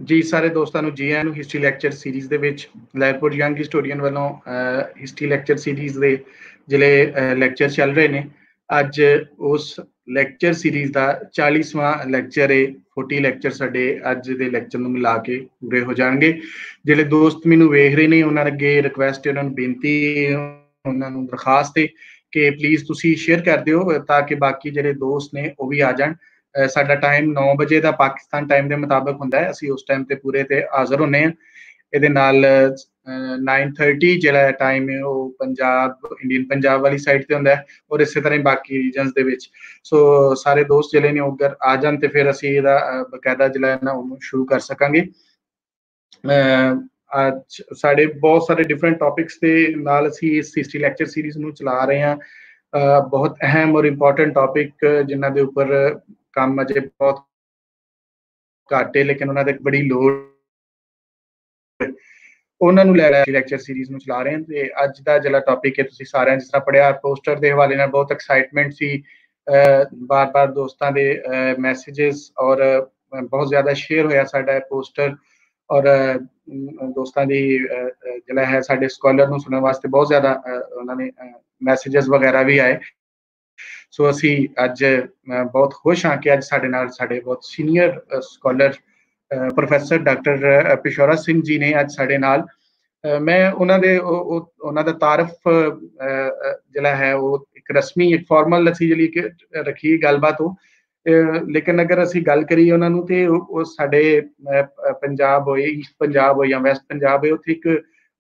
ਜੀ ਸਾਰੇ ਦੋਸਤਾਂ ਨੂੰ ਜੀ ਆਇਆਂ ਨੂੰ ਹਿਸਟਰੀ ਲੈਕਚਰ ਸੀਰੀਜ਼ ਦੇ ਵਿੱਚ ਲੈਲਪੁਰ ਯੰਗ ਹਿਸਟੋਰੀਅਨ ਵੱਲੋਂ ਹਿਸਟਰੀ ਲੈਕਚਰ ਸੀਰੀਜ਼ ਦੇ ਜਿਹੜੇ ਲੈਕਚਰ ਚੱਲ ਰਹੇ ਨੇ। ਅੱਜ ਉਸ ਲੈਕਚਰ ਸੀਰੀਜ਼ ਦਾ 40ਵਾਂ ਲੈਕਚਰ ਹੈ। 40 ਲੈਕਚਰ ਸਾਡੇ ਅੱਜ ਦੇ ਲੈਕਚਰ ਨੂੰ ਮਿਲਾ ਕੇ ਪੂਰੇ ਹੋ ਜਾਣਗੇ। ਜਿਹੜੇ ਦੋਸਤ ਮੈਨੂੰ ਵੇਖ ਰਹੇ ਨੇ ਉਹਨਾਂ ਅੱਗੇ ਰਿਕੁਐਸਟ, ਉਹਨਾਂ ਨੂੰ ਬੇਨਤੀ, ਉਹਨਾਂ ਨੂੰ ਦਰਖਾਸਤ ਹੈ ਕਿ ਪਲੀਜ਼ ਤੁਸੀਂ ਸ਼ੇਅਰ ਕਰ ਦਿਓ ਤਾਂ ਕਿ ਬਾਕੀ ਜਿਹੜੇ ਦੋਸਤ ਨੇ ਉਹ ਵੀ ਆ ਜਾਣ। ਸਾਡਾ ਟਾਈਮ 9 ਵਜੇ ਦਾ ਪਾਕਿਸਤਾਨ ਟਾਈਮ ਦੇ ਮੁਤਾਬਕ ਹੁੰਦਾ ਹੈ। ਅਸੀਂ ਉਸ ਟਾਈਮ ਤੇ ਪੂਰੇ ਤੇ ਹਾਜ਼ਰ ਹੁੰਦੇ ਹਾਂ। ਇਹਦੇ ਨਾਲ 9:30 ਜਿਹੜਾ ਟਾਈਮ ਹੈ ਉਹ ਪੰਜਾਬ, ਇੰਡੀਅਨ ਪੰਜਾਬ ਵਾਲੀ ਸਾਈਡ ਤੇ ਹੁੰਦਾ ਹੈ, ਔਰ ਇਸੇ ਤਰ੍ਹਾਂ ਹੀ ਬਾਕੀ ਰੀਜਨਸ ਦੇ ਵਿੱਚ। ਸੋ ਸਾਰੇ ਦੋਸਤ ਜਿਹੜੇ ਨੇ ਉਹ ਅਗਰ ਆ ਜਾਣ ਤੇ ਫਿਰ ਅਸੀਂ ਇਹਦਾ ਬਕਾਇਦਾ ਜਿਹੜਾ ਨਾ ਉਹਨੂੰ ਸ਼ੁਰੂ ਕਰ ਸਕਾਂਗੇ। ਅੱਜ ਸਾਡੇ ਬਹੁਤ ਸਾਰੇ ਡਿਫਰੈਂਟ ਟੌਪਿਕਸ ਦੇ ਨਾਲ ਅਸੀਂ ਇਸ ਹਿਸਟਰੀ ਲੈਕਚਰ ਸੀਰੀਜ਼ ਨੂੰ ਚਲਾ ਰਹੇ ਹਾਂ। ਬਹੁਤ ਅਹਿਮ ਔਰ ਇੰਪੋਰਟੈਂਟ ਟੌਪਿਕ ਜਿਨ੍ਹਾਂ ਦੇ ਉੱਪਰ ਕੰਮ ਅਜੇ ਬਹੁਤ ਘੱਟ ਹੈ ਲੇਕਿਨ ਉਹਨਾਂ ਦੇ ਬੜੀ ਲੋੜ, ਉਹਨਾਂ ਨੂੰ ਲੈ ਕੇ ਲੈਕਚਰ ਸੀਰੀਜ਼ ਨੂੰ ਚਲਾ ਰਹੇ ਹਾਂ। ਤੇ ਅੱਜ ਦਾ ਜਿਹੜਾ ਟੌਪਿਕ ਹੈ, ਤੁਸੀਂ ਸਾਰਿਆਂ ਜਿਸ ਤਰ੍ਹਾਂ ਪੜ੍ਹਿਆ ਪੋਸਟਰ ਦੇ ਹਵਾਲੇ ਨਾਲ ਬਹੁਤ ਐਕਸਾਈਟਮੈਂਟ ਸੀ। ਬਾਰ-ਬਾਰ ਦੋਸਤਾਂ ਦੇ ਮੈਸੇजेस ਔਰ ਬਹੁਤ ਜ਼ਿਆਦਾ ਸ਼ੇਅਰ ਹੋਇਆ ਸਾਡਾ ਪੋਸਟਰ, ਔਰ ਦੋਸਤਾਂ ਦੀ ਜਿਹੜਾ ਹੈ ਸਾਡੇ ਸਕਾਲਰ ਨੂੰ ਸੁਣਨ ਵਾਸਤੇ ਬਹੁਤ ਜ਼ਿਆਦਾ ਉਹਨਾਂ ਨੇ ਮੈਸੇजेस ਵਗੈਰਾ ਵੀ ਆਏ। ਸੋ ਅਸੀਂ ਅੱਜ ਬਹੁਤ ਖੁਸ਼ ਹਾਂ ਕਿ ਅੱਜ ਸਾਡੇ ਨਾਲ ਸਾਡੇ ਬਹੁਤ senior scholar professor doctor Pishaura Singh ji ਨੇ ਅੱਜ ਸਾਡੇ ਨਾਲ। ਮੈਂ ਉਹਨਾਂ ਦਾ ਤਾਰਫ ਜਿਹੜਾ ਹੈ ਉਹ ਇੱਕ ਰਸਮੀ, ਇੱਕ ਫਾਰਮਲ ਅਸੀਂ ਜਿਹੜੀ ਰੱਖੀ ਗੱਲਬਾਤ ਉਹ, ਲੇਕਿਨ ਅਗਰ ਅਸੀਂ ਗੱਲ ਕਰੀਏ ਉਹਨਾਂ ਨੂੰ ਤੇ ਉਹ ਸਾਡੇ ਪੰਜਾਬ ਹੋਏ, ਈਸਟ ਪੰਜਾਬ ਹੋਏ ਜਾਂ ਵੈਸਟ ਪੰਜਾਬ ਹੋਏ, ਉੱਥੇ ਇੱਕ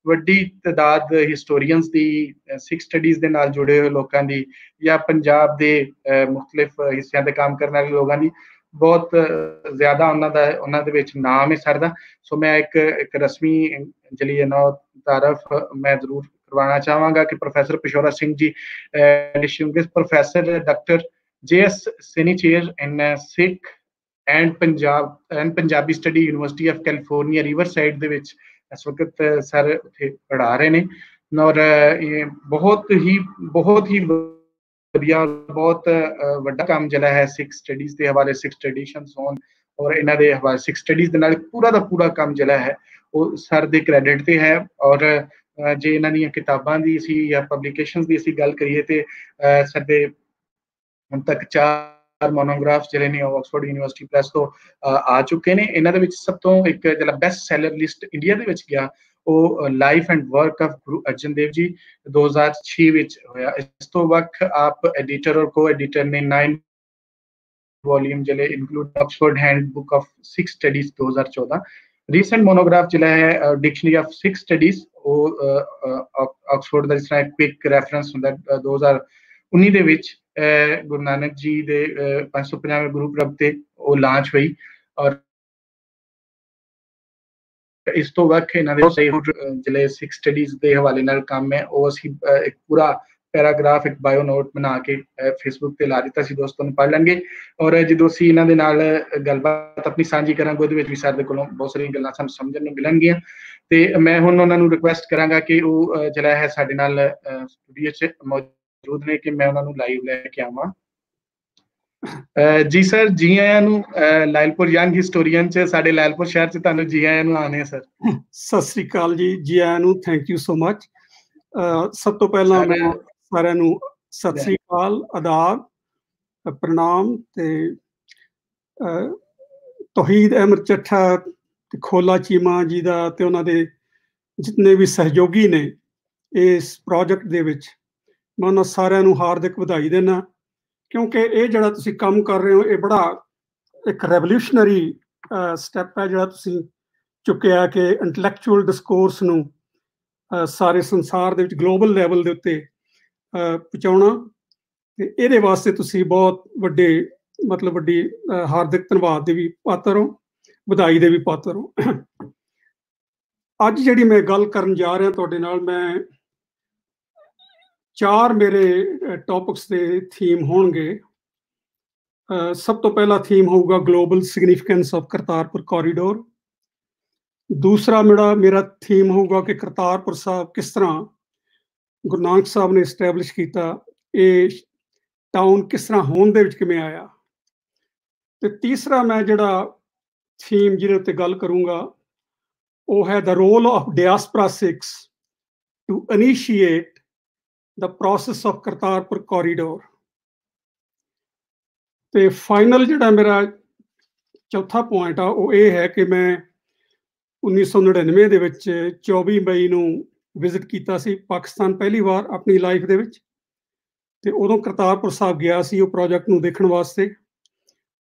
ਵੱਡੀ ਤਾਦਾਦ ਹਿਸਟੋਰੀਅਨਸ ਦੀ, ਸਿੱਖ ਸਟੱਡੀਜ਼ ਦੇ ਨਾਲ ਜੁੜੇ ਹੋਏ ਲੋਕਾਂ ਦੀ, ਜਾਂ ਪੰਜਾਬ ਦੇ ਮੁਖਤਲਿਫ ਹਿੱਸਿਆਂ ਤੇ ਕੰਮ ਕਰਨ ਵਾਲੇ ਲੋਕਾਂ ਦੀ ਬਹੁਤ ਜ਼ਿਆਦਾ ਉਹਨਾਂ ਦੇ ਵਿੱਚ ਨਾਮ ਹੈ ਸਰ ਦਾ। ਸੋ ਮੈਂ ਇੱਕ ਰਸਮੀ ਜਿਹੜੀ ਹੈ ਨਾ ਤਾਰਫ ਮੈਂ ਜ਼ਰੂਰ ਕਰਵਾਉਣਾ ਚਾਹਾਂਗਾ ਕਿ professor Pishaura Singh ji, distinguished professor Dr. J.S. Seni Chair in Sikh and Punjabi Study University of California Riverside ਦੇ ਵਿੱਚ ਇਸ ਵਕਤ ਸਰ ਉੱਥੇ ਪੜ੍ਹਾ ਰਹੇ ਨੇ। ਔਰ ਇਹ ਬਹੁਤ ਹੀ ਵਧੀਆ, ਬਹੁਤ ਵੱਡਾ ਕੰਮ ਜਿਹੜਾ ਹੈ ਸਿੱਖ ਸਟੱਡੀਜ਼ ਦੇ ਹਵਾਲੇ, ਸਿੱਖ ਟ੍ਰੈਡੀਸ਼ਨਸ ਹੋਣ ਔਰ ਇਹਨਾਂ ਦੇ ਹਵਾਲੇ ਸਿੱਖ ਸਟੱਡੀਜ਼ ਦੇ ਨਾਲ ਪੂਰਾ ਦਾ ਪੂਰਾ ਕੰਮ ਜਿਹੜਾ ਹੈ ਉਹ ਸਰ ਦੇ ਕ੍ਰੈਡਿਟ ਤੇ ਹੈ। ਔਰ ਜੇ ਇਹਨਾਂ ਦੀਆਂ ਕਿਤਾਬਾਂ ਦੀ ਅਸੀਂ ਜਾਂ ਪਬਲੀਕੇਸ਼ਨਸ ਦੀ ਅਸੀਂ ਗੱਲ ਕਰੀਏ ਤੇ ਸਾਡੇ ਹੁਣ ਤੱਕ 4 ਮੋਨੋਗ੍ਰਾਫਸ ਜਿਹੜੇ ਨੇ ਉਹ ਆਕਸਫੋਰਡ ਯੂਨੀਵਰਸਿਟੀ ਪ੍ਰੈਸ ਤੋਂ ਆ ਚੁੱਕੇ ਨੇ। ਇਹਨਾਂ ਦੇ ਵਿੱਚ ਸਭ ਤੋਂ ਇੱਕ ਜਿਹੜਾ ਬੈਸਟ ਸੈਲਰ ਲਿਸਟ ਇੰਡੀਆ ਦੇ ਵਿੱਚ ਗਿਆ ਉਹ life and work of Guru Arjan Dev ji 2006 ਵਿੱਚ ਹੋਇਆ। ਇਸ ਤੋਂ ਵੱਖ ਆਪ ਐਡੀਟਰ ਔਰ ਕੋ ਐਡੀਟਰ ਨੇ 9 ਵੋਲੀਅਮ ਜਿਹੜੇ include Oxford handbook of Sikh studies 2014। Recent monograph ਜਿਹੜਾ ਹੈ ਡਿਕਸ਼ਨਰੀ ਆਫ ਸਿੱਖ ਸਟੱਡੀਜ਼, ਉਹ ਆਕਸਫੋਰਡ ਦਾ ਜਿਸ ਤਰ੍ਹਾਂ ਇੱਕ ਕੁਇਕ ਰੈਫਰੈਂਸ ਹੁੰਦਾ 2019 ਦੇ ਵਿੱਚ ਗੁਰੂ ਨਾਨਕ ਜੀ ਦੇ 550ਵੇਂ ਗੁਰਪੁਰਬ ਤੇ ਉਹ ਲਾਂਚ ਹੋਈ। ਔਰ ਇਸ ਤੋਂ ਵੱਖ ਇਹਨਾਂ ਦੇ ਜਿਹੜੇ ਸਿੱਖ ਸਟੱਡੀਜ਼ ਦੇ ਹਵਾਲੇ ਨਾਲ ਕੰਮ ਹੈ ਉਹ ਅਸੀਂ ਇੱਕ ਪੂਰਾ ਪੈਰਾਗ੍ਰਾਫ, ਇੱਕ ਬਾਇਓ ਨੋਟ ਬਣਾ ਕੇ ਫੇਸਬੁੱਕ ਤੇ ਲਾ ਦਿੱਤਾ ਸੀ, ਦੋਸਤਾਂ ਨੂੰ ਪੜ੍ਹ ਲੈਣਗੇ। ਔਰ ਜਦੋਂ ਅਸੀਂ ਇਹਨਾਂ ਦੇ ਨਾਲ ਗੱਲਬਾਤ ਆਪਣੀ ਸਾਂਝੀ ਕਰਾਂਗੇ ਉਹਦੇ ਵਿੱਚ ਵੀ ਸਰ ਦੇ ਕੋਲੋਂ ਬਹੁਤ ਸਾਰੀਆਂ ਗੱਲਾਂ ਸਾਨੂੰ ਸਮਝਣ ਨੂੰ ਮਿਲਣਗੀਆਂ। ਤੇ ਮੈਂ ਹੁਣ ਉਹਨਾਂ ਨੂੰ ਰਿਕੁਐਸਟ ਕਰਾਂਗਾ ਕਿ ਉਹ ਜਿਹੜਾ ਹੈ ਸਾਡੇ ਨਾਲ ਸਟੂਡੀਓ 'ਚ ਮੌਜੂਦ ਨੇ ਕਿ ਮੈਂ ਉਹਨਾਂ ਨੂੰ ਲਾਈਵ ਲੈ ਕੇ ਆਵਾਂ। ਜੀ ਸਰ, ਜੀ ਆਇਆਂ ਨੂੰ ਲਾਇਲਪੁਰ ਯੰਗ ਹਿਸਟੋਰੀਅਨ 'ਚ, ਸਾਡੇ ਲਾਇਲਪੁਰ ਸ਼ਹਿਰ 'ਚ ਤੁਹਾਨੂੰ ਜੀ ਆਇਆਂ ਨੂੰ ਆਉਂਦੇ ਆ ਸਰ। ਸਤਿ ਸ੍ਰੀ ਅਕਾਲ ਜੀ ਆਇਆਂ ਨੂੰ, ਥੈਂਕ ਯੂ ਸੋ ਮਚ। ਸਭ ਤੋਂ ਪਹਿਲਾਂ ਮੈਂ ਸਾਰਿਆਂ ਨੂੰ ਸਤਿ ਸ੍ਰੀ ਅਕਾਲ, ਆਦਾਬ, ਪ੍ਰਣਾਮ ਤੇ ਤੌਹੀਦ ਅਹਿਮਦ ਚੱਠਾ ਤੇ ਖੋਲਾ ਚੀਮਾ ਜੀ ਦਾ ਤੇ ਉਹਨਾਂ ਦੇ ਜਿਤਨੇ ਵੀ ਸਹਿਯੋਗੀ ਨੇ ਇਸ ਪ੍ਰੋਜੈਕਟ ਦੇ ਵਿੱਚ, ਮੈਂ ਉਹਨਾਂ ਸਾਰਿਆਂ ਨੂੰ ਹਾਰਦਿਕ ਵਧਾਈ ਦਿੰਦਾ, ਕਿਉਂਕਿ ਇਹ ਜਿਹੜਾ ਤੁਸੀਂ ਕੰਮ ਕਰ ਰਹੇ ਹੋ ਇਹ ਬੜਾ ਇੱਕ ਰੈਵੋਲਿਊਸ਼ਨਰੀ ਸਟੈਪ ਹੈ ਜਿਹੜਾ ਤੁਸੀਂ ਚੁੱਕਿਆ ਕਿ ਇੰਟਲੈਕਚੁਅਲ ਡਿਸਕੋਰਸ ਨੂੰ ਸਾਰੇ ਸੰਸਾਰ ਦੇ ਵਿੱਚ ਗਲੋਬਲ ਲੈਵਲ ਦੇ ਉੱਤੇ ਪਹੁੰਚਾਉਣਾ। ਤੇ ਇਹਦੇ ਵਾਸਤੇ ਤੁਸੀਂ ਬਹੁਤ ਵੱਡੀ ਹਾਰਦਿਕ ਧੰਨਵਾਦ ਦੇ ਵੀ ਪਾਤਰ ਹੋ, ਵਧਾਈ ਦੇ ਵੀ ਪਾਤਰ ਹੋ। ਅੱਜ ਜਿਹੜੀ ਮੈਂ ਗੱਲ ਕਰਨ ਜਾ ਰਿਹਾ ਤੁਹਾਡੇ ਨਾਲ, ਮੈਂ 4 ਮੇਰੇ ਟੌਪਿਕਸ ਦੇ ਥੀਮ ਹੋਣਗੇ। ਸਭ ਤੋਂ ਪਹਿਲਾ ਥੀਮ ਹੋਊਗਾ global significance of Kartarpur corridor. ਦੂਸਰਾ ਮੇਰਾ ਥੀਮ ਹੋਊਗਾ ਕਿ ਕਰਤਾਰਪੁਰ ਸਾਹਿਬ ਕਿਸ ਤਰ੍ਹਾਂ ਗੁਰੂ ਨਾਨਕ ਸਾਹਿਬ ਨੇ ਐਸਟੈਬਲਿਸ਼ ਕੀਤਾ, ਇਹ ਟਾਊਨ ਕਿਸ ਤਰ੍ਹਾਂ ਹੋਣ ਦੇ ਵਿੱਚ ਕਿਵੇਂ ਆਇਆ। ਤੇ ਤੀਸਰਾ ਮੈਂ ਜਿਹੜਾ ਥੀਮ ਜਿਹਦੇ ਉੱਤੇ ਗੱਲ ਕਰੂੰਗਾ ਉਹ ਹੈ the role of diaspora Sikhs to initiate the process of Kartarpur corridor. ਤੇ ਫਾਈਨਲ ਜਿਹੜਾ ਮੇਰਾ ਚੌਥਾ ਪੁਆਇੰਟ ਆ ਉਹ ਇਹ ਹੈ ਕਿ ਮੈਂ 1999 ਦੇ ਵਿੱਚ 24 ਮਈ ਨੂੰ ਵਿਜ਼ਿਟ ਕੀਤਾ ਸੀ ਪਾਕਿਸਤਾਨ ਪਹਿਲੀ ਵਾਰ ਆਪਣੀ ਲਾਈਫ ਦੇ ਵਿੱਚ, ਤੇ ਉਦੋਂ ਕਰਤਾਰਪੁਰ ਸਾਹਿਬ ਗਿਆ ਸੀ ਉਹ ਪ੍ਰੋਜੈਕਟ ਨੂੰ ਦੇਖਣ ਵਾਸਤੇ।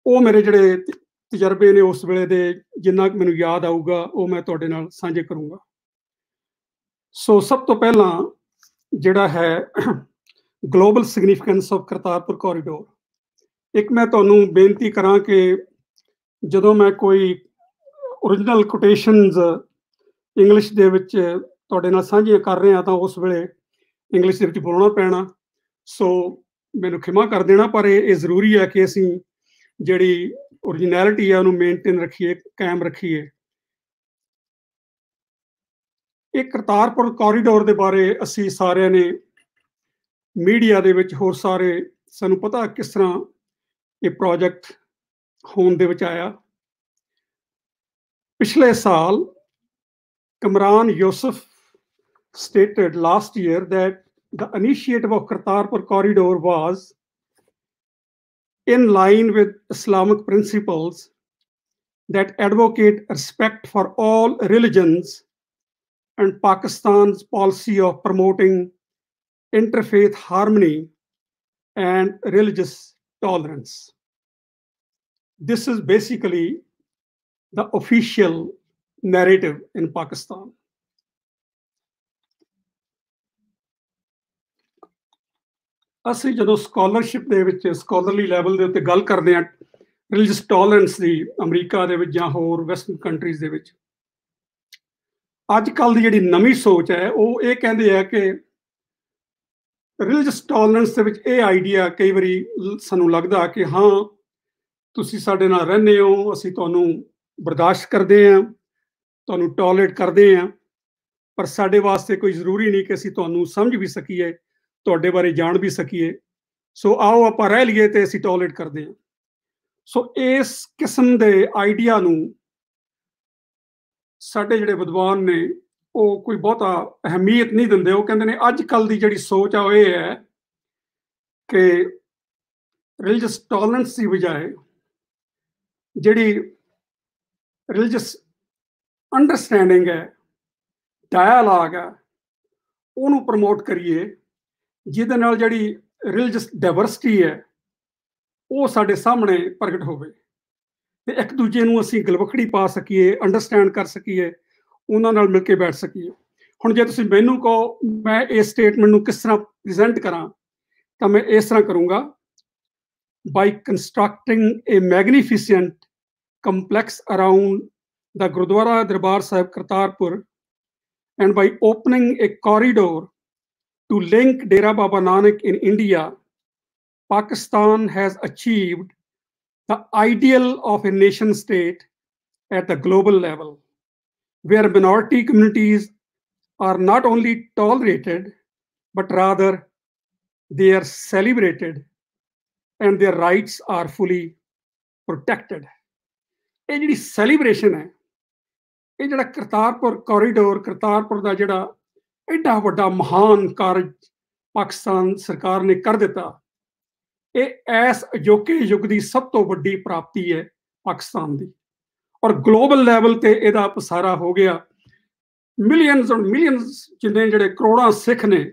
ਉਹ ਮੇਰੇ ਜਿਹੜੇ ਤਜਰਬੇ ਨੇ ਉਸ ਵੇਲੇ ਦੇ, ਜਿੰਨਾ ਕੁ ਮੈਨੂੰ ਯਾਦ ਆਊਗਾ ਉਹ ਮੈਂ ਤੁਹਾਡੇ ਨਾਲ ਸਾਂਝੇ ਕਰੂੰਗਾ। ਸੋ ਸਭ ਤੋਂ ਪਹਿਲਾਂ ਜਿਹੜਾ ਹੈ global significance of Kartarpur corridor. ਇੱਕ ਮੈਂ ਤੁਹਾਨੂੰ ਬੇਨਤੀ ਕਰਾਂ ਕਿ ਜਦੋਂ ਮੈਂ ਕੋਈ ਓਰੀਜਨਲ ਕੋਟੇਸ਼ਨਸ ਇੰਗਲਿਸ਼ ਦੇ ਵਿੱਚ ਤੁਹਾਡੇ ਨਾਲ ਸਾਂਝੀਆਂ ਕਰ ਰਿਹਾ ਤਾਂ ਉਸ ਵੇਲੇ ਇੰਗਲਿਸ਼ ਦੇ ਵਿੱਚ ਬੋਲਣਾ ਪੈਣਾ, ਸੋ ਮੈਨੂੰ ਖਿਮਾ ਕਰ ਦੇਣਾ। ਪਰ ਇਹ ਜ਼ਰੂਰੀ ਹੈ ਕਿ ਅਸੀਂ ਜਿਹੜੀ ਓਰੀਜਨੈਲਿਟੀ ਹੈ ਉਹਨੂੰ ਮੇਨਟੇਨ ਰੱਖੀਏ, ਕਾਇਮ ਰੱਖੀਏ। ਇਹ ਕਰਤਾਰਪੁਰ ਕੋਰੀਡੋਰ ਦੇ ਬਾਰੇ ਅਸੀਂ ਸਾਰਿਆਂ ਨੇ ਮੀਡੀਆ ਦੇ ਵਿੱਚ, ਹੋਰ ਸਾਰੇ ਸਾਨੂੰ ਪਤਾ ਕਿਸ ਤਰ੍ਹਾਂ ਇਹ ਪ੍ਰੋਜੈਕਟ ਹੋਣ ਦੇ ਵਿੱਚ ਆਇਆ। ਪਿਛਲੇ ਸਾਲ Kamran Yusuf stated last year that the initiative of Kartarpur corridor was in line with Islamic principles that advocate respect for all religions and Pakistan's policy of promoting interfaith harmony and religious tolerance. This is basically the official narrative in Pakistan. ਅਸੀਂ ਜਦੋਂ scholarship ਦੇ ਵਿੱਚ, ਸਕਾਲਰਲੀ level ਦੇ ਉੱਤੇ ਗੱਲ ਕਰਦੇ ਹਾਂ religious tolerance ਦੀ, America ਦੇ ਵਿੱਚ ਜਾਂ ਹੋਰ ਵੈਸਟਰਨ ਕੰਟਰੀਜ਼ ਦੇ ਵਿੱਚ, ਅੱਜ ਕੱਲ੍ਹ ਦੀ ਜਿਹੜੀ ਨਵੀਂ ਸੋਚ ਹੈ ਉਹ ਇਹ ਕਹਿੰਦੇ ਆ ਕਿ ਰਿਲੀਜੀਅਸ ਟੋਲਰੈਂਸ ਦੇ ਵਿੱਚ ਇਹ ਆਈਡੀਆ ਕਈ ਵਾਰੀ ਸਾਨੂੰ ਲੱਗਦਾ ਕਿ ਹਾਂ ਤੁਸੀਂ ਸਾਡੇ ਨਾਲ ਰਹਿੰਦੇ ਹੋ, ਅਸੀਂ ਤੁਹਾਨੂੰ ਬਰਦਾਸ਼ਤ ਕਰਦੇ ਹਾਂ, ਤੁਹਾਨੂੰ ਟੋਲਰੇਟ ਕਰਦੇ ਹਾਂ, ਪਰ ਸਾਡੇ ਵਾਸਤੇ ਕੋਈ ਜ਼ਰੂਰੀ ਨਹੀਂ ਕਿ ਅਸੀਂ ਤੁਹਾਨੂੰ ਸਮਝ ਵੀ ਸਕੀਏ, ਤੁਹਾਡੇ ਬਾਰੇ ਜਾਣ ਵੀ ਸਕੀਏ, ਸੋ ਆਓ ਆਪਾਂ ਰਹਿ ਲਈਏ ਤੇ ਅਸੀਂ ਟੋਲਰੇਟ ਕਰਦੇ ਹਾਂ। ਸੋ ਇਸ ਕਿਸਮ ਦੇ ਆਈਡੀਆ ਨੂੰ ਸਾਡੇ ਜਿਹੜੇ ਵਿਦਵਾਨ ਨੇ ਉਹ ਕੋਈ ਬਹੁਤਾ ਅਹਿਮੀਅਤ ਨਹੀਂ ਦਿੰਦੇ। ਉਹ ਕਹਿੰਦੇ ਨੇ ਅੱਜ ਕੱਲ੍ਹ ਦੀ ਜਿਹੜੀ ਸੋਚ ਆ ਉਹ ਇਹ ਹੈ ਕਿ ਰਿਲੀਜੀਅਸ ਟੋਲਰੈਂਸ ਦੀ ਬਜਾਏ ਜਿਹੜੀ ਰਿਲੀਜੀਅਸ ਅੰਡਰਸਟੈਂਡਿੰਗ ਹੈ, ਡਾਇਲਾਗ ਹੈ, ਉਹਨੂੰ ਪ੍ਰਮੋਟ ਕਰੀਏ, ਜਿਹਦੇ ਨਾਲ ਜਿਹੜੀ ਰਿਲੀਜੀਅਸ ਡਾਇਵਰਸਿਟੀ ਹੈ ਉਹ ਸਾਡੇ ਸਾਹਮਣੇ ਪ੍ਰਗਟ ਹੋਵੇ ਤੇ ਇੱਕ ਦੂਜੇ ਨੂੰ ਅਸੀਂ ਗਲਵਖੜੀ ਪਾ ਸਕੀਏ, ਅੰਡਰਸਟੈਂਡ ਕਰ ਸਕੀਏ, ਉਹਨਾਂ ਨਾਲ ਮਿਲ ਕੇ ਬੈਠ ਸਕੀਏ। ਹੁਣ ਜੇ ਤੁਸੀਂ ਮੈਨੂੰ ਕਹੋ ਮੈਂ ਇਸ ਸਟੇਟਮੈਂਟ ਨੂੰ ਕਿਸ ਤਰ੍ਹਾਂ ਪ੍ਰੈਜ਼ੈਂਟ ਕਰਾਂ ਤਾਂ ਮੈਂ ਇਸ ਤਰ੍ਹਾਂ ਕਰੂੰਗਾ, by constructing a magnificent complex around the Gurudwara Darbar Sahib Kartarpur and by opening a corridor to link Dera Baba Nanak in India, Pakistan has achieved the ideal of a nation state at the global level, where minority communities are not only tolerated, but rather they are celebrated and their rights are fully protected. ਇਹ ਜਿਹੜੀ celebration ਹੈ, ਇਹ ਜਿਹੜਾ Kartarpur corridor, Kartarpur ਦਾ ਜਿਹੜਾ ਐਡਾ ਵੱਡਾ ਮਹਾਨ ਕਾਰਜ ਪਾਕਿਸਤਾਨ ਸਰਕਾਰ ਨੇ ਕਰ ਦਿੱਤਾ, ਇਹ ਇਸ ਅਜੋਕੇ ਯੁੱਗ ਦੀ ਸਭ ਤੋਂ ਵੱਡੀ ਪ੍ਰਾਪਤੀ ਹੈ ਪਾਕਿਸਤਾਨ ਦੀ, ਔਰ ਗਲੋਬਲ ਲੈਵਲ ਤੇ ਇਹਦਾ ਪਸਾਰਾ ਹੋ ਗਿਆ। ਮਿਲੀਅਨਸ ਔਰ ਮਿਲੀਅਨਸ ਜਿੰਨੇ ਜਿਹੜੇ ਕਰੋੜਾਂ ਸਿੱਖ ਨੇ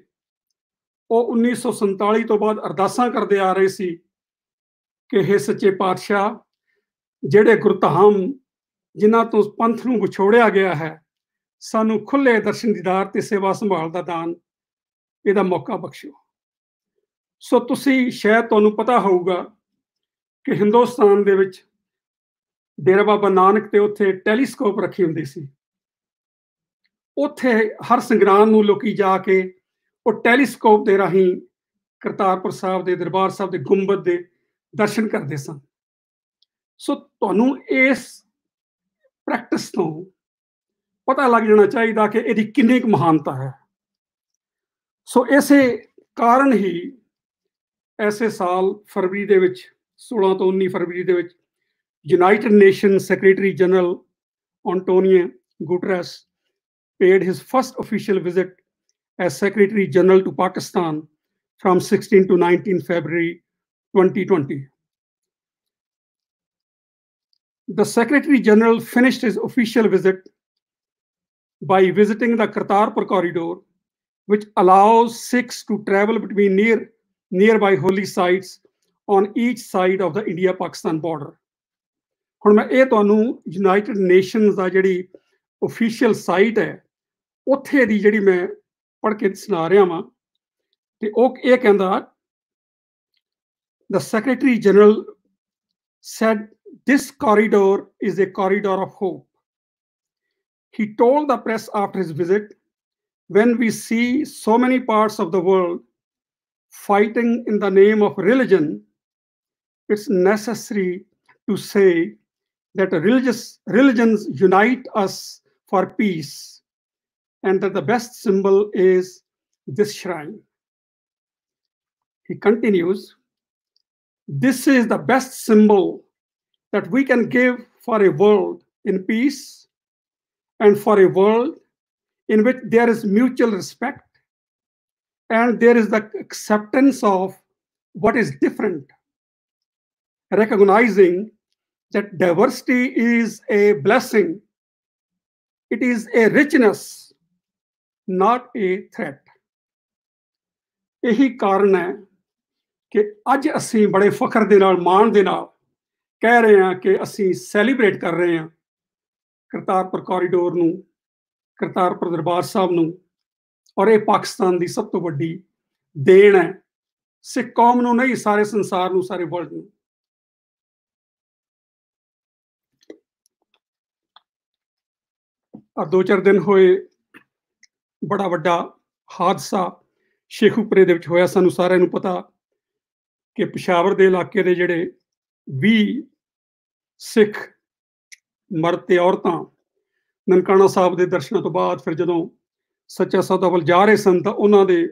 ਉਹ 1947 ਤੋਂ ਬਾਅਦ ਅਰਦਾਸਾਂ ਕਰਦੇ ਆ ਰਹੇ ਸੀ ਕਿ ਹੇ ਸੱਚੇ ਪਾਤਸ਼ਾਹ, ਜਿਹੜੇ ਗੁਰਧਾਮ ਜਿਨ੍ਹਾਂ ਤੋਂ ਪੰਥ ਨੂੰ ਵਿਛੋੜਿਆ ਗਿਆ ਹੈ, ਸਾਨੂੰ ਖੁੱਲੇ ਦਰਸ਼ਨ ਦੀਦਾਰ ਤੇ ਸੇਵਾ ਸੰਭਾਲ ਦਾ ਦਾਨ, ਇਹਦਾ ਮੌਕਾ ਬਖਸ਼ੋ। ਸੋ ਤੁਸੀਂ ਸ਼ਾਇਦ ਤੁਹਾਨੂੰ ਪਤਾ ਹੋਊਗਾ ਕਿ ਹਿੰਦੁਸਤਾਨ ਦੇ ਵਿੱਚ ਡੇਰਾ ਬਾਬਾ ਨਾਨਕ ਤੇ ਉੱਥੇ ਟੈਲੀਸਕੋਪ ਰੱਖੀ ਹੁੰਦੀ ਸੀ। ਉੱਥੇ ਹਰ ਸੰਗਰਾਂਦ ਨੂੰ ਲੋਕੀ ਜਾ ਕੇ ਉਹ ਟੈਲੀਸਕੋਪ ਦੇ ਰਾਹੀਂ ਕਰਤਾਰਪੁਰ ਸਾਹਿਬ ਦੇ ਦਰਬਾਰ ਸਾਹਿਬ ਦੇ ਗੁੰਬਦ ਦੇ ਦਰਸ਼ਨ ਕਰਦੇ ਸਨ। ਸੋ ਤੁਹਾਨੂੰ ਇਸ ਪ੍ਰੈਕਟਿਸ ਤੋਂ ਪਤਾ ਲੱਗ ਜਾਣਾ ਚਾਹੀਦਾ ਕਿ ਇਹਦੀ ਕਿੰਨੀ ਕੁ ਮਹਾਨਤਾ ਹੈ। ਸੋ ਇਸੇ ਕਾਰਨ ਹੀ ਐਸੇ ਸਾਲ ਫਰਵਰੀ ਦੇ ਵਿੱਚ 16 ਤੋਂ 19 ਫਰਵਰੀ ਦੇ ਵਿੱਚ United Nations Secretary General Antonio Guterres paid his first official visit as Secretary General to Pakistan from 16 to 19 February 2020. The Secretary General finished his official visit by visiting the Kartarpur corridor, which allows Sikhs to travel between nearby holy sites on each side of the India-Pakistan border. ਹੁਣ ਮੈਂ ਇਹ ਤੁਹਾਨੂੰ United nations ਦਾ ਜਿਹੜੀ official site ਹੈ ਉੱਥੇ ਦੀ ਜਿਹੜੀ ਮੈਂ ਪੜ੍ਹ ਕੇ ਸੁਣਾ ਰਿਹਾ ਵਾਂ ਤੇ ਉਹ ਇਹ ਕਹਿੰਦਾ the Secretary General said this corridor is a corridor of hope. He told the press after his visit, when we see so many parts of the world fighting in the name of religion, it's necessary to say that religions unite us for peace, and that the best symbol is this shrine. He continues, this is the best symbol that we can give for a world in peace and for a world in which there is mutual respect and there is the acceptance of what is different, recognizing that diversity is a blessing. It is a richness, not a threat. यही कारण है कि ਅੱਜ ਅਸੀਂ ਬੜੇ ਫਖਰ ਦੇ ਨਾਲ ਮਾਣ ਦੇ ਨਾਲ ਕਹਿ ਰਹੇ ਹਾਂ ਕਿ ਅਸੀਂ ਸੈਲੀਬ੍ਰੇਟ ਕਰ ਰਹੇ ਹਾਂ ਕਰਤਾਰਪੁਰ ਕੋਰੀਡੋਰ ਨੂੰ, ਕਰਤਾਰਪੁਰ ਦਰਬਾਰ ਸਾਹਿਬ ਨੂੰ, ਔਰ ਇਹ ਪਾਕਿਸਤਾਨ ਦੀ ਸਭ ਤੋਂ ਵੱਡੀ ਦੇਣ ਹੈ ਸਿੱਖ ਕੌਮ ਨੂੰ ਨਹੀਂ, ਸਾਰੇ ਸੰਸਾਰ ਨੂੰ, ਸਾਰੇ ਵਰਲਡ ਨੂੰ। ਆ 2-4 ਦਿਨ ਹੋਏ ਬੜਾ ਵੱਡਾ ਹਾਦਸਾ ਸ਼ੇਖੂਪੁਰੇ ਦੇ ਵਿੱਚ ਹੋਇਆ। ਸਾਨੂੰ ਸਾਰਿਆਂ ਨੂੰ ਪਤਾ ਕਿ ਪਸ਼ਾਵਰ ਦੇ ਇਲਾਕੇ ਦੇ ਜਿਹੜੇ 20 ਸਿੱਖ ਮਰਦ ਤੇ ਔਰਤਾਂ ਨਨਕਾਣਾ ਸਾਹਿਬ ਦੇ ਦਰਸ਼ਨਾਂ ਤੋਂ ਬਾਅਦ ਫਿਰ ਜਦੋਂ ਸੱਚਾ ਸੌਦਾ ਵੱਲ ਜਾ ਰਹੇ ਸਨ ਤਾਂ ਉਹਨਾਂ ਦੇ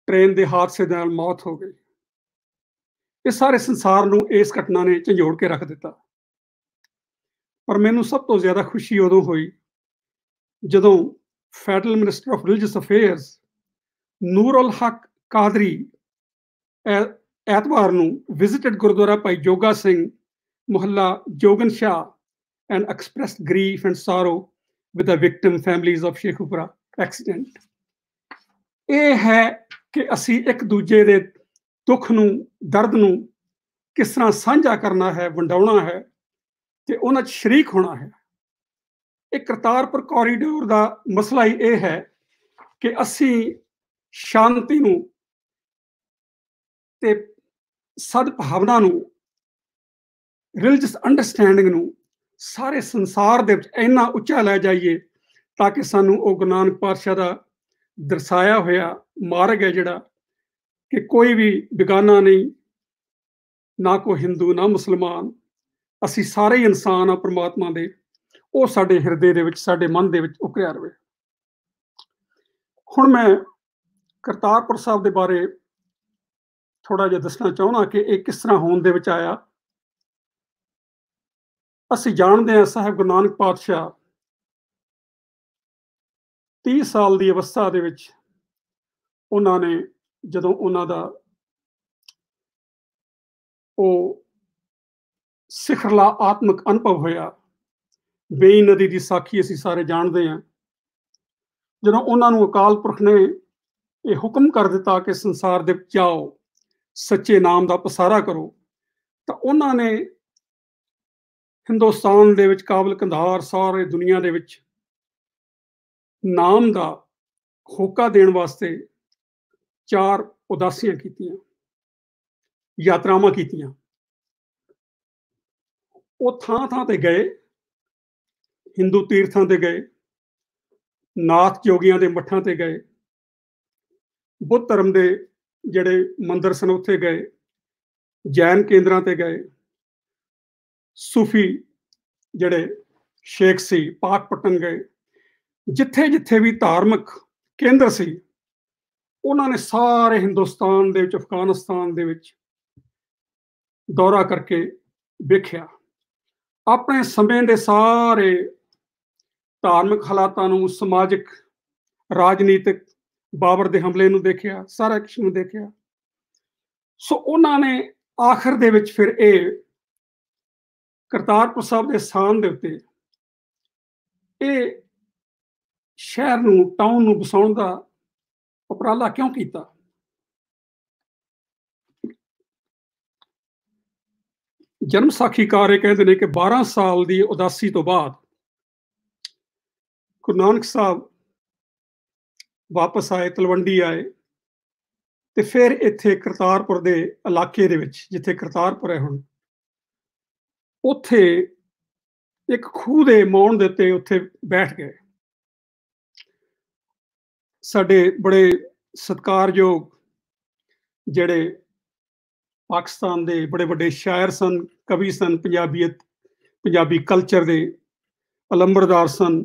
ਟ੍ਰੇਨ ਦੇ ਹਾਦਸੇ ਦੇ ਨਾਲ ਮੌਤ ਹੋ ਗਈ। ਇਹ ਸਾਰੇ ਸੰਸਾਰ ਨੂੰ ਇਸ ਘਟਨਾ ਨੇ ਝੰਜੋੜ ਕੇ ਰੱਖ ਦਿੱਤਾ। ਪਰ ਮੈਨੂੰ ਸਭ ਤੋਂ ਜ਼ਿਆਦਾ ਖੁਸ਼ੀ ਉਦੋਂ ਹੋਈ ਜਦੋਂ federal minister of religious affairs Noor ul Haq Qadri ਐਤਵਾਰ ਨੂੰ visited gurdwara Bhai Joga Singh Mohalla Jogan Shah and expressed grief and sorrow with the victim families of Sheikhupura accident. ਇਹ ਹੈ ਕਿ ਅਸੀਂ ਇੱਕ ਦੂਜੇ ਦੇ ਦੁੱਖ ਨੂੰ, ਦਰਦ ਨੂੰ ਕਿਸ ਤਰ੍ਹਾਂ ਸਾਂਝਾ ਕਰਨਾ ਹੈ, ਵੰਡਾਉਣਾ ਹੈ ਤੇ ਉਹਨਾਂ 'ਚ ਸ਼ਰੀਕ ਹੋਣਾ ਹੈ। ਇਹ ਕਰਤਾਰਪੁਰ ਕੋਰੀਡੋਰ ਦਾ ਮਸਲਾ ਹੀ ਇਹ ਹੈ ਕਿ ਅਸੀਂ ਸ਼ਾਂਤੀ ਨੂੰ ਤੇ ਸਦਭਾਵਨਾ ਨੂੰ, ਰਿਲੀਜੀਅਸ ਅੰਡਰਸਟੈਂਡਿੰਗ ਨੂੰ ਸਾਰੇ ਸੰਸਾਰ ਦੇ ਵਿੱਚ ਇੰਨਾ ਉੱਚਾ ਲੈ ਜਾਈਏ ਤਾਂ ਕਿ ਸਾਨੂੰ ਉਹ ਗੁਰੂ ਨਾਨਕ ਪਾਤਸ਼ਾਹ ਦਾ ਦਰਸਾਇਆ ਹੋਇਆ ਮਾਰਗ ਹੈ ਜਿਹੜਾ ਕਿ ਕੋਈ ਵੀ ਬੇਗਾਨਾ ਨਹੀਂ, ਨਾ ਕੋਈ ਹਿੰਦੂ ਨਾ ਮੁਸਲਮਾਨ, ਅਸੀਂ ਸਾਰੇ ਹੀ ਇਨਸਾਨ ਆ ਪਰਮਾਤਮਾ ਦੇ, ਉਹ ਸਾਡੇ ਹਿਰਦੇ ਦੇ ਵਿੱਚ, ਸਾਡੇ ਮਨ ਦੇ ਵਿੱਚ ਉਕਰਿਆ ਰਵੇ। ਹੁਣ ਮੈਂ ਕਰਤਾਰਪੁਰ ਸਾਹਿਬ ਦੇ ਬਾਰੇ ਥੋੜਾ ਜਿਹਾ ਦੱਸਣਾ ਚਾਹੁੰਦਾ ਕਿ ਇਹ ਕਿਸ ਤਰ੍ਹਾਂ ਹੋਣ ਦੇ ਵਿੱਚ ਆਇਆ। ਅਸੀਂ ਜਾਣਦੇ ਹਾਂ ਸਾਹਿਬ ਗੁਰੂ ਨਾਨਕ ਪਾਤਸ਼ਾਹ 30 ਸਾਲ ਦੀ ਅਵਸਥਾ ਦੇ ਵਿੱਚ ਉਹਨਾਂ ਨੇ ਜਦੋਂ ਉਹਨਾਂ ਦਾ ਉਹ ਸਿਖਰਲਾ ਆਤਮਿਕ ਅਨੁਭਵ ਹੋਇਆ, ਬੇਈ ਨਦੀ ਦੀ ਸਾਖੀ ਅਸੀਂ ਸਾਰੇ ਜਾਣਦੇ ਹਾਂ। ਜਦੋਂ ਉਹਨਾਂ ਨੂੰ ਅਕਾਲ ਪੁਰਖ ਨੇ ਇਹ ਹੁਕਮ ਕਰ ਦਿੱਤਾ ਕਿ ਸੰਸਾਰ ਦੇ ਵਿੱਚ ਜਾਓ, ਸੱਚੇ ਨਾਮ ਦਾ ਪਸਾਰਾ ਕਰੋ, ਤਾਂ ਉਹਨਾਂ ਨੇ ਹਿੰਦੁਸਤਾਨ ਦੇ ਵਿੱਚ, ਕਾਬਲ ਕੰਧਾਰ, ਸਾਰੇ ਦੁਨੀਆ ਦੇ ਵਿੱਚ ਨਾਮ ਦਾ ਹੋਕਾ ਦੇਣ ਵਾਸਤੇ 4 ਉਦਾਸੀਆਂ ਕੀਤੀਆਂ, ਯਾਤਰਾਵਾਂ ਕੀਤੀਆਂ। ਉਹ ਥਾਂ ਥਾਂ ਤੇ ਗਏ, ਹਿੰਦੂ ਤੀਰਥਾਂ ਤੇ ਗਏ, ਨਾਥ ਜੋਗੀਆਂ ਦੇ ਮੱਠਾਂ ਤੇ ਗਏ, ਬੁੱਧ ਧਰਮ ਦੇ ਜਿਹੜੇ ਮੰਦਰ ਸਨ ਉੱਥੇ ਗਏ, ਜੈਨ ਕੇਂਦਰਾਂ ਤੇ ਗਏ, ਸੂਫੀ ਜਿਹੜੇ ਸ਼ੇਖ ਸੀ ਪਾਕਪਟਨ ਗਏ, ਜਿੱਥੇ ਜਿੱਥੇ ਵੀ ਧਾਰਮਿਕ ਕੇਂਦਰ ਸੀ ਉਹਨਾਂ ਨੇ ਸਾਰੇ ਹਿੰਦੁਸਤਾਨ ਦੇ ਵਿੱਚ, ਅਫਗਾਨਿਸਤਾਨ ਦੇ ਵਿੱਚ ਦੌਰਾ ਕਰਕੇ ਵੇਖਿਆ। ਆਪਣੇ ਸਮੇਂ ਦੇ ਸਾਰੇ ਧਾਰਮਿਕ ਹਾਲਾਤਾਂ ਨੂੰ, ਸਮਾਜਿਕ, ਰਾਜਨੀਤਿਕ, ਬਾਬਰ ਦੇ ਹਮਲੇ ਨੂੰ ਦੇਖਿਆ, ਸਾਰਾ ਕੁਛ ਨੂੰ ਦੇਖਿਆ। ਸੋ ਉਹਨਾਂ ਨੇ ਆਖਰ ਦੇ ਵਿੱਚ ਫਿਰ ਇਹ ਕਰਤਾਰਪੁਰ ਸਾਹਿਬ ਦੇ ਸਥਾਨ ਦੇ ਉੱਤੇ ਇਹ ਸ਼ਹਿਰ ਨੂੰ, ਟਾਊਨ ਨੂੰ ਵਸਾਉਣ ਦਾ ਉਪਰਾਲਾ ਕਿਉਂ ਕੀਤਾ? ਜਨਮ ਸਾਖੀਕਾਰ ਇਹ ਕਹਿੰਦੇ ਨੇ ਕਿ 12 ਸਾਲ ਦੀ ਉਦਾਸੀ ਤੋਂ ਬਾਅਦ ਗੁਰੂ ਨਾਨਕ ਸਾਹਿਬ ਵਾਪਸ ਆਏ, ਤਲਵੰਡੀ ਆਏ, ਤੇ ਫਿਰ ਇੱਥੇ ਕਰਤਾਰਪੁਰ ਦੇ ਇਲਾਕੇ ਦੇ ਵਿੱਚ, ਜਿੱਥੇ ਕਰਤਾਰਪੁਰ ਹੈ ਹੁਣ, ਉੱਥੇ ਇੱਕ ਖੂਹ ਦੇ ਮੌਣ ਦੇ ਉੱਤੇ ਉੱਥੇ ਬੈਠ ਗਏ। ਸਾਡੇ ਬੜੇ ਸਤਿਕਾਰਯੋਗ ਜਿਹੜੇ ਪਾਕਿਸਤਾਨ ਦੇ ਬੜੇ ਵੱਡੇ ਸ਼ਾਇਰ ਸਨ, ਕਵੀ ਸਨ, ਪੰਜਾਬੀ ਕਲਚਰ ਦੇ ਅਲੰਬਰਦਾਰ ਸਨ,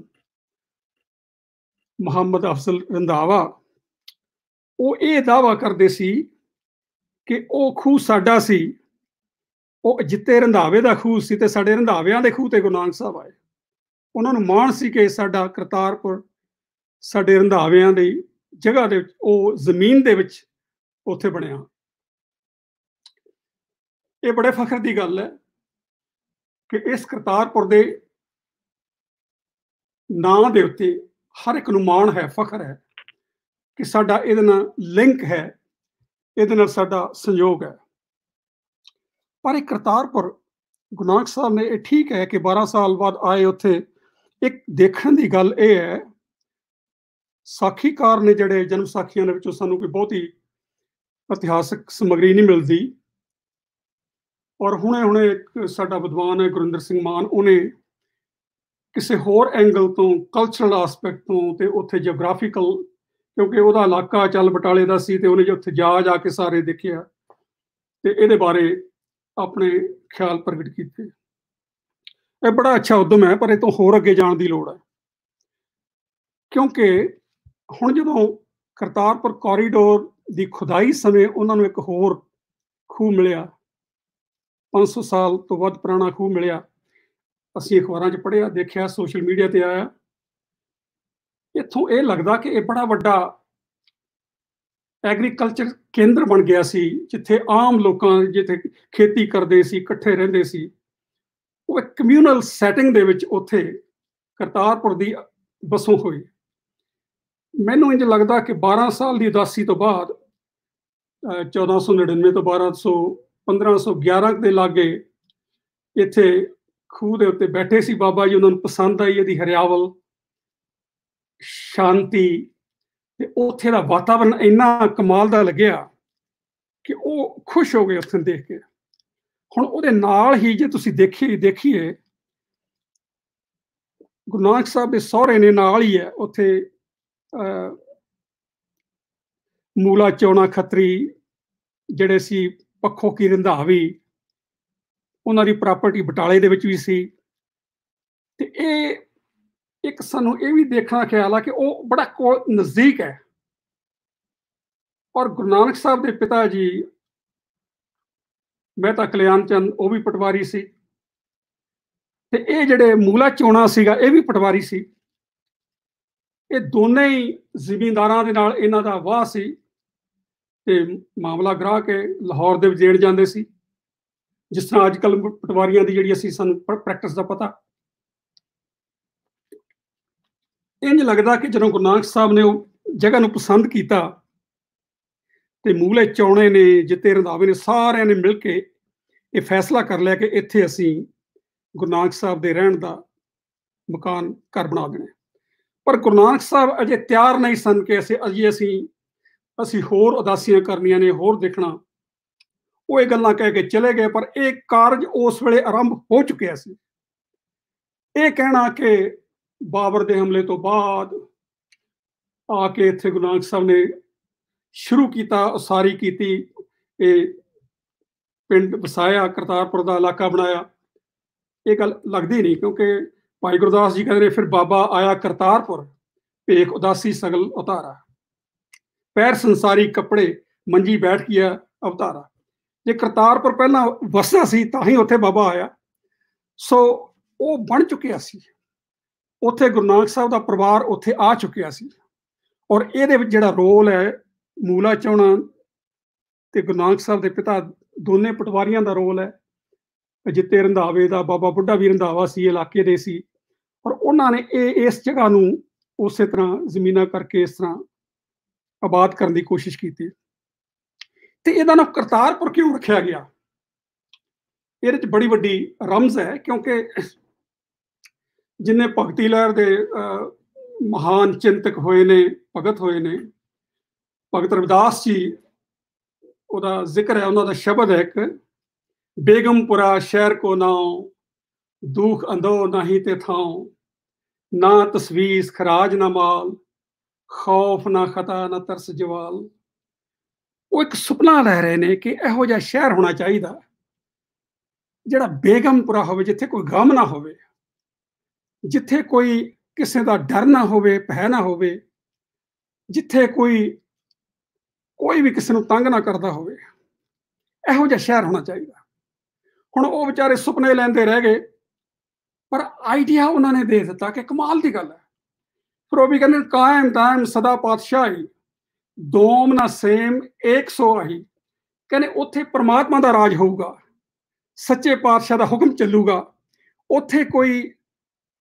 ਮੁਹੰਮਦ ਅਫਜ਼ਲ ਰੰਧਾਵਾ, ਉਹ ਇਹ ਦਾਅਵਾ ਕਰਦੇ ਸੀ ਕਿ ਉਹ ਖੂਹ ਸਾਡਾ ਸੀ। ਉਹ ਜਿੱਤੇ ਰੰਧਾਵੇ ਦਾ ਖੂਹ ਸੀ ਤੇ ਸਾਡੇ ਰੰਧਾਵਿਆਂ ਦੇ ਖੂਹ ਤੇ ਗੁਰੂ ਨਾਨਕ ਸਾਹਿਬ ਆਏ। ਉਹਨਾਂ ਨੂੰ ਮਾਣ ਸੀ ਕਿ ਸਾਡਾ ਕਰਤਾਰਪੁਰ ਸਾਡੇ ਰੰਧਾਵਿਆਂ ਦੀ ਜਗ੍ਹਾ ਦੇ ਵਿੱਚ, ਉਹ ਜ਼ਮੀਨ ਦੇ ਵਿੱਚ ਉੱਥੇ ਬਣਿਆ। ਇਹ ਬੜੇ ਫਖਰ ਦੀ ਗੱਲ ਹੈ ਕਿ ਇਸ ਕਰਤਾਰਪੁਰ ਦੇ ਨਾਂ ਦੇ ਉੱਤੇ ਹਰ ਇੱਕ ਨੂੰ ਮਾਣ ਹੈ, ਫਖਰ ਹੈ ਕਿ ਸਾਡਾ ਇਹਦੇ ਨਾਲ ਲਿੰਕ ਹੈ, ਇਹਦੇ ਨਾਲ ਸਾਡਾ ਸੰਯੋਗ ਹੈ। ਪਰ ਇਹ ਕਰਤਾਰਪੁਰ ਗੁਰੂ ਨਾਨਕ ਸਾਹਿਬ ਨੇ, ਇਹ ਠੀਕ ਹੈ ਕਿ 12 ਸਾਲ ਬਾਅਦ ਆਏ ਉੱਥੇ। ਇੱਕ ਦੇਖਣ ਦੀ ਗੱਲ ਇਹ ਹੈ, ਸਾਖੀਕਾਰ ਨੇ ਜਿਹੜੇ ਜਨਮ ਸਾਖੀਆਂ ਦੇ ਵਿੱਚੋਂ ਸਾਨੂੰ ਕੋਈ ਬਹੁਤੀ ਇਤਿਹਾਸਕ ਸਮੱਗਰੀ ਨਹੀਂ ਮਿਲਦੀ, ਔਰ ਹੁਣੇ ਇੱਕ ਸਾਡਾ ਵਿਦਵਾਨ ਹੈ ਗੁਰਿੰਦਰ ਸਿੰਘ ਮਾਨ, ਉਹਨੇ ਕਿਸੇ ਹੋਰ ਐਂਗਲ ਤੋਂ, ਕਲਚਰਲ ਆਸਪੈਕਟ ਤੋਂ, ਤੇ ਉੱਥੇ ਜਿਓਗ੍ਰਾਫੀਕਲ, ਕਿਉਂਕਿ ਉਹਦਾ ਇਲਾਕਾ ਚੱਲ ਬਟਾਲੇ ਦਾ ਸੀ, ਤੇ ਉਹਨੇ ਜੇ ਉੱਥੇ ਜਾ ਕੇ ਸਾਰੇ ਦੇਖਿਆ ਤੇ ਇਹਦੇ ਬਾਰੇ ਆਪਣੇ ਖਿਆਲ ਪ੍ਰਗਟ ਕੀਤੇ। ਇਹ ਬੜਾ ਅੱਛਾ ਉਦਮ ਹੈ, ਪਰ ਇਹ ਤੋਂ ਹੋਰ ਅੱਗੇ ਜਾਣ ਦੀ ਲੋੜ ਹੈ, ਕਿਉਂਕਿ ਹੁਣ ਜਦੋਂ ਕਰਤਾਰਪੁਰ ਕੋਰੀਡੋਰ ਦੀ ਖੁਦਾਈ ਸਮੇਂ ਉਹਨਾਂ ਨੂੰ ਇੱਕ ਹੋਰ ਖੂਹ ਮਿਲਿਆ, 500 ਸਾਲ ਤੋਂ ਵੱਧ ਪੁਰਾਣਾ ਖੂਹ ਮਿਲਿਆ। ਅਸੀਂ ਅਖਬਾਰਾਂ 'ਚ ਪੜ੍ਹਿਆ, ਦੇਖਿਆ, ਸੋਸ਼ਲ ਮੀਡੀਆ ਤੇ ਆਇਆ। ਇੱਥੋਂ ਇਹ ਲੱਗਦਾ ਕਿ ਇਹ ਬੜਾ ਵੱਡਾ ਐਗਰੀਕਲਚਰ ਕੇਂਦਰ ਬਣ ਗਿਆ ਸੀ, ਜਿੱਥੇ ਆਮ ਲੋਕਾਂ, ਜਿੱਥੇ ਖੇਤੀ ਕਰਦੇ ਸੀ, ਇਕੱਠੇ ਰਹਿੰਦੇ ਸੀ। ਉਹ ਇੱਕ ਕਮਿਊਨਲ ਸੈਟਿੰਗ ਦੇ ਵਿੱਚ ਉੱਥੇ ਕਰਤਾਰਪੁਰ ਦੀ ਵਸੋਂ ਹੋਈ। ਮੈਨੂੰ ਇੰਝ ਲੱਗਦਾ ਕਿ 12 ਸਾਲ ਦੀ ਉਦਾਸੀ ਤੋਂ ਬਾਅਦ 1499 ਤੋਂ 1511 ਦੇ ਲਾਗੇ ਇੱਥੇ ਖੂਹ ਦੇ ਉੱਤੇ ਬੈਠੇ ਸੀ ਬਾਬਾ ਜੀ। ਉਹਨਾਂ ਨੂੰ ਪਸੰਦ ਆਈ ਇਹਦੀ ਹਰਿਆਵਲ, ਸ਼ਾਂਤੀ, ਤੇ ਉੱਥੇ ਦਾ ਵਾਤਾਵਰਨ ਇੰਨਾ ਕਮਾਲ ਦਾ ਲੱਗਿਆ ਕਿ ਉਹ ਖੁਸ਼ ਹੋ ਗਏ ਉੱਥੇ ਦੇਖ ਕੇ। ਹੁਣ ਉਹਦੇ ਨਾਲ ਹੀ ਜੇ ਤੁਸੀਂ ਦੇਖੀਏ ਗੁਰੂ ਨਾਨਕ ਸਾਹਿਬ ਦੇ ਸਹੁਰੇ ਨੇ ਨਾਲ ਹੀ ਹੈ ਉੱਥੇ, ਮੂਲਾ ਚੌਣਾ ਖੱਤਰੀ ਜਿਹੜੇ ਸੀ, ਪੱਖੋ ਕੀ ਰੰਧਾਵੀ, ਉਹਨਾਂ ਦੀ ਪ੍ਰਾਪਰਟੀ ਬਟਾਲੇ ਦੇ ਵਿੱਚ ਵੀ ਸੀ। ਤੇ ਇਹ ਇੱਕ ਸਾਨੂੰ ਇਹ ਵੀ ਦੇਖਣ ਦਾ ਖਿਆਲ ਆ ਕਿ ਉਹ ਬੜਾ ਕੋਲ ਨਜ਼ਦੀਕ ਹੈ। ਔਰ ਗੁਰੂ ਨਾਨਕ ਸਾਹਿਬ ਦੇ ਪਿਤਾ ਜੀ ਮਹਿਤਾ ਕਲਿਆਣ ਚੰਦ, ਉਹ ਵੀ ਪਟਵਾਰੀ ਸੀ, ਤੇ ਇਹ ਜਿਹੜੇ ਮੂਲਾ ਚੋਣਾ ਸੀਗਾ, ਇਹ ਵੀ ਪਟਵਾਰੀ ਸੀ। ਇਹ ਦੋਨੇ ਹੀ ਜ਼ਿਮੀਂਦਾਰਾਂ ਦੇ ਨਾਲ ਇਹਨਾਂ ਦਾ ਵਾਹ ਸੀ, ਤੇ ਮਾਮਲਾ ਗਰਾਹ ਕੇ ਲਾਹੌਰ ਦੇ ਵਿੱਚ ਦੇਣ ਜਾਂਦੇ ਸੀ, ਜਿਸ ਤਰ੍ਹਾਂ ਅੱਜ ਕੱਲ੍ਹ ਪਟਵਾਰੀਆਂ ਦੀ ਜਿਹੜੀ ਸਾਨੂੰ ਪ੍ਰੈਕਟਿਸ ਦਾ ਪਤਾ। ਇੰਝ ਲੱਗਦਾ ਕਿ ਜਦੋਂ ਗੁਰੂ ਨਾਨਕ ਸਾਹਿਬ ਨੇ ਉਹ ਜਗ੍ਹਾ ਨੂੰ ਪਸੰਦ ਕੀਤਾ, ਤੇ ਮੂਲੇ ਚੌਣੇ ਨੇ, ਜਿੱਤੇ ਰੰਧਾਵੇ ਨੇ, ਸਾਰਿਆਂ ਨੇ ਮਿਲ ਕੇ ਇਹ ਫੈਸਲਾ ਕਰ ਲਿਆ ਕਿ ਇੱਥੇ ਅਸੀਂ ਗੁਰੂ ਨਾਨਕ ਸਾਹਿਬ ਦੇ ਰਹਿਣ ਦਾ ਮਕਾਨ, ਘਰ ਬਣਾ ਦੇਣਾ। ਪਰ ਗੁਰੂ ਨਾਨਕ ਸਾਹਿਬ ਅਜੇ ਤਿਆਰ ਨਹੀਂ ਸਨ ਕਿ ਅਸੀਂ ਹੋਰ ਉਦਾਸੀਆਂ ਕਰਨੀਆਂ ਨੇ, ਹੋਰ ਦੇਖਣਾ। ਉਹ ਇਹ ਗੱਲਾਂ ਕਹਿ ਕੇ ਚਲੇ ਗਏ, ਪਰ ਇਹ ਕਾਰਜ ਉਸ ਵੇਲੇ ਆਰੰਭ ਹੋ ਚੁੱਕਿਆ ਸੀ। ਇਹ ਕਹਿਣਾ ਕਿ ਬਾਬਰ ਦੇ ਹਮਲੇ ਤੋਂ ਬਾਅਦ ਆ ਕੇ ਇੱਥੇ ਗੁਰੂ ਨਾਨਕ ਸਾਹਿਬ ਨੇ ਸ਼ੁਰੂ ਕੀਤਾ, ਉਸਾਰੀ ਕੀਤੀ, ਇਹ ਪਿੰਡ ਵਸਾਇਆ, ਕਰਤਾਰਪੁਰ ਦਾ ਇਲਾਕਾ ਬਣਾਇਆ, ਇਹ ਗੱਲ ਲੱਗਦੀ ਨਹੀਂ। ਕਿਉਂਕਿ ਭਾਈ ਗੁਰਦਾਸ ਜੀ ਕਹਿੰਦੇ ਨੇ, ਫਿਰ ਬਾਬਾ ਆਇਆ ਕਰਤਾਰਪੁਰ, ਭੇਖ ਉਦਾਸੀ ਸਗਲ ਉਤਾਰਾ, ਪੈਰ ਸੰਸਾਰੀ ਕੱਪੜੇ, ਮੰਜੀ ਬੈਠ ਗਿਆ ਅਵਤਾਰਾ। ਜੇ ਕਰਤਾਰਪੁਰ ਪਹਿਲਾਂ ਵਸਦਾ ਸੀ ਤਾਂ ਹੀ ਉੱਥੇ ਬਾਬਾ ਆਇਆ। ਸੋ ਉਹ ਬਣ ਚੁੱਕਿਆ ਸੀ। ਉੱਥੇ ਗੁਰੂ ਨਾਨਕ ਸਾਹਿਬ ਦਾ ਪਰਿਵਾਰ ਉੱਥੇ ਆ ਚੁੱਕਿਆ ਸੀ, ਔਰ ਇਹਦੇ ਵਿੱਚ ਜਿਹੜਾ ਰੋਲ ਹੈ ਮੂਲਾ ਚਾਹੁਣਾ ਤੇ ਗੁਰੂ ਨਾਨਕ ਸਾਹਿਬ ਦੇ ਪਿਤਾ ਦੋਨੇ ਪਟਵਾਰੀਆਂ ਦਾ ਰੋਲ ਹੈ। ਜਿੱਤੇ ਰੰਧਾਵੇ ਦਾ ਬਾਬਾ ਬੁੱਢਾ ਵੀ ਰੰਧਾਵਾ ਸੀ, ਇਲਾਕੇ ਦੇ ਸੀ, ਔਰ ਉਹਨਾਂ ਨੇ ਇਸ ਜਗ੍ਹਾ ਨੂੰ ਉਸੇ ਤਰ੍ਹਾਂ ਜ਼ਮੀਨਾਂ ਕਰਕੇ ਇਸ ਤਰ੍ਹਾਂ ਆਬਾਦ ਕਰਨ ਦੀ ਕੋਸ਼ਿਸ਼ ਕੀਤੀ। ਤੇ ਇਹਦਾ ਨਾਮ ਕਰਤਾਰਪੁਰ ਕਿਉਂ ਰੱਖਿਆ ਗਿਆ? ਇਹਦੇ ਚ ਬੜੀ ਵੱਡੀ ਰਮਜ਼ ਹੈ, ਕਿਉਂਕਿ ਜਿੰਨੇ ਭਗਤੀ ਲਹਿਰ ਦੇ ਮਹਾਨ ਚਿੰਤਕ ਹੋਏ ਨੇ, ਭਗਤ ਹੋਏ ਨੇ, ਭਗਤ ਰਵਿਦਾਸ ਜੀ, ਉਹਦਾ ਜ਼ਿਕਰ ਹੈ, ਉਹਨਾਂ ਦਾ ਸ਼ਬਦ ਹੈ ਇੱਕ, ਬੇਗਮਪੁਰਾ ਸ਼ਹਿਰ ਕੋ ਨਾਉ, ਦੁਖ ਅੰਦੋ ਨਾਹੀ ਤੇ ਥਾਉ, ਨਾ ਤਸਵੀਸ ਖਰਾਜ ਨਾ ਮਾਲ, ਖੌਫ ਨਾ ਖਤਾ ਨਾ ਤਰਸ ਜਵਾਲ। ਉਹ ਇੱਕ ਸੁਪਨਾ ਲੈ ਰਹੇ ਨੇ ਕਿ ਇਹੋ ਜਿਹਾ ਸ਼ਹਿਰ ਹੋਣਾ ਚਾਹੀਦਾ ਜਿਹੜਾ ਬੇਗਮਪੁਰਾ ਹੋਵੇ, ਜਿੱਥੇ ਕੋਈ ਗਮ ਨਾ ਹੋਵੇ, ਜਿੱਥੇ ਕੋਈ ਕਿਸੇ ਦਾ ਡਰ ਨਾ ਹੋਵੇ, ਭੈ ਨਾ ਹੋਵੇ, ਜਿੱਥੇ ਕੋਈ ਵੀ ਕਿਸੇ ਨੂੰ ਤੰਗ ਨਾ ਕਰਦਾ ਹੋਵੇ। ਇਹੋ ਜਿਹਾ ਸ਼ਹਿਰ ਹੋਣਾ ਚਾਹੀਦਾ। ਹੁਣ ਉਹ ਵਿਚਾਰੇ ਸੁਪਨੇ ਲੈਂਦੇ ਰਹਿ ਗਏ, ਪਰ ਆਈਡੀਆ ਉਹਨਾਂ ਨੇ ਦੇ ਦਿੱਤਾ ਕਿ ਕਮਾਲ ਦੀ ਗੱਲ ਹੈ। ਫਿਰ ਉਹ ਵੀ ਕਹਿੰਦੇ ਕਾਇਮ ਦਾਇਮ ਸਦਾ ਪਾਤਸ਼ਾਹੀ, ਦੋਮ ਨਾ ਸੇਮ ਏਕ ਸੋ ਆਹੀ। ਕਹਿੰਦੇ ਉੱਥੇ ਪਰਮਾਤਮਾ ਦਾ ਰਾਜ ਹੋਊਗਾ, ਸੱਚੇ ਪਾਤਸ਼ਾਹ ਦਾ ਹੁਕਮ ਚੱਲੂਗਾ। ਉੱਥੇ ਕੋਈ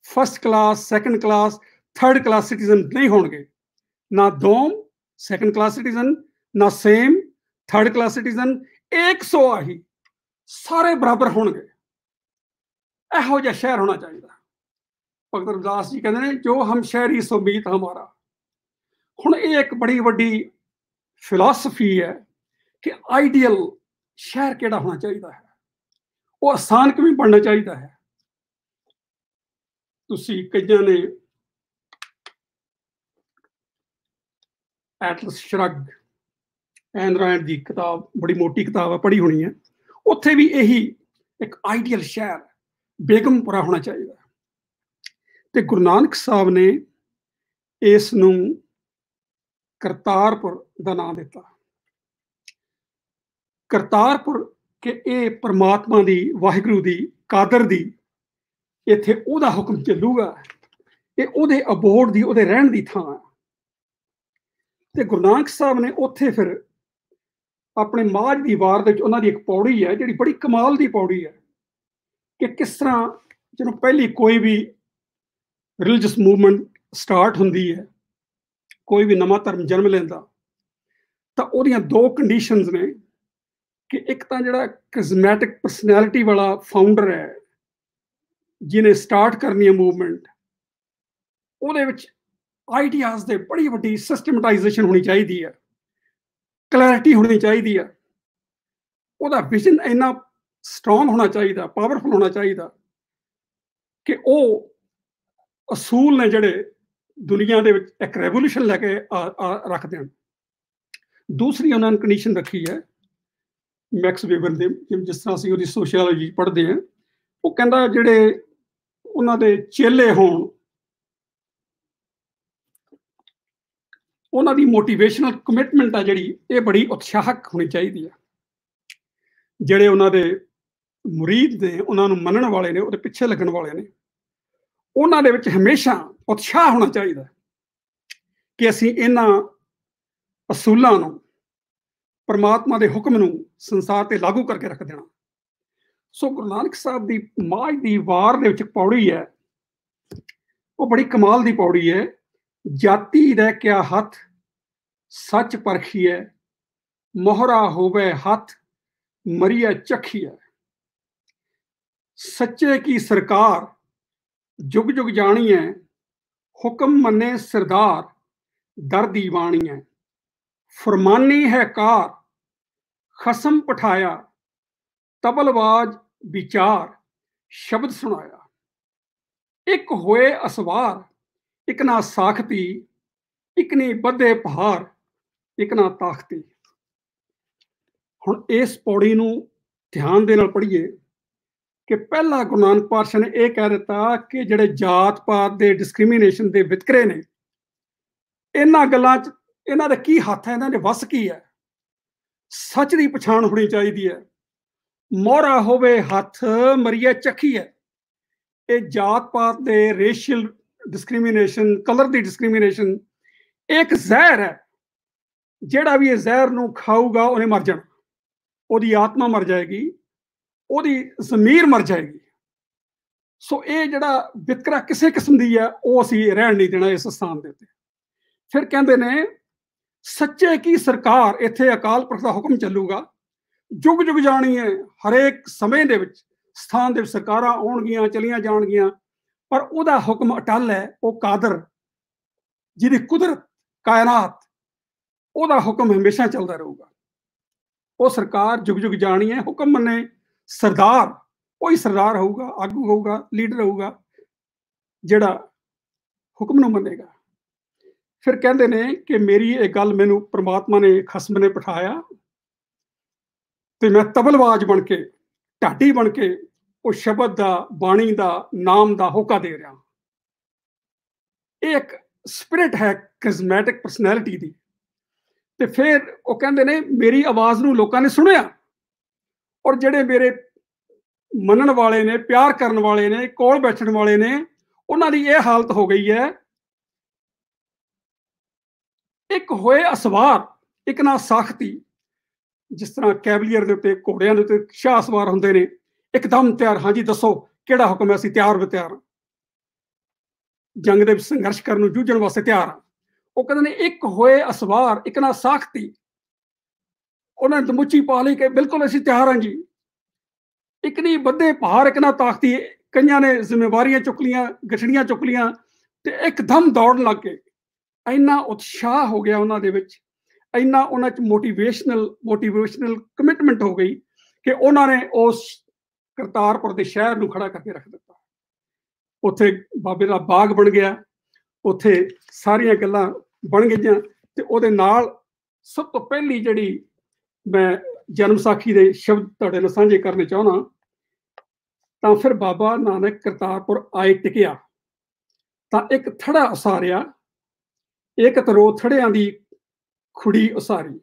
first class, second class, third class citizen ਨਹੀਂ ਹੋਣਗੇ। ਨਾ ਦੋਮ ਸੈਕੰਡ ਕਲਾਸ ਸਿਟੀਜ਼ਨ, ਨਾ ਸੇਮ ਥਰਡ ਕਲਾਸ ਸਿਟੀਜ਼ਨ, ਏਕ ਸੋ ਆਹੀ, ਸਾਰੇ ਬਰਾਬਰ ਹੋਣਗੇ। ਇਹੋ ਜਿਹਾ ਸ਼ਹਿਰ ਹੋਣਾ ਚਾਹੀਦਾ। ਭਗਤ ਰਵਿਦਾਸ ਜੀ ਕਹਿੰਦੇ ਨੇ ਜੋ ਹਮ ਸ਼ਹਿਰੀ ਸੋ ਮੀਤ ਹਮਾਰਾ। ਹੁਣ ਇਹ ਇੱਕ ਬੜੀ ਵੱਡੀ ਫਿਲਾਸਫੀ ਹੈ ਕਿ ਆਈਡੀਅਲ ਸ਼ਹਿਰ ਕਿਹੜਾ ਹੋਣਾ ਚਾਹੀਦਾ ਹੈ, ਉਹ ਆਸਾਨ ਕਿਵੇਂ ਬਣਨਾ ਚਾਹੀਦਾ ਹੈ। ਤੁਸੀਂ ਕਈਆਂ ਨੇ ਐਟਲਸ ਸ਼ਰਗ, ਐਨ ਰੈਂਡ ਦੀ ਕਿਤਾਬ, ਬੜੀ ਮੋਟੀ ਕਿਤਾਬ ਹੈ, ਪੜ੍ਹੀ ਹੋਣੀ ਹੈ। ਉੱਥੇ ਵੀ ਇਹੀ ਇੱਕ ਆਈਡੀਅਲ ਸ਼ਹਿਰ ਬੇਗਮਪੁਰਾ ਹੋਣਾ ਚਾਹੀਦਾ। ਤੇ ਗੁਰੂ ਨਾਨਕ ਸਾਹਿਬ ਨੇ ਇਸ ਨੂੰ ਕਰਤਾਰਪੁਰ ਦਾ ਨਾਮ ਦਿੱਤਾ। ਕਰਤਾਰਪੁਰ ਕਿ ਇਹ ਪਰਮਾਤਮਾ ਦੀ, ਵਾਹਿਗੁਰੂ ਦੀ, ਕਾਦਰ ਦੀ, ਇੱਥੇ ਉਹਦਾ ਹੁਕਮ ਚੱਲੂਗਾ, ਇਹ ਉਹਦੇ ਅਬੋਰਡ ਦੀ, ਉਹਦੇ ਰਹਿਣ ਦੀ ਥਾਂ। ਤੇ ਗੁਰੂ ਨਾਨਕ ਸਾਹਿਬ ਨੇ ਉੱਥੇ ਫਿਰ ਆਪਣੇ ਮਾਝ ਦੀ ਵਾਰ ਦੇ ਵਿੱਚ ਉਹਨਾਂ ਦੀ ਇੱਕ ਪੌੜੀ ਹੈ ਜਿਹੜੀ ਬੜੀ ਕਮਾਲ ਦੀ ਪੌੜੀ ਹੈ ਕਿ ਕਿਸ ਤਰ੍ਹਾਂ ਜਦੋਂ ਪਹਿਲੀ ਕੋਈ ਵੀ ਰਿਲੀਜੀਅਸ ਮੂਵਮੈਂਟ ਸਟਾਰਟ ਹੁੰਦੀ ਹੈ, ਕੋਈ ਵੀ ਨਵਾਂ ਧਰਮ ਜਨਮ ਲੈਂਦਾ, ਤਾਂ ਉਹਦੀਆਂ ਦੋ ਕੰਡੀਸ਼ਨਸ ਨੇ ਕਿ ਇੱਕ ਤਾਂ ਜਿਹੜਾ ਕ੍ਰਿਜ਼ਮੈਟਿਕ ਪਰਸਨੈਲਿਟੀ ਵਾਲਾ ਫਾਊਂਡਰ ਹੈ ਜਿਹਨੇ ਸਟਾਰਟ ਕਰਨੀ ਹੈ ਮੂਵਮੈਂਟ, ਉਹਦੇ ਵਿੱਚ ਆਈਡੀਆਜ਼ ਦੇ ਬੜੀ ਵੱਡੀ ਸਿਸਟਮਟਾਈਜੇਸ਼ਨ ਹੋਣੀ ਚਾਹੀਦੀ ਹੈ, ਕਲੈਰਿਟੀ ਹੋਣੀ ਚਾਹੀਦੀ ਹੈ, ਉਹਦਾ ਵਿਜ਼ਨ ਇੰਨਾ ਸਟਰੋਂਗ ਹੋਣਾ ਚਾਹੀਦਾ, ਪਾਵਰਫੁਲ ਹੋਣਾ ਚਾਹੀਦਾ ਕਿ ਉਹ ਅਸੂਲ ਨੇ ਜਿਹੜੇ ਦੁਨੀਆ ਦੇ ਵਿੱਚ ਇੱਕ ਰੈਵੋਲੂਸ਼ਨ ਲੈ ਕੇ ਰੱਖ ਦੇਣ। ਦੂਸਰੀ ਉਹਨਾਂ ਨੇ ਕੰਡੀਸ਼ਨ ਰੱਖੀ ਹੈ ਮੈਕਸ ਵੇਬਰ ਦੇ, ਜਿਸ ਤਰ੍ਹਾਂ ਅਸੀਂ ਉਹਦੀ ਸੋਸ਼ੀਓਲੋਜੀ ਪੜ੍ਹਦੇ ਹਾਂ, ਉਹ ਕਹਿੰਦਾ ਜਿਹੜੇ ਉਹਨਾਂ ਦੇ ਚੇਲੇ ਹੋਣ, ਉਹਨਾਂ ਦੀ ਮੋਟੀਵੇਸ਼ਨਲ ਕਮਿਟਮੈਂਟ ਆ ਜਿਹੜੀ, ਇਹ ਬੜੀ ਉਤਸ਼ਾਹਕ ਹੋਣੀ ਚਾਹੀਦੀ ਹੈ। ਜਿਹੜੇ ਉਹਨਾਂ ਦੇ ਮੁਰੀਦ ਨੇ, ਉਹਨਾਂ ਨੂੰ ਮੰਨਣ ਵਾਲੇ ਨੇ, ਉਹਦੇ ਪਿੱਛੇ ਲੱਗਣ ਵਾਲੇ ਨੇ, ਉਹਨਾਂ ਦੇ ਵਿੱਚ ਹਮੇਸ਼ਾ ਉਤਸ਼ਾਹ ਹੋਣਾ ਚਾਹੀਦਾ ਕਿ ਅਸੀਂ ਇਹਨਾਂ ਅਸੂਲਾਂ ਨੂੰ, ਪਰਮਾਤਮਾ ਦੇ ਹੁਕਮ ਨੂੰ ਸੰਸਾਰ ਤੇ ਲਾਗੂ ਕਰਕੇ ਰੱਖ ਦੇਣਾ। ਸੋ ਗੁਰੂ ਨਾਨਕ ਸਾਹਿਬ ਦੀ ਮਾਝ ਦੀ ਵਾਰ ਦੇ ਵਿੱਚ ਪੌੜੀ ਹੈ, ਉਹ ਬੜੀ ਕਮਾਲ ਦੀ ਪੌੜੀ ਹੈ। ਜਾਤੀ ਰਹਿ ਕਿਆ ਹੱਥ ਸੱਚ ਪਰਖੀਐ, ਮੋਹਰਾ ਹੋਵੇ ਹੱਥ ਮਰੀਐ ਚੱਖੀਐ। ਸੱਚੇ ਕੀ ਸਰਕਾਰ ਜੁਗ ਜੁਗ ਜਾਣੀਐ, ਹੁਕਮ ਮੰਨੇ ਸਰਦਾਰ ਦਰ ਦੀਵਾਣੀਐ। ਫਰਮਾਨੀ ਹੈ ਕਾਰ ਖਸਮ ਪਠਾਇਆ, ਤਬਲਵਾਜ ਵਿਚਾਰ ਸ਼ਬਦ ਸੁਣਾਇਆ। ਇੱਕ ਹੋਏ ਅਸਵਾਰ ਇੱਕ ਨਾ ਸਾਖਤੀ, ਇੱਕ ਨੀ ਬੱਧੇ ਪਹਾੜ ਇੱਕ ਨਾ ਤਾਖਤੀ। ਹੁਣ ਇਸ ਪੌੜੀ ਨੂੰ ਧਿਆਨ ਦੇ ਨਾਲ ਪੜ੍ਹੀਏ ਕਿ ਪਹਿਲਾ ਗੁਰੂ ਨਾਨਕ ਪਾਤਸ਼ਾਹ ਨੇ ਇਹ ਕਹਿ ਦਿੱਤਾ ਕਿ ਜਿਹੜੇ ਜਾਤ ਪਾਤ ਦੇ ਡਿਸਕ੍ਰਿਮੀਨੇਸ਼ਨ ਦੇ ਵਿਤਕਰੇ ਨੇ, ਇਹਨਾਂ ਗੱਲਾਂ 'ਚ ਇਹਨਾਂ ਦਾ ਕੀ ਹੱਥ ਹੈ, ਇਹਨਾਂ ਦੇ ਵੱਸ ਕੀ ਹੈ। ਸੱਚ ਦੀ ਪਛਾਣ ਹੋਣੀ ਚਾਹੀਦੀ ਹੈ। ਮੋਹਰਾ ਹੋਵੇ ਹੱਥ ਮਰੀਏ ਚੱਖੀ ਹੈ। ਇਹ ਜਾਤ ਪਾਤ ਦੇ ਰੇਸ਼ੀਅਲ ਡਿਸਕ੍ਰਿਮੀਨੇਸ਼ਨ, ਕਲਰ ਦੀ ਡਿਸਕ੍ਰਿਮੀਨੇਸ਼ਨ ਇੱਕ ਜ਼ਹਿਰ ਹੈ। ਜਿਹੜਾ ਵੀ ਇਹ ਜ਼ਹਿਰ ਨੂੰ ਖਾਊਗਾ ਉਹਨੇ ਮਰ ਜਾਣਾ, ਉਹਦੀ ਆਤਮਾ ਮਰ ਜਾਏਗੀ, ਉਹਦੀ ਜ਼ਮੀਰ ਮਰ ਜਾਏਗੀ। ਸੋ ਇਹ ਜਿਹੜਾ ਵਿਤਕਰਾ ਕਿਸੇ ਕਿਸਮ ਦੀ ਹੈ ਉਹ ਅਸੀਂ ਰਹਿਣ ਨਹੀਂ ਦੇਣਾ ਇਸ ਸਥਾਨ ਦੇ ਉੱਤੇ। ਫਿਰ ਕਹਿੰਦੇ ਨੇ ਸੱਚੇ ਕੀ ਸਰਕਾਰ, ਇੱਥੇ ਅਕਾਲ ਪੁਰਖ ਦਾ ਹੁਕਮ ਚੱਲੂਗਾ, ਜੁਗ ਜੁਗ ਜਾਣੀ ਹੈ। ਹਰੇਕ ਸਮੇਂ ਦੇ ਵਿੱਚ ਸਥਾਨ ਦੇ ਵਿੱਚ ਸਰਕਾਰਾਂ ਆਉਣਗੀਆਂ, ਚਲੀਆਂ ਜਾਣਗੀਆਂ, ਪਰ ਉਹਦਾ ਹੁਕਮ ਅਟਲ ਹੈ। ਉਹ ਕਾਦਰ, ਜਿਹਦੀ ਕੁਦਰਤ ਕਾਇਨਾਤ, ਉਹਦਾ ਹੁਕਮ ਹਮੇਸ਼ਾ ਚੱਲਦਾ ਰਹੂਗਾ। ਉਹ ਸਰਕਾਰ ਜੁਗ ਜੁਗ ਜਾਣੀ ਹੈ। ਹੁਕਮ ਮੰਨੇ ਸਰਦਾਰ, ਉਹੀ ਸਰਦਾਰ ਹੋਊਗਾ, ਆਗੂ ਹੋਊਗਾ, ਲੀਡਰ ਹੋਊਗਾ ਜਿਹੜਾ ਹੁਕਮ ਨੂੰ ਮੰਨੇਗਾ। ਫਿਰ ਕਹਿੰਦੇ ਨੇ ਕਿ ਮੇਰੀ ਇਹ ਗੱਲ ਮੈਨੂੰ ਪ੍ਰਮਾਤਮਾ ਨੇ, ਖਸਮ ਨੇ ਪਠਾਇਆ, ਤੇ ਮੈਂ ਤਬਲਬਾਜ਼ ਬਣ ਕੇ, ਢਾਡੀ ਬਣ ਕੇ ਉਹ ਸ਼ਬਦ ਦਾ, ਬਾਣੀ ਦਾ, ਨਾਮ ਦਾ ਹੋਕਾ ਦੇ ਰਿਹਾ। ਇਹ ਇੱਕ ਸਪਿਰਿਟ ਹੈ ਕ੍ਰਿਜ਼ਮੈਟਿਕ ਪਰਸਨੈਲਿਟੀ ਦੀ। ਤੇ ਫਿਰ ਉਹ ਕਹਿੰਦੇ ਨੇ ਮੇਰੀ ਆਵਾਜ਼ ਨੂੰ ਲੋਕਾਂ ਨੇ ਸੁਣਿਆ, ਔਰ ਜਿਹੜੇ ਮੇਰੇ ਮੰਨਣ ਵਾਲੇ ਨੇ, ਪਿਆਰ ਕਰਨ ਵਾਲੇ ਨੇ, ਕੋਲ ਬੈਠਣ ਵਾਲੇ ਨੇ, ਉਹਨਾਂ ਦੀ ਇਹ ਹਾਲਤ ਹੋ ਗਈ ਹੈ, ਇੱਕ ਹੋਏ ਅਸਵਾਰ ਇੱਕ ਨਾ ਸਾਖਤੀ। ਜਿਸ ਤਰ੍ਹਾਂ ਕੈਵਲੀਅਰ ਦੇ ਉੱਤੇ, ਘੋੜਿਆਂ ਦੇ ਉੱਤੇ ਸ਼ਾਹ ਸਵਾਰ ਹੁੰਦੇ ਨੇ, ਇੱਕਦਮ ਤਿਆਰ, ਹਾਂਜੀ ਦੱਸੋ ਕਿਹੜਾ ਹੁਕਮ ਹੈ, ਅਸੀਂ ਤਿਆਰ ਬਤਿਆਰ, ਜੰਗ ਦੇ ਵਿੱਚ ਸੰਘਰਸ਼ ਕਰਨ ਨੂੰ, ਜੂਝਣ ਵਾਸਤੇ ਤਿਆਰ ਆ। ਉਹ ਕਹਿੰਦੇ ਨੇ ਇੱਕ ਹੋਏ ਅਸਵਾਰ ਇੱਕ ਨਾ ਸਾਖਤੀ। ਉਹਨਾਂ ਨੇ ਦਮੁੱਚੀ ਪਾ ਲਈ ਕਿ ਬਿਲਕੁਲ ਅਸੀਂ ਤਿਆਰ ਹਾਂ ਜੀ। ਇੱਕ ਨਹੀਂ ਬੱਧੇ ਭਾਰ ਇੱਕ ਨਾ ਤਾਕਤੀ। ਕਈਆਂ ਨੇ ਜ਼ਿੰਮੇਵਾਰੀਆਂ ਚੁੱਕ ਲੀਆਂ, ਗਠੜੀਆਂ ਚੁੱਕ ਲੀਆਂ, ਤੇ ਇੱਕਦਮ ਦੌੜਨ ਲੱਗ ਗਏ। ਇੰਨਾ ਉਤਸ਼ਾਹ ਹੋ ਗਿਆ ਉਹਨਾਂ ਦੇ ਵਿੱਚ, ਇੰਨਾ ਉਹਨਾਂ 'ਚ ਮੋਟੀਵੇਸ਼ਨਲ ਕਮਿਟਮੈਂਟ ਹੋ ਗਈ ਕਿ ਉਹਨਾਂ ਨੇ ਉਸ ਕਰਤਾਰਪੁਰ ਦੇ ਸ਼ਹਿਰ ਨੂੰ ਖੜਾ ਕਰਕੇ ਰੱਖ ਦਿੱਤਾ। ਉੱਥੇ ਬਾਬੇ ਦਾ ਬਾਗ ਬਣ ਗਿਆ, ਉੱਥੇ ਸਾਰੀਆਂ ਗੱਲਾਂ ਬਣ ਗਈਆਂ। ਤੇ ਉਹਦੇ ਨਾਲ ਸਭ ਤੋਂ ਪਹਿਲੀ ਜਿਹੜੀ ਮੈਂ ਜਨਮ ਸਾਖੀ ਦੇ ਸ਼ਬਦ ਤੁਹਾਡੇ ਨਾਲ ਸਾਂਝੇ ਕਰਨੇ ਚਾਹੁੰਦਾ, ਤਾਂ ਫਿਰ ਬਾਬਾ ਨਾਨਕ ਕਰਤਾਰਪੁਰ ਆਏ ਟਿਕਿਆ, ਤਾਂ ਇੱਕ ਥੜਾ ਉਸਾਰਿਆ, ਇੱਕ ਤਰੋ ਥੜਿਆਂ ਦੀ ਖੁੜੀ ਉਸਾਰੀ।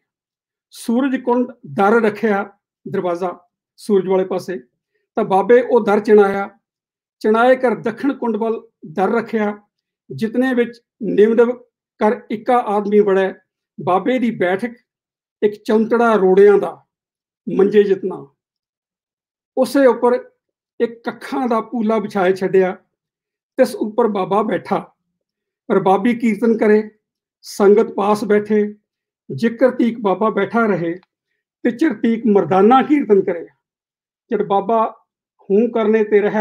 ਸੂਰਜ ਕੁੰਡ ਦਰ ਰੱਖਿਆ, ਦਰਵਾਜ਼ਾ ਸੂਰਜ ਵਾਲੇ ਪਾਸੇ, ਤਾਂ ਬਾਬੇ ਉਹ ਦਰ ਚਿਣਾਇਆ। ਚਿਣਾਏ ਕਰ ਦੱਖਣ ਕੁੰਡ ਵੱਲ ਦਰ ਰੱਖਿਆ, ਜਿਤਨੇ ਵਿੱਚ ਨਿਮਦਵ ਕਰ ਇੱਕਾ ਆਦਮੀ ਵੜੈ। ਬਾਬੇ ਦੀ ਬੈਠਕ ਇੱਕ ਚੌਂਤੜਾ ਰੋੜਿਆਂ ਦਾ, ਮੰਜੇ ਜਿਤਨਾ, ਉਸੇ ਉੱਪਰ ਇੱਕ ਕੱਖਾਂ ਦਾ ਪੂਲਾ ਵਿਛਾਏ ਛੱਡਿਆ, ਤਿਸ ਉੱਪਰ ਬਾਬਾ ਬੈਠਾ। ਰਬਾਬੀ ਕੀਰਤਨ ਕਰੇ, ਸੰਗਤ ਪਾਸ ਬੈਠੇ, ਜ਼ਿਕਰ ਤੀਕ ਬਾਬਾ ਬੈਠਾ ਰਹੇ, ਤੇ ਚਿਰਤੀਕ ਮਰਦਾਨਾ ਕੀਰਤਨ ਕਰੇ। जब बाबा हूँ करने ते रह,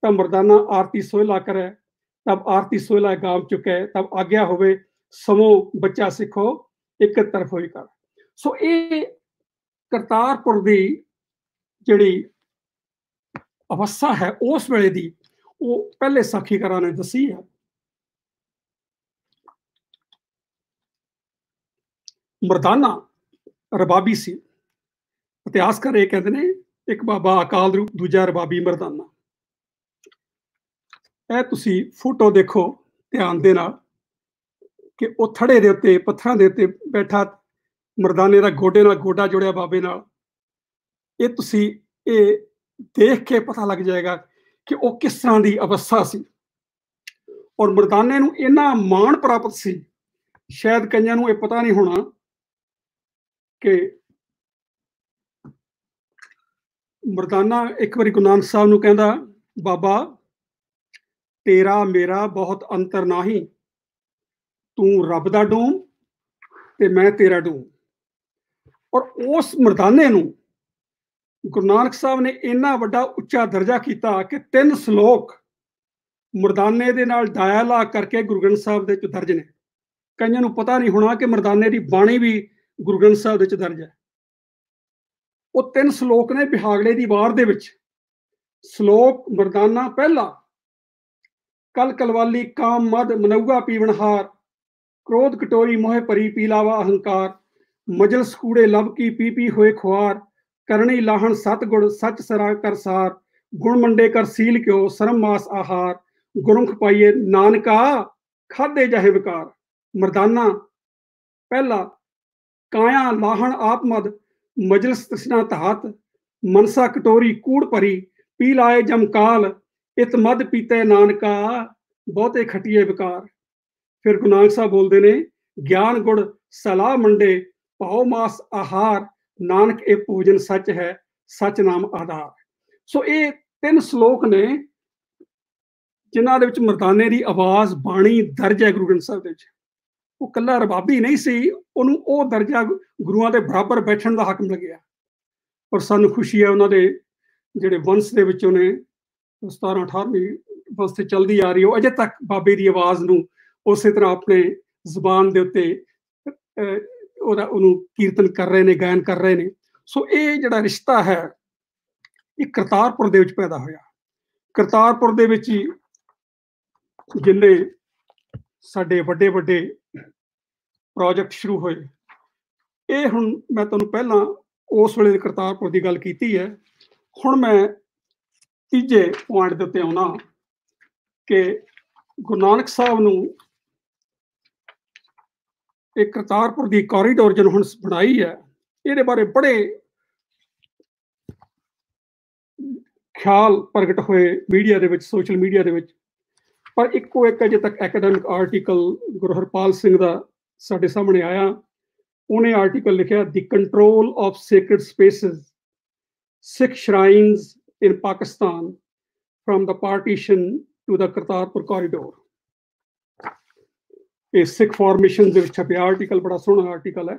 तब मर्दाना आरती सोहला करे, तब आरती सोहला गाम चुके, तब आज्ञा होवे समो बच्चा सिखो एक तरफ होई कर। सो ये करतारपुर दी जिहड़ी अवस्था है उस वेले दी, वो पहले साखीकारां ने दसी है। मर्दाना रबाबी सी। इतिहासकार ये कहते हैं एक बाबा अकाल रूप, दूजा रबाबी मर्दाना। ਇਹ ਤੁਸੀਂ ਫੋਟੋ ਦੇਖੋ ਧਿਆਨ ਦੇ ਨਾਲ ਕਿ ਉਹ ਥੜੇ ਦੇ ਉੱਤੇ, ਪੱਥਰਾਂ ਦੇ ਉੱਤੇ ਬੈਠਾ ਮਰਦਾਨੇ ਦਾ ਗੋਡੇ ਨਾਲ ਗੋਡਾ ਜੁੜਿਆ ਬਾਬੇ ਨਾਲ। ਇਹ ਤੁਸੀਂ ਇਹ ਦੇਖ ਕੇ ਪਤਾ ਲੱਗ ਜਾਏਗਾ ਕਿ ਉਹ ਕਿਸ ਤਰ੍ਹਾਂ ਦੀ ਅਵਸਥਾ ਸੀ। ਔਰ ਮਰਦਾਨੇ ਨੂੰ ਇੰਨਾ ਮਾਣ ਪ੍ਰਾਪਤ ਸੀ, ਸ਼ਾਇਦ ਕਈਆਂ ਨੂੰ ਇਹ ਪਤਾ ਨਹੀਂ ਹੋਣਾ ਕਿ ਮਰਦਾਨਾ ਇੱਕ ਵਾਰੀ ਗੁਰੂ ਨਾਨਕ ਸਾਹਿਬ ਨੂੰ ਕਹਿੰਦਾ, ਬਾਬਾ तेरा मेरा बहुत अंतर नाही, तू रब दा डूम ते मैं तेरा डूम। और उस मर्दाने नूं गुरु नानक साहब ने इन्ना वड्डा उच्चा दर्जा किया कि 3 श्लोक मर्दाने दे नाल डायलॉग करके गुरु ग्रंथ साहब दे च दर्ज ने। कईयां नूं पता नहीं होना कि मर्दाने दी बाणी भी गुरु ग्रंथ साहब दे च दर्ज है। वो 3 श्लोक ने बिहागड़े दी वार दे विच। श्लोक मर्दाना पहला, कल कलवाली काम मद मनौगा पीवनहार, क्रोध कटोरी मोह परी पीलावा अहंकार, मजलस कूड़े लब की पी पी होए खुआर, करनी लाहन सत गुण सच सरा कर सार, गुण मंडे कर सील क्यों सरम मास आहार, गुरुख पाइए नानका खादे जाहे विकार। मर्दाना पहला, काया लाहन आप मद मजलस तृष्णा धात, मनसा कटोरी कूड़ परी पी लाए जमकाल, इत मद पीते नानका बहुते खटिए विकार। फिर गुरु नानक साहब बोलते ने ज्ञान गुड़ सलाह मंडे पाओ मास आहार नानक ए भोजन सच है सच नाम आधार। सो ये 3 श्लोक ने जिन्हां दे विच मर्दाने की आवाज़ बाणी दर्ज है गुरु ग्रंथ साहिब दे विच। वो कल्ला रबाबी नहीं सी, उन्होंने वो दर्जा गुरुआं दे बराबर बैठण दा हक मिल गया। और सानू खुशी है उन्होंने जिहड़े वंश दे विचों ने 17-18वीं वंश ते चलदी आ रही है, अजे तक बाबे की आवाज़ नूं उस तरह अपने जबान के उत्ते कीर्तन कर रहे हैं, गायन कर रहे हैं। सो ये जिहड़ा रिश्ता है ये करतारपुर दे विच पैदा होया। करतारपुर दे विच ही जिन्ने साडे वड्डे वड्डे प्रोजेक्ट शुरू होए, ये हुण मैं तुहानूं पहलां उस वेले करतारपुर की गल कीती है। हुण मैं तीजे पॉइंट दे उत्ते आउणा कि गुरु नानक साहब नूं एक करतारपुर की कॉरीडोर जो हुण बनाई है, ये बारे बड़े ख्याल प्रगट होए मीडिया दे विच, सोशल मीडिया दे विच। पर इक्को एक अजे तक एकेडमिक आर्टिकल गुरु हरपाल सिंह दा साडे सामने आया। उन्हें आर्टिकल लिखा the control of sacred spaces Sikh shrines in Pakistan from the partition to the Kartarpur corridor. ये सिख फॉर्मेशन दे विच छपिया आर्टिकल, बड़ा सोहना आर्टिकल है।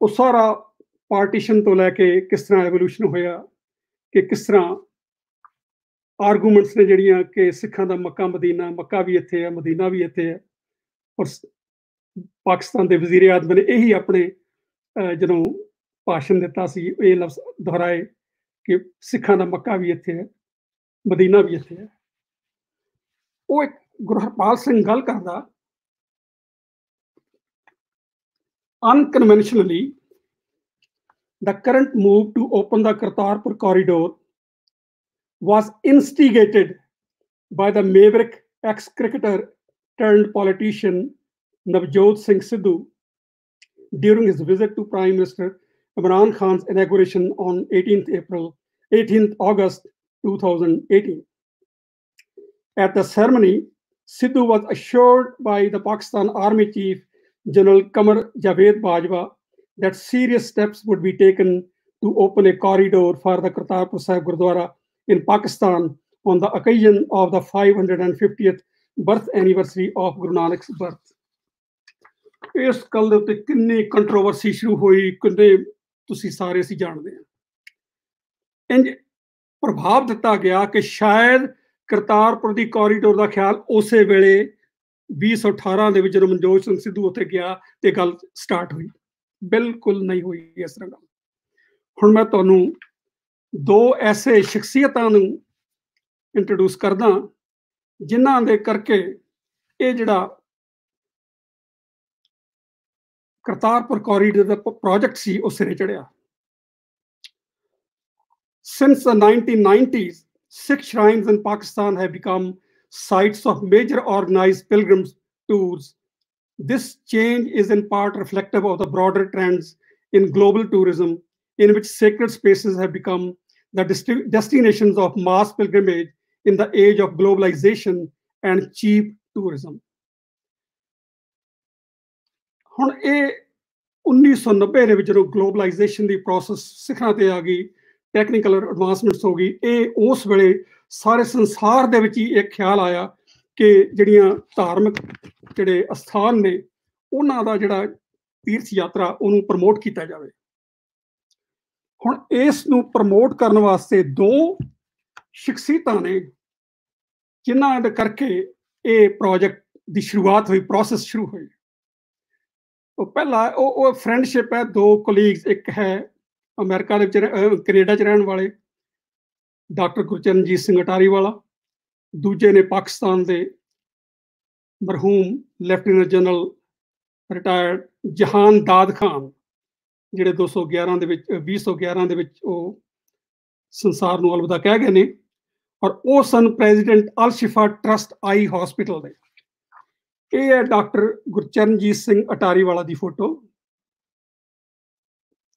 वो सारा पार्टीशन तो लैके किस तरह एवोल्यूशन होया कि किस तरह आर्गूमेंट्स ने जिहड़ियां कि सिखां दा मक्का मदीना, मक्का भी इत्थे है, मदीना भी इत्थे है। और पाकिस्तान के वजीर आजम ने यही अपने जदों भाषण दिता सी ये लफ्ज़ दोहराए कि सिखां दा मक्का भी इत्थे है, मदीना भी इत्थे है। वो एक गुरु हरपाल सिंह गल करदा unconventionally the current move to open the Kartarpur corridor was instigated by the maverick ex-cricketer turned politician Navjot Singh Sidhu during his visit to Prime Minister Imran Khan's inauguration on 18th August 2018. At the ceremony, Sidhu was assured by the Pakistan Army Chief General Qamar Javed Bajwa that serious steps would be taken to open a corridor for the Kartarpur Sahib Gurdwara in Pakistan on the occasion of the 550th birth anniversary of Guru Nanak's birth. इस गल दे उत्ते किन्नी controversy शुरू हुई, किन्ने तुसीं सारे असीं जाणदे हां। इंज प्रभाव दिता गया कि शायद करतारपुर की कॉरीडोर का ख्याल उस वेले 2018 ਦੇ ਵਿੱਚ ਜਦੋਂ ਮਨਜੋਤ ਸਿੰਘ ਸਿੱਧੂ ਉੱਥੇ ਗਿਆ ਤੇ ਗੱਲ ਸਟਾਰਟ ਹੋਈ। ਬਿਲਕੁਲ ਨਹੀਂ ਹੋਈ ਇਸ ਤਰ੍ਹਾਂ ਗੱਲ। ਹੁਣ ਮੈਂ ਤੁਹਾਨੂੰ 2 ਐਸੇ ਸ਼ਖਸੀਅਤਾਂ ਨੂੰ ਇੰਟਰੋਡਿਊਸ ਕਰਦਾ ਜਿਨ੍ਹਾਂ ਦੇ ਕਰਕੇ ਇਹ ਜਿਹੜਾ ਕਰਤਾਰਪੁਰ ਕੌਰੀਡੋਰ ਦਾ ਪ੍ਰੋਜੈਕਟ ਸੀ ਉਹ ਸਿਰੇ ਚੜਿਆ। Since the 1990s, Sikh shrines in Pakistan have become sites of major organized pilgrims tours. This change is in part reflective of the broader trends in global tourism, in which sacred spaces have become the destinations of mass pilgrimage in the age of globalization and cheap tourism. ਹੁਣ ਇਹ 1990 ਦੇ ਵਿੱਚ ਜਦੋਂ globalisation ਦੀ process ਸਿੱਖਾਂ ਤੇ ਆ ਗਈ, technical ਐਡਵਾਂਸਮੈਂਟਸ ਹੋ ਗਈ, ਇਹ ਉਸ ਵੇਲੇ ਸਾਰੇ ਸੰਸਾਰ ਦੇ ਵਿੱਚ ਹੀ ਇੱਕ ਖਿਆਲ ਆਇਆ ਕਿ ਜਿਹੜੀਆਂ ਧਾਰਮਿਕ ਜਿਹੜੇ ਅਸਥਾਨ ਨੇ ਉਹਨਾਂ ਦਾ ਜਿਹੜਾ ਤੀਰਥ ਯਾਤਰਾ ਉਹਨੂੰ ਪ੍ਰਮੋਟ ਕੀਤਾ ਜਾਵੇ। ਹੁਣ ਇਸ ਨੂੰ ਪ੍ਰਮੋਟ ਕਰਨ ਵਾਸਤੇ 2 ਸ਼ਖਸੀਅਤਾਂ ਨੇ ਜਿਨ੍ਹਾਂ ਦੇ ਕਰਕੇ ਇਹ ਪ੍ਰੋਜੈਕਟ ਦੀ ਸ਼ੁਰੂਆਤ ਹੋਈ, ਪ੍ਰੋਸੈਸ ਸ਼ੁਰੂ ਹੋਈ। ਉਹ ਪਹਿਲਾ ਉਹ ਫਰੈਂਡਸ਼ਿਪ ਹੈ 2 ਕੋਲੀਗਸ, ਇੱਕ ਹੈ ਅਮਰੀਕਾ ਦੇ ਵਿੱਚ ਕੈਨੇਡਾ 'ਚ ਰਹਿਣ ਵਾਲੇ ਡਾਕਟਰ ਗੁਰਚਰਨਜੀਤ ਸਿੰਘ ਅਟਾਰੀ ਵਾਲਾ, ਦੂਜੇ ਨੇ ਪਾਕਿਸਤਾਨ ਦੇ ਮਰਹੂਮ ਲੈਫਟੀਨੈਂਟ ਜਨਰਲ ਰਿਟਾਇਰਡ ਜਹਾਨ ਦਾਦ ਖਾਨ, ਜਿਹੜੇ 2011 ਦੇ ਵਿੱਚ ਉਹ ਸੰਸਾਰ ਨੂੰ ਅਲਵਿਦਾ ਕਹਿ ਗਏ ਨੇ। ਔਰ ਉਹ ਸਨ ਪ੍ਰੈਜ਼ੀਡੈਂਟ ਅਲ ਸ਼ਿਫਾ ਟਰਸਟ ਆਈ ਹਸਪੀਟਲ ਦੇ। ਇਹ ਹੈ ਡਾਕਟਰ ਗੁਰਚਰਨਜੀਤ ਸਿੰਘ ਅਟਾਰੀ ਵਾਲਾ ਦੀ ਫੋਟੋ,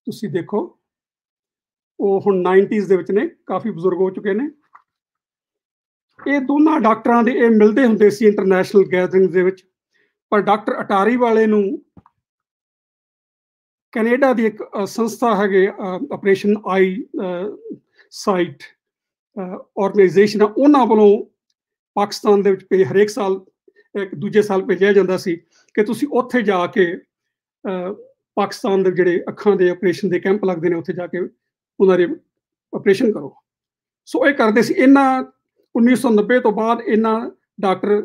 ਤੁਸੀਂ ਦੇਖੋ। ਉਹ ਹੁਣ 90s ਦੇ ਵਿੱਚ ਨੇ, ਕਾਫੀ ਬਜ਼ੁਰਗ ਹੋ ਚੁੱਕੇ ਨੇ। ਇਹ ਦੋਨਾਂ ਡਾਕਟਰਾਂ ਦੇ ਇਹ ਮਿਲਦੇ ਹੁੰਦੇ ਸੀ ਇੰਟਰਨੈਸ਼ਨਲ ਗੈਦਰਿੰਗਸ ਦੇ ਵਿੱਚ। ਪਰ ਡਾਕਟਰ ਅਟਾਰੀ ਵਾਲੇ ਨੂੰ ਕੈਨੇਡਾ ਦੀ ਇੱਕ ਸੰਸਥਾ ਹੈਗੇ ਆਪਰੇਸ਼ਨ ਆਈ ਸਾਈਟ ਆਰਗੇਨਾਈਜੇਸ਼ਨ, ਉਹਨਾਂ ਵੱਲੋਂ ਪਾਕਿਸਤਾਨ ਦੇ ਵਿੱਚ ਹਰੇਕ ਸਾਲ ਇੱਕ ਦੂਜੇ ਸਾਲ ਭੇਜਿਆ ਜਾਂਦਾ ਸੀ ਕਿ ਤੁਸੀਂ ਉੱਥੇ ਜਾ ਕੇ ਪਾਕਿਸਤਾਨ ਦੇ ਜਿਹੜੇ ਅੱਖਾਂ ਦੇ ਆਪਰੇਸ਼ਨ ਦੇ ਕੈਂਪ ਲੱਗਦੇ ਨੇ ਉੱਥੇ ਜਾ ਕੇ ਉਹਨਾਂ ਦੇ ਆਪਰੇਸ਼ਨ ਕਰੋ। ਸੋ ਇਹ ਕਰਦੇ ਸੀ। ਇਹਨਾਂ 1990 ਤੋਂ ਬਾਅਦ ਇਹਨਾਂ ਡਾਕਟਰ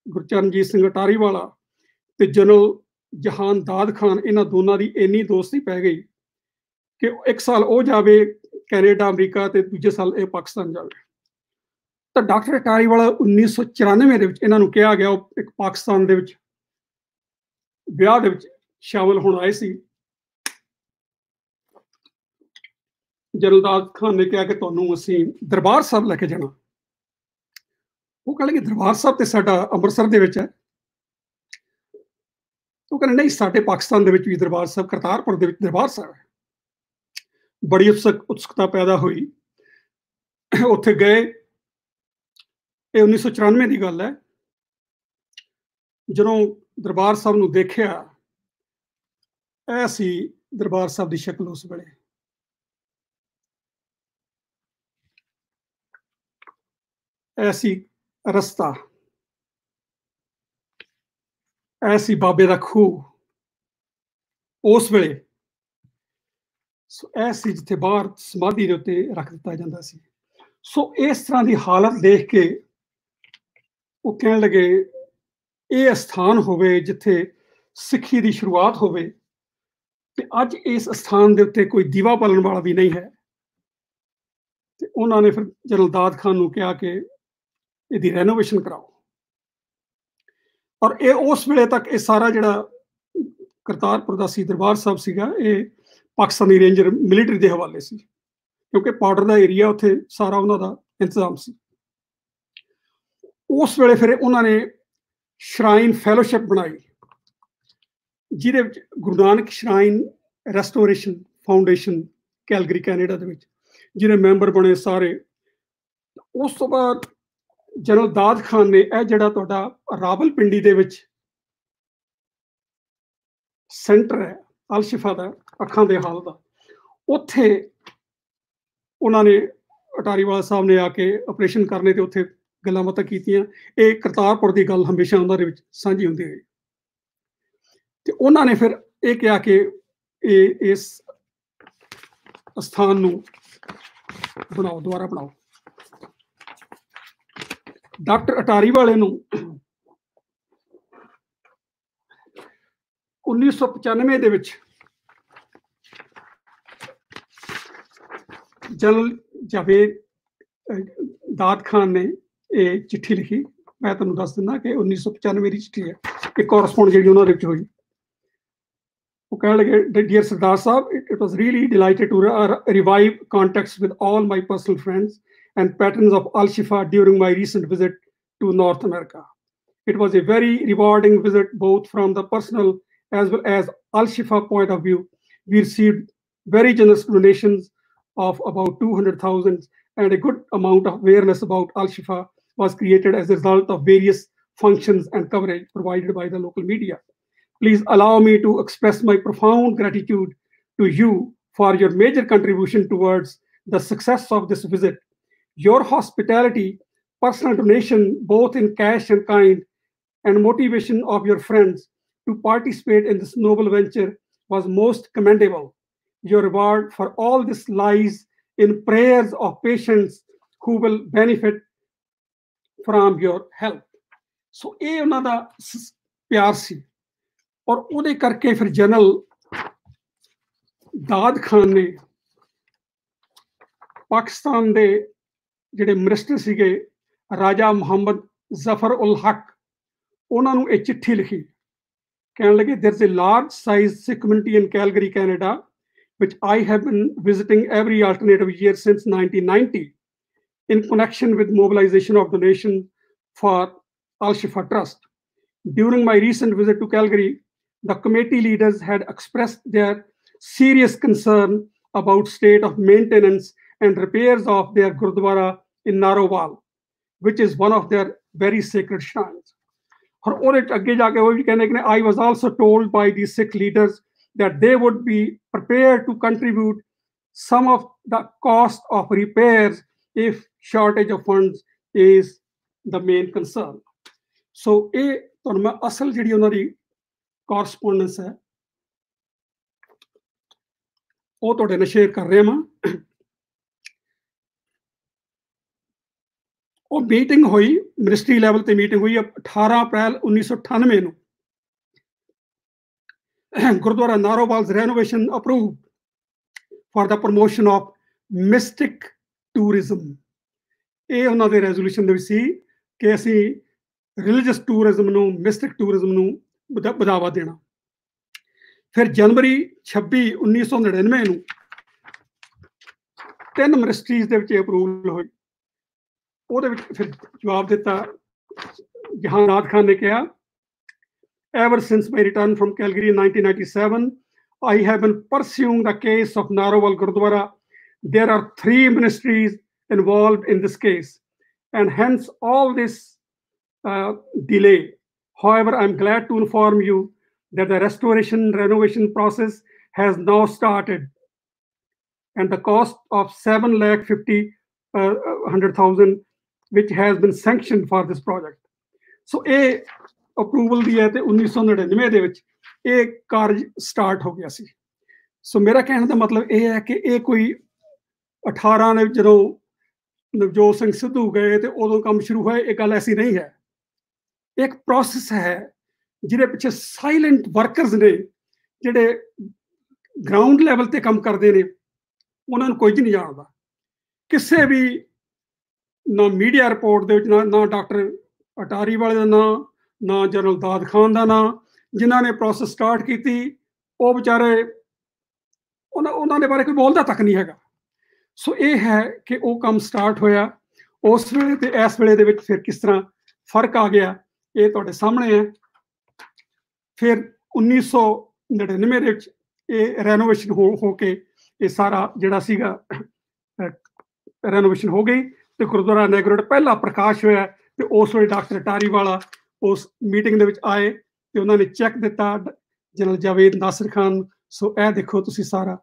ਗੁਰਚਰਨਜੀਤ ਸਿੰਘ ਅਟਾਰੀ ਵਾਲਾ ਤੇ ਜਨਰਲ ਜਹਾਨ ਦਾਦ ਖਾਨ, ਇਹਨਾਂ ਦੋਨਾਂ ਦੀ ਇੰਨੀ ਦੋਸਤੀ ਪੈ ਗਈ ਕਿ ਇੱਕ ਸਾਲ ਉਹ ਜਾਵੇ ਕੈਨੇਡਾ ਅਮਰੀਕਾ ਤੇ ਦੂਜੇ ਸਾਲ ਇਹ ਪਾਕਿਸਤਾਨ ਜਾਵੇ। ਤਾਂ ਡਾਕਟਰ ਅਟਾਰੀ ਵਾਲਾ 1994 ਦੇ ਵਿੱਚ ਇਹਨਾਂ ਨੂੰ ਕਿਹਾ ਗਿਆ, ਉਹ ਇੱਕ ਪਾਕਿਸਤਾਨ ਦੇ ਵਿੱਚ ਵਿਆਹ ਦੇ ਵਿੱਚ ਸ਼ਾਮਲ ਹੋਣ ਆਏ ਸੀ। ਜਨਰਲ ਦਾਦ ਖਾਨ ਨੇ ਕਿਹਾ ਕਿ ਤੁਹਾਨੂੰ ਅਸੀਂ ਦਰਬਾਰ ਸਾਹਿਬ ਲੈ ਕੇ ਜਾਣਾ। ਉਹ ਕਹਿੰਦੇ ਕਿ ਦਰਬਾਰ ਸਾਹਿਬ ਤੇ ਸਾਡਾ ਅੰਮ੍ਰਿਤਸਰ ਦੇ ਵਿੱਚ ਹੈ। ਉਹ ਕਹਿੰਦੇ ਨਹੀਂ, ਸਾਡੇ ਪਾਕਿਸਤਾਨ ਦੇ ਵਿੱਚ ਵੀ ਦਰਬਾਰ ਸਾਹਿਬ, ਕਰਤਾਰਪੁਰ ਦੇ ਵਿੱਚ ਦਰਬਾਰ ਸਾਹਿਬ ਹੈ। ਬੜੀ ਉਤਸੁਕਤਾ ਪੈਦਾ ਹੋਈ, ਉੱਥੇ ਗਏ। ਇਹ 1994 ਦੀ ਗੱਲ ਹੈ। ਜਦੋਂ ਦਰਬਾਰ ਸਾਹਿਬ ਨੂੰ ਦੇਖਿਆ, ਇਹ ਸੀ ਦਰਬਾਰ ਸਾਹਿਬ ਦੀ ਸ਼ਕਲ ਉਸ ਵੇਲੇ। ਇਹ ਸੀ ਰਸਤਾ, ਇਹ ਸੀ ਬਾਬੇ ਦਾ ਖੂਹ ਉਸ ਵੇਲੇ। ਸੋ ਇਹ ਸੀ ਜਿੱਥੇ ਬਾਹਰ ਸਮਾਧੀ ਦੇ ਉੱਤੇ ਰੱਖ ਦਿੱਤਾ ਜਾਂਦਾ ਸੀ। ਸੋ ਇਸ ਤਰ੍ਹਾਂ ਦੀ ਹਾਲਤ ਦੇਖ ਕੇ ਉਹ ਕਹਿਣ ਲੱਗੇ ਇਹ ਸਥਾਨ ਹੋਵੇ ਜਿੱਥੇ ਸਿੱਖੀ ਦੀ ਸ਼ੁਰੂਆਤ ਹੋਵੇ, ਤੇ ਅੱਜ ਇਸ ਸਥਾਨ ਦੇ ਉੱਤੇ ਕੋਈ ਦੀਵਾ ਬਾਲਣ ਵਾਲਾ ਵੀ ਨਹੀਂ ਹੈ। ਤੇ ਉਹਨਾਂ ਨੇ ਫਿਰ ਜਨਰਲ ਦਾਦ ਖਾਨ ਨੂੰ ਕਿਹਾ ਕਿ ਇਹਦੀ ਰੈਨੋਵੇਸ਼ਨ ਕਰਾਓ। ਔਰ ਇਹ ਉਸ ਵੇਲੇ ਤੱਕ ਇਹ ਸਾਰਾ ਜਿਹੜਾ ਕਰਤਾਰਪੁਰ ਦਾ ਸੀ ਦਰਬਾਰ ਸਾਹਿਬ ਸੀਗਾ, ਇਹ ਪਾਕਿਸਤਾਨੀ ਰੇਂਜਰ ਮਿਲਟਰੀ ਦੇ ਹਵਾਲੇ ਸੀ, ਕਿਉਂਕਿ ਬਾਰਡਰ ਦਾ ਏਰੀਆ, ਉੱਥੇ ਸਾਰਾ ਉਹਨਾਂ ਦਾ ਇੰਤਜ਼ਾਮ ਸੀ। ਉਸ ਵੇਲੇ ਫਿਰ ਉਹਨਾਂ ਨੇ ਸ਼ਰਾਈਨ ਫੈਲੋਸ਼ਿਪ ਬਣਾਈ, ਜਿਹਦੇ ਵਿੱਚ Guru Nanak shrine restoration foundation Calgary Canada ਦੇ ਵਿੱਚ ਜਿਹਦੇ ਮੈਂਬਰ ਬਣੇ ਸਾਰੇ। ਉਸ ਤੋਂ ਬਾਅਦ ਜਨਰਲ ਦਾਦ ਖਾਨ ਨੇ ਇਹ ਜਿਹੜਾ ਤੁਹਾਡਾ ਰਾਵਲਪਿੰਡੀ ਦੇ ਵਿੱਚ ਸੈਂਟਰ ਹੈ ਅਲ ਸ਼ਿਫਾ ਦਾ, ਅੱਖਾਂ ਦੇ ਹਾਲ ਦਾ, ਉੱਥੇ ਉਹਨਾਂ ਨੇ ਅਟਾਰੀ ਵਾਲਾ ਸਾਹਿਬ ਨੇ ਆ ਕੇ ਆਪਰੇਸ਼ਨ ਕਰਨੇ ਤੇ ਉੱਥੇ ਗੱਲਾਂ ਬਾਤਾਂ ਕੀਤੀਆਂ। ਇਹ ਕਰਤਾਰਪੁਰ ਦੀ ਗੱਲ ਹਮੇਸ਼ਾ ਉਹਨਾਂ ਦੇ ਵਿੱਚ ਸਾਂਝੀ ਹੁੰਦੀ ਰਹੀ। ਤੇ ਉਹਨਾਂ ਨੇ ਫਿਰ ਇਹ ਕਿਹਾ ਕਿ ਇਹ ਇਸ ਸਥਾਨ ਨੂੰ ਬਣਾਓ, ਦੁਬਾਰਾ ਬਣਾਓ। ਡਾਕਟਰ ਅਟਾਰੀ ਵਾਲੇ ਨੂੰ 1995 ਦੇ ਵਿੱਚ ਜਨਰਲ ਜਾਵੇਦ ਦਾਦ ਖਾਨ ਨੇ ਇਹ ਚਿੱਠੀ ਲਿਖੀ। ਮੈਂ ਤੁਹਾਨੂੰ ਦੱਸ ਦਿੰਦਾ ਕਿ 1995 ਦੀ ਚਿੱਠੀ ਹੈ, ਇੱਕ ਕੋਰਸਪੌਂਡ ਜਿਹੜੀ ਉਹਨਾਂ ਦੇ ਵਿੱਚ ਹੋਈ। ਉਹ ਕਹਿਣ ਲੱਗੇ, dear Sardar Sahib, it was really delighted to revive contacts with all my personal friends and patrons of Al Shifa during my recent visit to North America. It was a very rewarding visit, both from the personal as well as Al Shifa point of view. We received very generous donations of about 200,000, and a good amount of awareness about Al Shifa was created as a result of various functions and coverage provided by the local media. Please allow me to express my profound gratitude to you for your major contribution towards the success of this visit. Your hospitality, personal donation, both in cash and kind, and motivation of your friends to participate in this noble venture was most commendable. Your reward for all this lies in prayers of patients who will benefit from your help. So ਇਹ ਉਹਨਾਂ ਦਾ ਪਿਆਰ ਸੀ। ਔਰ ਉਹਦੇ ਕਰਕੇ ਫਿਰ general ਦਾਦ Khan ਨੇ ਪਾਕਿਸਤਾਨ ਦੇ ਜਿਹੜੇ ਮਿਨਿਸਟਰ ਸੀਗੇ ਰਾਜਾ ਮੁਹੰਮਦ ਜ਼ਫਰ ਉਲ ਹਕ, ਉਹਨਾਂ ਨੂੰ ਇਹ ਚਿੱਠੀ ਲਿਖੀ। ਕਹਿਣ ਲੱਗੇ, there is a large size Sikh community in Calgary, Canada, which I have been visiting every alternative year since 1990 in connection with mobilization of donations for Al Shifa Trust. During my recent visit to Calgary, the committee leaders had expressed their serious concern about state of maintenance and repairs of their Gurdwara in Narowal. which is one of their very sacred shrines. और ਉਹਦੇ ਅੱਗੇ ਜਾ ਕੇ ਉਹ ਵੀ ਕਹਿੰਦੇ ਕਿ I was also told by these Sikh leaders that they would be prepared to contribute some of the cost of repairs if shortage of funds is the main concern. So ਇਹ ਤੁਹਾਨੂੰ ਮੈਂ ਅਸਲ ਜਿਹੜੀ ਉਹਨਾਂ ਦੀ correspondence ਹੈ ਉਹ ਤੁਹਾਡੇ ਨਾਲ ਸ਼ੇਅਰ ਕਰ ਰਿਹਾ ਹਾਂ। ਉਹ ਮੀਟਿੰਗ ਹੋਈ ਮਿਨਿਸਟਰੀ ਲੈਵਲ ਤੇ ਮੀਟਿੰਗ ਹੋਈ 18 ਅਪ੍ਰੈਲ 1998 ਨੂੰ। Gurdwara ਨਾਰੋਵਾਲ's renovation approved for the promotion of mystic tourism। ਇਹ ਉਹਨਾਂ ਦੇ ਰੈਜ਼ੋਲੂਸ਼ਨ ਦੇ ਵਿੱਚ ਸੀ ਕਿ ਅਸੀਂ ਰਿਲੀਜੀਅਸ ਟੂਰਿਜ਼ਮ ਨੂੰ ਮਿਸਟਿਕ ਟੂਰਿਜ਼ਮ ਨੂੰ ਵਧਾਵਾ ਦੇਣਾ। ਫਿਰ ਜਨਵਰੀ 26 1999 ਨੂੰ 3 ਮਿਨਿਸਟਰੀਜ਼ ਦੇ ਵਿੱਚ ਅਪਰੂਵਲ ਹੋਈ। ਉਹਦੇ ਵਿੱਚ ਫਿਰ ਜਵਾਬ ਦਿੱਤਾ ਜਹਾਨਾਦ ਖਾਨ ਨੇ ਕਿਹਾ ever since my return from Calgary in 1997 I have been pursuing the case of Narowal Gurdwara. There are 3 ministries involved in this case and hence all this delay. However, I'm glad to inform you that the restoration renovation process has now started and the cost of 7,50,000 which has been sanctioned for this project. So a approval ਦੀ ਹੈ ਤੇ 1999 ਦੇ ਵਿੱਚ ਇਹ ਕਾਰਜ start ਹੋ ਗਿਆ ਸੀ। ਸੋ ਮੇਰਾ ਕਹਿਣ ਦਾ ਮਤਲਬ ਇਹ ਹੈ ਕਿ ਇਹ ਕੋਈ 18 ਨੇ ਜਦੋਂ ਨਵਜੋਤ ਸਿੰਘ ਸਿੱਧੂ ਗਏ ਤੇ ਉਦੋਂ ਕੰਮ ਸ਼ੁਰੂ ਹੋਇਆ, ਇਹ ਗੱਲ ਐਸੀ ਨਹੀਂ ਹੈ। ਇੱਕ ਪ੍ਰੋਸੈਸ ਹੈ ਜਿਹਦੇ ਪਿੱਛੇ ਸਾਇਲੈਂਟ ਵਰਕਰਸ ਨੇ ਜਿਹੜੇ ਗਰਾਊਂਡ ਲੈਵਲ ਤੇ ਕੰਮ ਕਰਦੇ ਨੇ, ਉਹਨਾਂ ਨੂੰ ਕੋਈ ਨਹੀਂ ਜਾਣਦਾ। ਕਿਸੇ ਵੀ ਨਾ ਮੀਡੀਆ ਰਿਪੋਰਟ ਦੇ ਵਿੱਚ ਨਾ ਡਾਕਟਰ ਅਟਾਰੀ ਵਾਲੇ ਦਾ ਨਾਂ, ਨਾ ਜਨਰਲ ਦਾਦ ਖਾਨ ਦਾ ਨਾਂ, ਜਿਨ੍ਹਾਂ ਨੇ ਪ੍ਰੋਸੈਸ ਸਟਾਰਟ ਕੀਤੀ ਉਹ ਵਿਚਾਰੇ ਉਹਨਾਂ ਦੇ ਬਾਰੇ ਕੋਈ ਬੋਲਦਾ ਤੱਕ ਨਹੀਂ ਹੈਗਾ। ਸੋ ਇਹ ਹੈ ਕਿ ਉਹ ਕੰਮ ਸਟਾਰਟ ਹੋਇਆ ਉਸ ਵੇਲੇ ਤੇ ਇਸ ਵੇਲੇ ਦੇ ਵਿੱਚ ਫਿਰ ਕਿਸ ਤਰ੍ਹਾਂ ਫਰਕ ਆ ਗਿਆ, ਇਹ ਤੁਹਾਡੇ ਸਾਹਮਣੇ ਹੈ। ਫਿਰ 1999 ਦੇ ਵਿੱਚ ਇਹ ਰੈਨੋਵੇਸ਼ਨ ਹੋ ਕੇ ਇਹ ਸਾਰਾ ਜਿਹੜਾ ਸੀਗਾ ਰੈਨੋਵੇਸ਼ਨ ਹੋ ਗਈ ਤੇ ਗੁਰਦੁਆਰਾ ਨੈਗਰੋਡ ਪਹਿਲਾ ਪ੍ਰਕਾਸ਼ ਹੋਇਆ ਤੇ ਉਸ ਵੇਲੇ ਡਾਕਟਰ ਅਟਾਰੀ ਵਾਲਾ ਉਸ ਮੀਟਿੰਗ ਦੇ ਵਿੱਚ ਆਏ ਤੇ ਉਹਨਾਂ ਨੇ ਚੈੱਕ ਦਿੱਤਾ ਜਨਰਲ ਜਾਵੇਦ ਨਾਸਿਰ ਖਾਨ। ਸੋ ਇਹ ਦੇਖੋ ਤੁਸੀਂ ਸਾਰਾ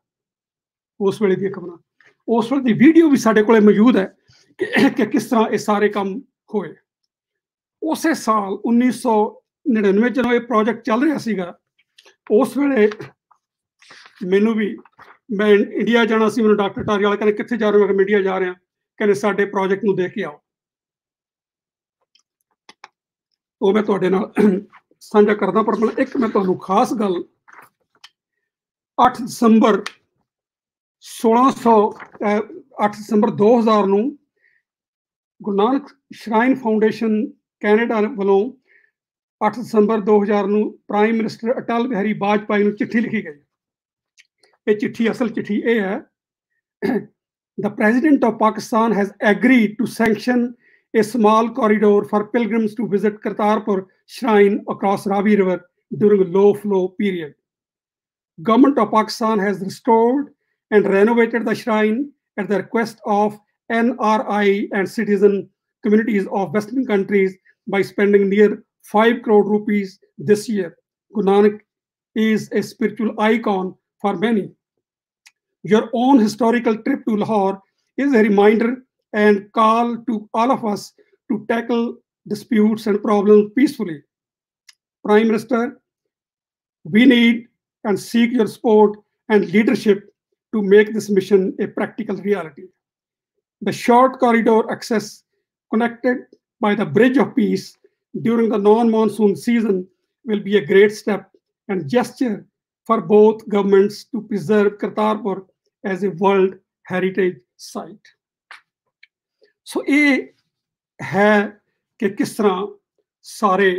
ਉਸ ਵੇਲੇ ਦੀਆਂ ਖਬਰਾਂ, ਉਸ ਵੇਲੇ ਦੀ ਵੀਡੀਓ ਵੀ ਸਾਡੇ ਕੋਲੇ ਮੌਜੂਦ ਹੈ ਕਿ ਕਿਸ ਤਰ੍ਹਾਂ ਇਹ ਸਾਰੇ ਕੰਮ ਹੋਏ। ਉਸੇ ਸਾਲ 1999 ਜਦੋਂ ਇਹ ਪ੍ਰੋਜੈਕਟ ਚੱਲ ਰਿਹਾ ਸੀਗਾ, ਉਸ ਵੇਲੇ ਮੈਨੂੰ ਵੀ ਮੈਂ ਇੰਡੀਆ ਜਾਣਾ ਸੀ। ਮੈਨੂੰ ਡਾਕਟਰ ਅਟਾਰੀ ਵਾਲਾ ਕਹਿੰਦੇ ਕਿੱਥੇ ਜਾ ਰਹੇ ਹੋ? ਮੈਂ ਇੰਡੀਆ ਜਾ ਰਿਹਾ। ਕਹਿੰਦੇ ਸਾਡੇ ਪ੍ਰੋਜੈਕਟ ਨੂੰ ਦੇਖ ਕੇ ਆਓ। ਉਹ ਮੈਂ ਤੁਹਾਡੇ ਨਾਲ ਸਾਂਝਾ ਕਰਦਾ, ਪਰ ਇੱਕ ਮੈਂ ਤੁਹਾਨੂੰ ਖਾਸ ਗੱਲ 8 ਦਸੰਬਰ 2000 ਨੂੰ ਗੁਰੂ ਨਾਨਕ ਸ਼ਰਾਈਨ ਫਾਊਂਡੇਸ਼ਨ ਕੈਨੇਡਾ ਵੱਲੋਂ 8 ਦਸੰਬਰ 2000 ਨੂੰ ਪ੍ਰਾਈਮ ਮਿਨਿਸਟਰ ਅਟਲ ਬਿਹਾਰੀ ਵਾਜਪਾਈ ਨੂੰ ਚਿੱਠੀ ਲਿਖੀ ਗਈ। ਇਹ ਚਿੱਠੀ ਅਸਲ ਚਿੱਠੀ ਇਹ ਹੈ The President of Pakistan has agreed to sanction a small corridor for pilgrims to visit Kartarpur Shrine across Ravi River during a low flow period. Government of Pakistan has restored and renovated the shrine at the request of NRI and citizen communities of Western countries by spending near 5 crore rupees this year. Guru Nanak is a spiritual icon for many. Your own historical trip to Lahore is a reminder and call to all of us to tackle disputes and problems peacefully. Prime Minister, we need and seek your support and leadership to make this mission a practical reality. The short corridor access connected by the Bridge of Peace during the non-monsoon season will be a great step and gesture for both governments to preserve Kartarpur as a World Heritage Site. So ਇਹ ਹੈ ਕਿ ਕਿਸ ਤਰ੍ਹਾਂ ਸਾਰੇ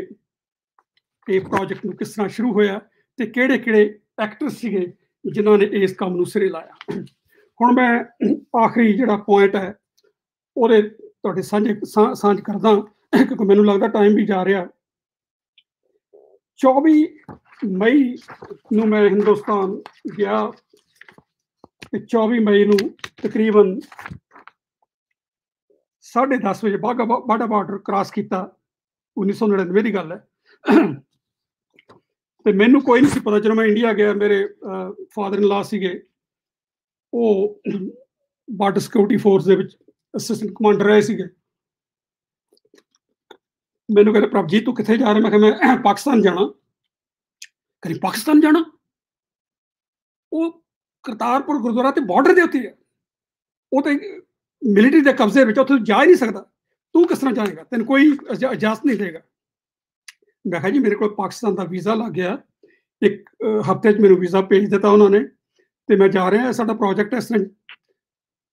ਇਹ project ਨੂੰ ਕਿਸ ਤਰ੍ਹਾਂ ਸ਼ੁਰੂ ਹੋਇਆ ਤੇ ਕਿਹੜੇ ਐਕਟਰ ਸੀਗੇ ਜਿਨ੍ਹਾਂ ਨੇ ਇਸ ਕੰਮ ਨੂੰ ਸਿਰੇ ਲਾਇਆ। ਹੁਣ ਮੈਂ ਆਖਰੀ ਜਿਹੜਾ ਪੁਆਇੰਟ ਹੈ ਉਹਦੇ ਤੁਹਾਡੇ ਸਾਂਝ ਕਰਦਾ ਕਿਉਂਕਿ ਮੈਨੂੰ ਲੱਗਦਾ ਟਾਈਮ ਵੀ ਜਾ ਰਿਹਾ। 24 ਮਈ ਨੂੰ ਮੈਂ ਹਿੰਦੁਸਤਾਨ ਗਿਆ ਤੇ 24 ਮਈ ਨੂੰ ਤਕਰੀਬਨ 10:30 ਵਜੇ ਬਾਘਾ ਬਾਰਡਰ ਕ੍ਰਾਸ ਕੀਤਾ। 1999 ਦੀ ਗੱਲ ਹੈ। ਤੇ ਮੈਨੂੰ ਕੋਈ ਨਹੀਂ ਸੀ ਪਤਾ। ਜਦੋਂ ਮੈਂ ਇੰਡੀਆ ਗਿਆ, ਮੇਰੇ ਫਾਦਰ ਇਨ ਲਾ ਸੀਗੇ, ਉਹ ਬਾਰਡਰ ਸਿਕਿਉਰਿਟੀ ਫੋਰਸ ਦੇ ਵਿੱਚ ਅਸਿਸਟੈਂਟ ਕਮਾਂਡਰ ਰਹੇ ਸੀਗੇ। ਮੈਨੂੰ ਕਹਿੰਦੇ, ਪ੍ਰਭਜੀਤ ਤੂੰ ਕਿੱਥੇ ਜਾ ਰਿਹਾ? ਮੈਂ ਕਿਹਾ ਮੈਂ ਪਾਕਿਸਤਾਨ ਜਾਣਾ। ਕਹਿੰਦੇ ਪਾਕਿਸਤਾਨ ਜਾਣਾ? ਉਹ ਕਰਤਾਰਪੁਰ ਗੁਰਦੁਆਰਾ ਤੇ ਬਾਰਡਰ ਦੇ ਉੱਤੇ ਹੈ, ਉਹ ਤੇ ਮਿਲਟਰੀ ਦੇ ਕਬਜ਼ੇ ਵਿੱਚ, ਉੱਥੇ ਜਾ ਹੀ ਨਹੀਂ ਸਕਦਾ। ਤੂੰ ਕਿਸ ਤਰ੍ਹਾਂ ਜਾਏਗਾ? ਤੈਨੂੰ ਕੋਈ ਇਜਾਜ਼ਤ ਨਹੀਂ ਦੇਗਾ। ਮੈਂ ਕਿਹਾ ਜੀ ਮੇਰੇ ਕੋਲ ਪਾਕਿਸਤਾਨ ਦਾ ਵੀਜ਼ਾ ਲੱਗ ਗਿਆ, 1 ਹਫ਼ਤੇ 'ਚ ਮੈਨੂੰ ਵੀਜ਼ਾ ਭੇਜ ਦਿੱਤਾ ਉਹਨਾਂ ਨੇ, ਤੇ ਮੈਂ ਜਾ ਰਿਹਾ, ਸਾਡਾ ਪ੍ਰੋਜੈਕਟ ਇਸ ਤਰ੍ਹਾਂ।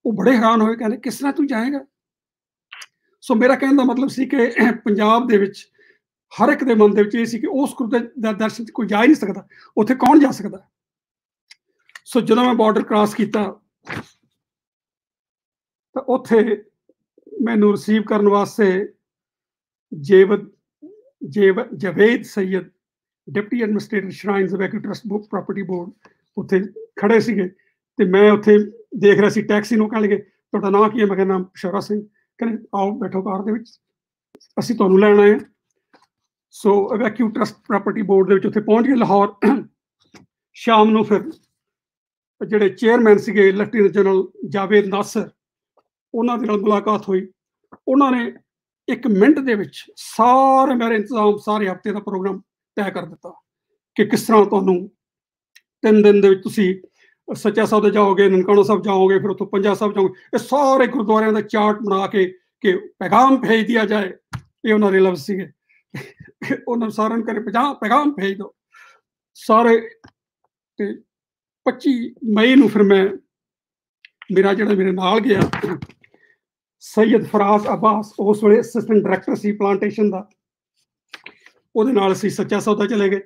ਉਹ ਬੜੇ ਹੈਰਾਨ ਹੋਏ, ਕਹਿੰਦੇ ਕਿਸ ਤਰ੍ਹਾਂ ਤੂੰ ਜਾਏਗਾ? ਸੋ ਮੇਰਾ ਕਹਿਣ ਦਾ ਮਤਲਬ ਸੀ ਕਿ ਪੰਜਾਬ ਦੇ ਵਿੱਚ ਹਰ ਇੱਕ ਦੇ ਮਨ ਦੇ ਵਿੱਚ ਇਹ ਸੀ ਕਿ ਉਸ ਗੁਰੂ ਦਾ ਦਰਸ਼ਨ ਕੋਈ ਜਾ ਹੀ ਨਹੀਂ ਸਕਦਾ, ਉੱਥੇ ਕੌਣ ਜਾ ਸਕਦਾ? ਸੋ ਜਦੋਂ ਮੈਂ ਬਾਰਡਰ ਕ੍ਰਾਸ ਕੀਤਾ ਤਾਂ ਉੱਥੇ ਮੈਨੂੰ ਰਿਸੀਵ ਕਰਨ ਵਾਸਤੇ Javed Syed, deputy administrator shrines evacuee trust property board, ਉੱਥੇ ਖੜੇ ਸੀਗੇ। ਤੇ ਮੈਂ ਉੱਥੇ ਦੇਖ ਰਿਹਾ ਸੀ ਟੈਕਸੀ ਨੂੰ। ਕਹਿਣ ਲੱਗੇ ਤੁਹਾਡਾ ਨਾਂ ਕੀ ਹੈ? ਮੈਂ ਕਿਹਾ ਨਾਮ ਪਿਸ਼ੌਰਾ ਸਿੰਘ। ਕਹਿੰਦੇ ਆਓ ਬੈਠੋ ਕਾਰ ਦੇ ਵਿੱਚ, ਅਸੀਂ ਤੁਹਾਨੂੰ ਲੈਣ ਆਏ ਹਾਂ। ਸੋ ਵੈਕਿਊ ਟਰਸਟ ਪ੍ਰਾਪਰਟੀ ਬੋਰਡ ਦੇ ਵਿੱਚ ਉੱਥੇ ਪਹੁੰਚ ਗਏ ਲਾਹੌਰ। ਸ਼ਾਮ ਨੂੰ ਫਿਰ ਜਿਹੜੇ ਚੇਅਰਮੈਨ ਸੀਗੇ ਲੈਫਟੀਨੈਂਟ ਜਨਰਲ ਜਾਵੇਦ ਨਾਸਰ, ਉਹਨਾਂ ਦੇ ਨਾਲ ਮੁਲਾਕਾਤ ਹੋਈ। ਉਹਨਾਂ ਨੇ 1 ਮਿੰਟ ਦੇ ਵਿੱਚ ਸਾਰੇ ਮੇਰੇ ਇੰਤਜ਼ਾਮ, ਸਾਰੇ ਹਫ਼ਤੇ ਦਾ ਪ੍ਰੋਗਰਾਮ ਤੈਅ ਕਰ ਦਿੱਤਾ ਕਿ ਕਿਸ ਤਰ੍ਹਾਂ ਤੁਹਾਨੂੰ 3 ਦਿਨ ਦੇ ਵਿੱਚ ਤੁਸੀਂ ਸੱਚਾ ਸੌਦਾ ਜਾਓਗੇ, ਨਨਕਾਣਾ ਸਾਹਿਬ ਜਾਓਗੇ, ਫਿਰ ਉੱਥੋਂ ਪੰਜਾ ਸਾਹਿਬ ਜਾਓਗੇ। ਇਹ ਸਾਰੇ ਗੁਰਦੁਆਰਿਆਂ ਦਾ ਚਾਰਟ ਬਣਾ ਕੇ ਕਿ ਪੈਗਾਮ ਭੇਜ ਦਿਆ ਜਾਏ, ਇਹ ਉਹਨਾਂ ਦੇ ਲਫ਼ਜ਼ ਸੀਗੇ। ਉਹਨਾਂ ਸਾਰਿਆਂ ਨੂੰ ਕਹਿੰਦੇ ਪੈਗਾਮ ਭੇਜ ਦਿਓ ਸਾਰੇ। ਤੇ 25 ਮਈ ਨੂੰ ਫਿਰ ਮੈਂ, ਮੇਰਾ ਜਿਹੜਾ ਮੇਰੇ ਨਾਲ ਗਿਆ ਸੈयद ਫਰਾਜ਼ ਅਬਾਸ, ਉਸ ਵੇਲੇ ਅਸਿਸਟੈਂਟ ਡਾਇਰੈਕਟਰ ਸੀ ਪਲਾਂਟੇਸ਼ਨ ਦਾ, ਉਹਦੇ ਨਾਲ ਅਸੀਂ ਸੱਚਾ ਸੌਦਾ ਚਲੇ ਗਏ।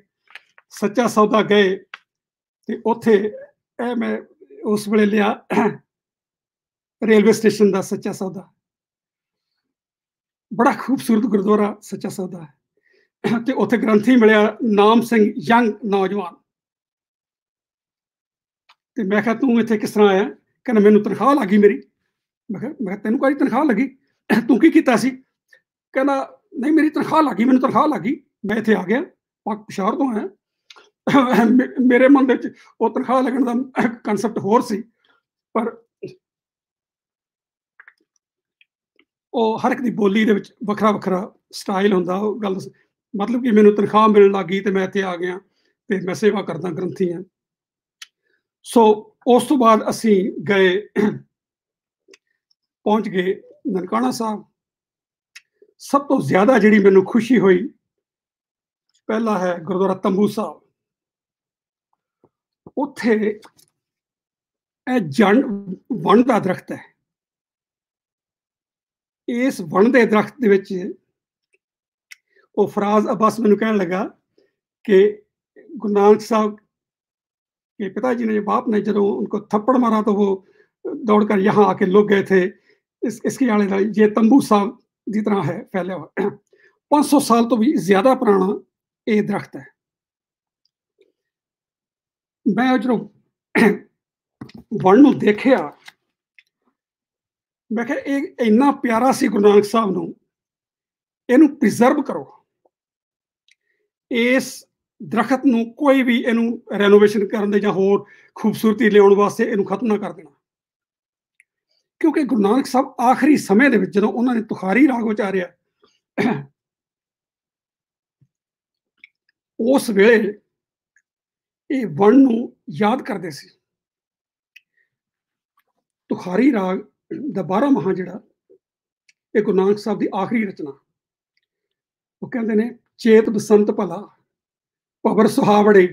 ਸੱਚਾ ਸੌਦਾ ਗਏ ਤੇ ਉੱਥੇ ਇਹ ਮੈਂ ਉਸ ਵੇਲੇ ਲਿਆ ਰੇਲਵੇ ਸਟੇਸ਼ਨ ਦਾ ਸੱਚਾ ਸੌਦਾ। ਬੜਾ ਖੂਬਸੂਰਤ ਗੁਰਦੁਆਰਾ ਸੱਚਾ ਸੌਦਾ ਹੈ। ਤੇ ਉੱਥੇ ਗ੍ਰੰਥੀ ਮਿਲਿਆ ਨਾਮ ਸਿੰਘ, ਯੰਗ ਨੌਜਵਾਨ। ਤੇ ਮੈਂ ਕਿਹਾ ਤੂੰ ਇੱਥੇ ਕਿਸ ਤਰ੍ਹਾਂ ਆਇਆ? ਕਹਿੰਦਾ ਮੈਨੂੰ ਤਨਖਾਹ ਲੱਗੀ ਮੇਰੀ। ਮੈਂ ਕਿਹਾ ਤੈਨੂੰ ਕਾਹਦੀ ਤਨਖਾਹ ਲੱਗੀ? ਤੂੰ ਕੀ ਕੀਤਾ ਸੀ? ਕਹਿੰਦਾ ਨਹੀਂ ਮੇਰੀ ਤਨਖਾਹ ਲੱਗੀ, ਮੈਨੂੰ ਤਨਖਾਹ ਲੱਗੀ, ਮੈਂ ਇੱਥੇ ਆ ਗਿਆ, ਪਿਸ਼ਾਵਰ ਤੋਂ ਆਇਆ। ਮੇਰੇ ਮਨ ਦੇ ਵਿੱਚ ਉਹ ਤਨਖਾਹ ਲੱਗਣ ਦਾ ਕਨਸੈਪਟ ਹੋਰ ਸੀ, ਪਰ ਉਹ ਹਰ ਇੱਕ ਦੀ ਬੋਲੀ ਦੇ ਵਿੱਚ ਵੱਖਰਾ ਵੱਖਰਾ ਸਟਾਈਲ ਹੁੰਦਾ। ਉਹ ਗੱਲ ਮਤਲਬ ਕਿ ਮੈਨੂੰ ਤਨਖਾਹ ਮਿਲਣ ਲੱਗ ਗਈ ਤੇ ਮੈਂ ਇੱਥੇ ਆ ਗਿਆ ਤੇ ਮੈਂ ਸੇਵਾ ਕਰਦਾ, ਗ੍ਰੰਥੀ ਹਾਂ। ਸੋ ਉਸ ਤੋਂ ਬਾਅਦ ਅਸੀਂ ਗਏ, ਪਹੁੰਚ ਗਏ ਨਨਕਾਣਾ ਸਾਹਿਬ। ਸਭ ਤੋਂ ਜ਼ਿਆਦਾ ਜਿਹੜੀ ਮੈਨੂੰ ਖੁਸ਼ੀ ਹੋਈ, ਪਹਿਲਾ ਹੈ ਗੁਰਦੁਆਰਾ ਤੰਬੂ ਸਾਹਿਬ। ਉੱਥੇ ਇਹ ਵਣ ਦਾ ਦਰਖਤ ਹੈ। ਇਸ ਵਣ ਦੇ ਦਰਖਤ ਦੇ ਵਿੱਚ ਉਹ ਫਰਾਜ਼ ਅਬਾਸ ਮੈਨੂੰ ਕਹਿਣ ਲੱਗਾ ਕਿ गुरु नानक साहब के पिताजी ने, बाप ने, जब उनको थप्पड़ मारा तो वो दौड़कर यहाँ आके लुक गए थे। इसके आले दुआले ये तंबू साहब की तरह है फैलिया हुआ। 500 साल तो भी ज्यादा पुराना ये दरख्त है। मैं जो वन देखिया, मैं क्या इन्ना प्यारा सी गुरु नानक साहब नूं इनू प्रिजर्व करो। इस दरख्त नूं कोई भी इनू रेनोवेशन करने जां होर खूबसूरती लियाउण वास्ते इनू खत्म ना कर देना, क्योंकि गुरु नानक साहब आखिरी समय दे विच जदों उन्होंने तुखारी राग उचारिया, उस वेले ये वन नूं याद करते सी। तुखारी राग दा 12 महा जिहड़ा ये गुरु नानक साहब की आखिरी रचना। वो कहते हैं, चेत बसंत भला भवर सुहावड़े,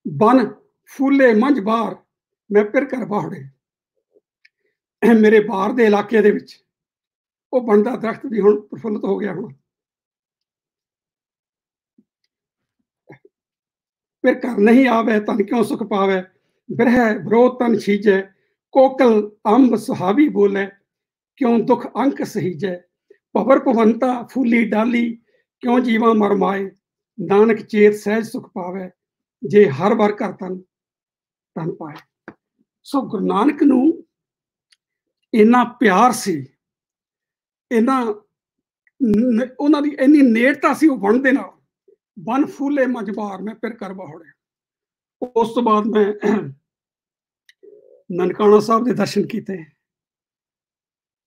बन फूले मंझ बार मैं फिर कर बाहड़े। मेरे बाहर दे इलाके दे विच वो बनदा दरख्त भी हुण प्रफुल्लित हो गया। हुण फिर घर नहीं आवे तन क्यों सुख पावे, बिरह विरोध तन छीजे, कोकल अंब सुहावी बोले, क्यों दुख अंक सहीजे। भवर भवंता फूली डाली, क्यों जीवा मरमाए, नानक चेत सहज सुख पावे, जे हर बार कर तन तन पाए। सो गुरु नानक नूं इन्ना प्यार सी ਇਹਨਾਂ ਉਹਨਾਂ ਦੀ ਇੰਨੀ ਨੇੜਤਾ ਸੀ ਉਹ ਵਣ ਦੇ ਨਾਲ। ਬਨ ਫੂਲੇ ਮਜਬਾਰ ਮੈਂ ਫਿਰ ਕਰ ਬਾਹੜੇ। ਉਸ ਤੋਂ ਬਾਅਦ ਮੈਂ ਨਨਕਾਣਾ ਸਾਹਿਬ ਦੇ ਦਰਸ਼ਨ ਕੀਤੇ।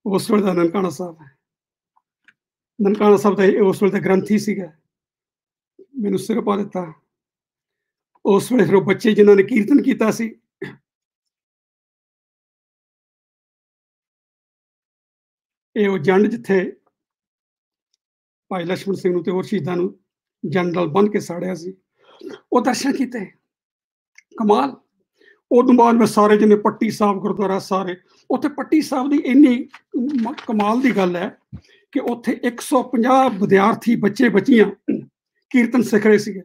ਉਸ ਵੇਲੇ ਦਾ ਨਨਕਾਣਾ ਸਾਹਿਬ ਦਾ ਉਸ ਵੇਲੇ ਦਾ ਗ੍ਰੰਥੀ ਸੀਗਾ, ਮੈਨੂੰ ਸਿਰ ਪਾ ਦਿੱਤਾ। ਉਸ ਵੇਲੇ ਫਿਰ ਉਹ ਬੱਚੇ ਜਿਨ੍ਹਾਂ ਨੇ ਕੀਰਤਨ ਕੀਤਾ ਸੀ, ਇਹ ਉਹ ਜੰਡ ਜਿੱਥੇ ਭਾਈ ਲਛਮਣ ਸਿੰਘ ਨੂੰ ਤੇ ਹੋਰ ਸ਼ਹੀਦਾਂ ਨੂੰ ਜੰਡ ਨਾਲ ਬੰਨ੍ਹ ਕੇ ਸਾੜਿਆ ਸੀ, ਉਹ ਦਰਸ਼ਨ ਕੀਤੇ। ਕਮਾਲ। ਉਦੋਂ ਬਾਅਦ ਮੈਂ ਸਾਰੇ ਜਿੰਨੇ ਪੱਟੀ ਸਾਹਿਬ ਗੁਰਦੁਆਰਾ ਸਾਰੇ, ਉੱਥੇ ਪੱਟੀ ਸਾਹਿਬ ਦੀ ਇੰਨੀ ਕਮਾਲ ਦੀ ਗੱਲ ਹੈ ਕਿ ਉੱਥੇ 150 ਵਿਦਿਆਰਥੀ ਬੱਚੇ ਬੱਚੀਆਂ ਕੀਰਤਨ ਸਿੱਖ ਰਹੇ ਸੀਗੇ।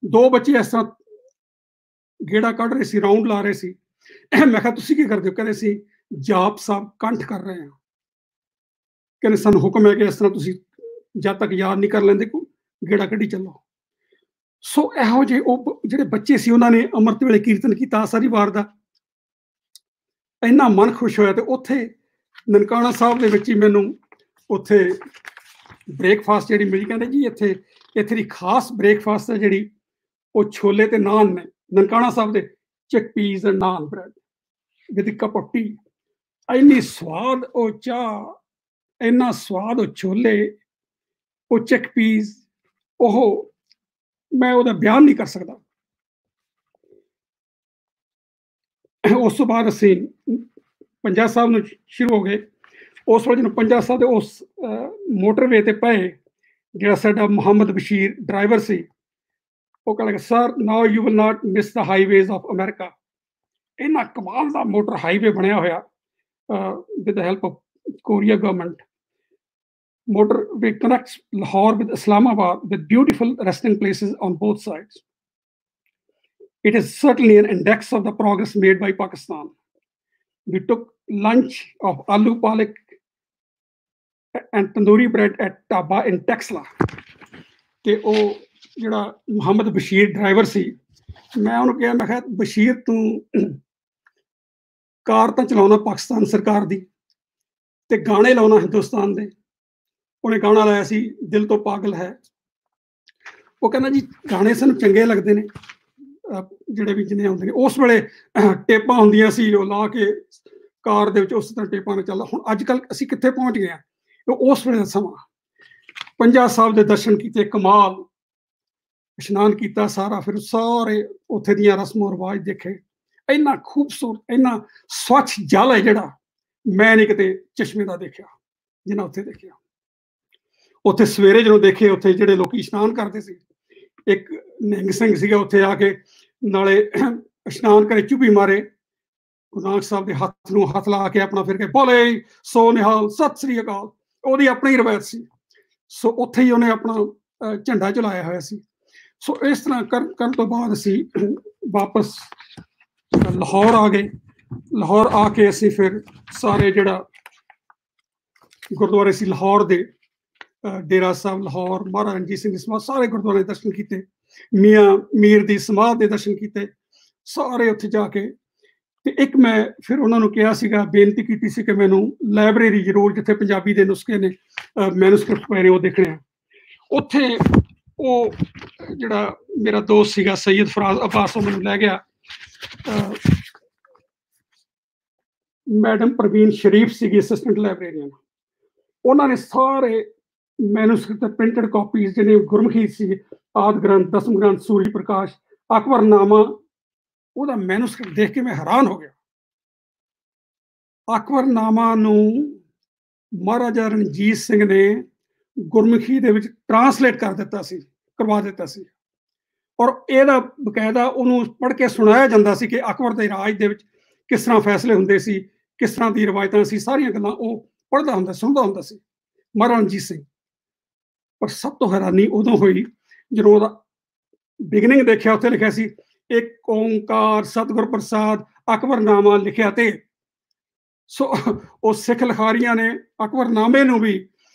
2 ਬੱਚੇ ਇਸ ਤਰ੍ਹਾਂ ਗੇੜਾ ਕੱਢ ਰਹੇ ਸੀ, ਰਾਉਂਡ ਲਾ ਰਹੇ ਸੀ। ਮੈਂ ਕਿਹਾ ਤੁਸੀਂ ਕੀ ਕਰਦੇ ਹੋ? ਕਹਿੰਦੇ ਸੀ ਜਾਪ ਸਾਹਿਬ ਕੰਠ ਕਰ ਰਹੇ ਹਾਂ। ਕਹਿੰਦੇ ਸਾਨੂੰ ਹੁਕਮ ਹੈ ਕਿ ਇਸ ਤਰ੍ਹਾਂ ਤੁਸੀਂ ਜਦ ਤੱਕ ਯਾਦ ਨਹੀਂ ਕਰ ਲੈਂਦੇ ਗੇੜਾ ਕੱਢੀ ਚੱਲੋ। ਸੋ ਇਹੋ ਜਿਹੇ ਉਹ ਜਿਹੜੇ ਬੱਚੇ ਸੀ ਉਹਨਾਂ ਨੇ ਅੰਮ੍ਰਿਤ ਵੇਲੇ ਕੀਰਤਨ ਕੀਤਾ ਸਾਰੀ ਵਾਰ ਦਾ। ਇੰਨਾ ਮਨ ਖੁਸ਼ ਹੋਇਆ। ਤੇ ਉੱਥੇ ਨਨਕਾਣਾ ਸਾਹਿਬ ਦੇ ਵਿੱਚ ਹੀ ਮੈਨੂੰ ਉੱਥੇ ਬ੍ਰੇਕਫਾਸਟ ਜਿਹੜੀ ਮਿਲੀ। ਕਹਿੰਦੇ ਜੀ ਇੱਥੇ ਦੀ ਖਾਸ ਬ੍ਰੇਕਫਾਸਟ ਹੈ ਜਿਹੜੀ, ਉਹ ਛੋਲੇ ਤੇ ਨਾਨ ਨੇ। ਨਨਕਾਣਾ ਸਾਹਿਬ ਦੇ chickpeas and naan bread with a cup of tea। ਇੰਨੀ ਸਵਾਦ ਉਹ ਚਾਹ, ਇੰਨਾ ਸਵਾਦ ਉਹ ਛੋਲੇ, ਉਹ chickpeas, ਉਹ ਮੈਂ ਉਹਦਾ ਬਿਆਨ ਨਹੀਂ ਕਰ ਸਕਦਾ। ਉਸ ਤੋਂ ਬਾਅਦ ਅਸੀਂ ਪੰਜਾ ਸਾਹਿਬ ਨੂੰ ਸ਼ੁਰੂ ਹੋ ਗਏ। ਉਸ ਵੇਲੇ ਜਦੋਂ ਪੰਜਾ ਸਾਹਿਬ ਦੇ ਉਸ ਮੋਟਰਵੇ ਤੇ ਪਏ, ਜਿਹੜਾ ਸਾਡਾ ਮੁਹੰਮਦ ਬਸ਼ੀਰ ਡਰਾਈਵਰ ਸੀ, ਉਹ ਕਹਿੰਦਾ sir now you will not miss the highways of America. ਇੰਨਾ ਕਮਾਲ ਦਾ ਮੋਟਰ ਹਾਈਵੇ ਬਣਿਆ ਹੋਇਆ with the help of Korea government. motorway connects Lahore with Islamabad with beautiful resting places on both sides. It is certainly an index of the progress made by Pakistan. We took lunch of aloo palak and tandoori bread at Taba in Texla. ਤੇ ਉਹ ਜਿਹੜਾ Muhammad Bashir driver ਸੀ, ਮੈਂ ਉਹਨੂੰ ਕਿਹਾ, ਮੈਂ ਕਿਹਾ ਬਸ਼ੀਰ ਤੂੰ ਕਾਰ ਤਾਂ ਚਲਾਉਣਾ ਪਾਕਿਸਤਾਨ ਸਰਕਾਰ ਦੀ ਤੇ ਗਾਣੇ ਲਾਉਣਾ ਹਿੰਦੁਸਤਾਨ ਦੇ। ਉਹਨੇ ਗਾਣਾ ਲਾਇਆ ਸੀ ਦਿਲ ਤੋਂ ਪਾਗਲ ਹੈ। ਉਹ ਕਹਿੰਦਾ ਜੀ ਗਾਣੇ ਸਾਨੂੰ ਚੰਗੇ ਲੱਗਦੇ ਨੇ ਜਿਹੜੇ ਵੀ ਜਿੰਨੇ ਆਉਂਦੇ ਨੇ। ਉਸ ਵੇਲੇ ਟੇਪਾਂ ਹੁੰਦੀਆਂ ਸੀ, ਉਹ ਲਾ ਕੇ ਕਾਰ ਦੇ ਵਿੱਚ ਉਸ ਤਰ੍ਹਾਂ ਟੇਪਾਂ ਨਾਲ ਚੱਲਦਾ। ਹੁਣ ਅੱਜ ਕੱਲ੍ਹ ਅਸੀਂ ਕਿੱਥੇ ਪਹੁੰਚ ਗਏ ਹਾਂ। ਉਸ ਵੇਲੇ ਦਾ ਸਮਾਂ। ਪੰਜਾ ਸਾਹਿਬ ਦੇ ਦਰਸ਼ਨ ਕੀਤੇ, ਕਮਾਲ। ਇਸ਼ਨਾਨ ਕੀਤਾ ਸਾਰਾ, ਫਿਰ ਸਾਰੇ ਉੱਥੇ ਦੀਆਂ ਰਸਮੋ ਰਿਵਾਜ ਦੇਖੇ। ਇੰਨਾ ਖੂਬਸੂਰਤ, ਇੰਨਾ ਸਵੱਛ ਜਲ ਹੈ ਜਿਹੜਾ ਮੈਂ ਨਹੀਂ ਕਿਤੇ ਚਸ਼ਮੇ ਦਾ ਦੇਖਿਆ ਜਿੰਨਾ ਉੱਥੇ ਦੇਖਿਆ। ਉੱਥੇ ਸਵੇਰੇ ਜਦੋਂ ਦੇਖੇ, ਉੱਥੇ ਜਿਹੜੇ ਲੋਕੀ ਇਸ਼ਨਾਨ ਕਰਦੇ ਸੀ, ਇੱਕ ਨਿਹੰਗ ਸਿੰਘ ਸੀਗਾ ਉੱਥੇ ਆ ਕੇ ਨਾਲੇ ਇਸ਼ਨਾਨ ਕਰੇ, ਚੁੱਭੀ ਮਾਰੇ, ਗੁਰੂ ਨਾਨਕ ਸਾਹਿਬ ਦੇ ਹੱਥ ਨੂੰ ਹੱਥ ਲਾ ਕੇ ਆਪਣਾ ਫਿਰ ਕੇ ਬੋਲੇ ਸੋ ਨਿਹਾਲ ਸਤਿ ਸ੍ਰੀ ਅਕਾਲ। ਉਹਦੀ ਆਪਣੀ ਰਵਾਇਤ ਸੀ। ਸੋ ਉੱਥੇ ਹੀ ਉਹਨੇ ਆਪਣਾ ਝੰਡਾ ਚਲਾਇਆ ਹੋਇਆ ਸੀ। ਸੋ ਇਸ ਤਰ੍ਹਾਂ ਕਰਨ ਤੋਂ ਬਾਅਦ ਅਸੀਂ ਵਾਪਸ ਲਾਹੌਰ ਆ ਗਏ। ਲਾਹੌਰ ਆ ਕੇ ਅਸੀਂ ਫਿਰ ਸਾਰੇ ਜਿਹੜਾ ਗੁਰਦੁਆਰੇ ਸੀ ਲਾਹੌਰ ਦੇ, ਡੇਰਾ ਸਾਹਿਬ ਲਾਹੌਰ, ਮਹਾਰਾਜਾ ਰਣਜੀਤ ਸਿੰਘ ਦੀ ਸਮਾਧ, ਸਾਰੇ ਗੁਰਦੁਆਰੇ ਦਰਸ਼ਨ ਕੀਤੇ। ਮੀਆਂ ਮੀਰ ਦੀ ਸਮਾਧ ਦੇ ਦਰਸ਼ਨ ਕੀਤੇ ਸਾਰੇ ਉੱਥੇ ਜਾ ਕੇ। ਤੇ ਇੱਕ ਮੈਂ ਫਿਰ ਉਹਨਾਂ ਨੂੰ ਕਿਹਾ ਸੀਗਾ, ਬੇਨਤੀ ਕੀਤੀ ਸੀ ਕਿ ਮੈਨੂੰ ਲਾਇਬ੍ਰੇਰੀ ਜ਼ਰੂਰ, ਜਿੱਥੇ ਪੰਜਾਬੀ ਦੇ ਨੁਸਖੇ ਨੇ, ਮੈਨੂਸਕ੍ਰਿਪਟ ਪਏ ਨੇ, ਉਹ ਦੇਖਣੇ ਆ। ਉੱਥੇ ਉਹ ਜਿਹੜਾ ਮੇਰਾ ਦੋਸਤ ਸੀਗਾ ਸੈਯਦ ਫਰਾਜ਼ ਅਬਾਸ, ਉਹ ਮੈਨੂੰ ਲੈ ਗਿਆ। ਮੈਡਮ ਪ੍ਰਵੀਨ ਸ਼ਰੀਫ ਸੀਗੀ ਅਸਿਸਟੈਂਟ ਲਾਇਬ੍ਰੇਰੀਅਨ। ਉਹਨਾਂ ਨੇ ਸਾਰੇ ਮੈਨੂਸਕ੍ਰਿਪਟ ਪ੍ਰਿੰਟਡ ਕਾਪੀਜ਼ ਜਿਹਨੇ ਗੁਰਮੁਖੀ ਸੀ, ਆਦਿ ਗ੍ਰੰਥ, ਦਸਮ ਗ੍ਰੰਥ, ਸੂਰਜ ਪ੍ਰਕਾਸ਼, ਅਕਬਰਨਾਮਾ, ਉਹਦਾ ਮੈਨੂਸਕ੍ਰਿਪਟ ਦੇਖ ਕੇ ਮੈਂ ਹੈਰਾਨ ਹੋ ਗਿਆ। ਅਕਬਰਨਾਮਾ ਨੂੰ ਮਹਾਰਾਜਾ ਰਣਜੀਤ ਸਿੰਘ ਨੇ ਗੁਰਮੁਖੀ ਦੇ ਵਿੱਚ ਟਰਾਂਸਲੇਟ ਕਰਵਾ ਦਿੱਤਾ ਸੀ। ਔਰ ਇਹਦਾ ਬਕਾਇਦਾ ਉਹਨੂੰ ਪੜ੍ਹ ਕੇ ਸੁਣਾਇਆ ਜਾਂਦਾ ਸੀ ਕਿ ਅਕਬਰ ਦੇ ਰਾਜ ਦੇ ਵਿੱਚ ਕਿਸ ਤਰ੍ਹਾਂ ਫੈਸਲੇ ਹੁੰਦੇ ਸੀ, ਕਿਸ ਤਰ੍ਹਾਂ ਦੀ ਰਵਾਇਤਾਂ ਸੀ, ਸਾਰੀਆਂ ਗੱਲਾਂ ਉਹ ਪੜ੍ਹਦਾ ਹੁੰਦਾ, ਸੁਣਦਾ ਹੁੰਦਾ ਸੀ ਮਹਾਰਾਜਾ ਰਣਜੀਤ ਸਿੰਘ। ਪਰ ਸਭ ਤੋਂ ਹੈਰਾਨੀ ਉਦੋਂ ਹੋਈ ਜਦੋਂ ਉਹਦਾ ਬਿਗਨਿੰਗ ਦੇਖਿਆ, ਉੱਥੇ ਲਿਖਿਆ ਸੀ ਇੱਕ ਓਂਕਾਰ ਸਤਿਗੁਰ ਪ੍ਰਸਾਦ ਅਕਬਰਨਾਮਾ ਲਿਖਿਆ। ਤੇ ਸੋ ਉਹ ਸਿੱਖ ਲਿਖਾਰੀਆਂ ਨੇ ਅਕਬਰਨਾਮੇ ਨੂੰ ਵੀ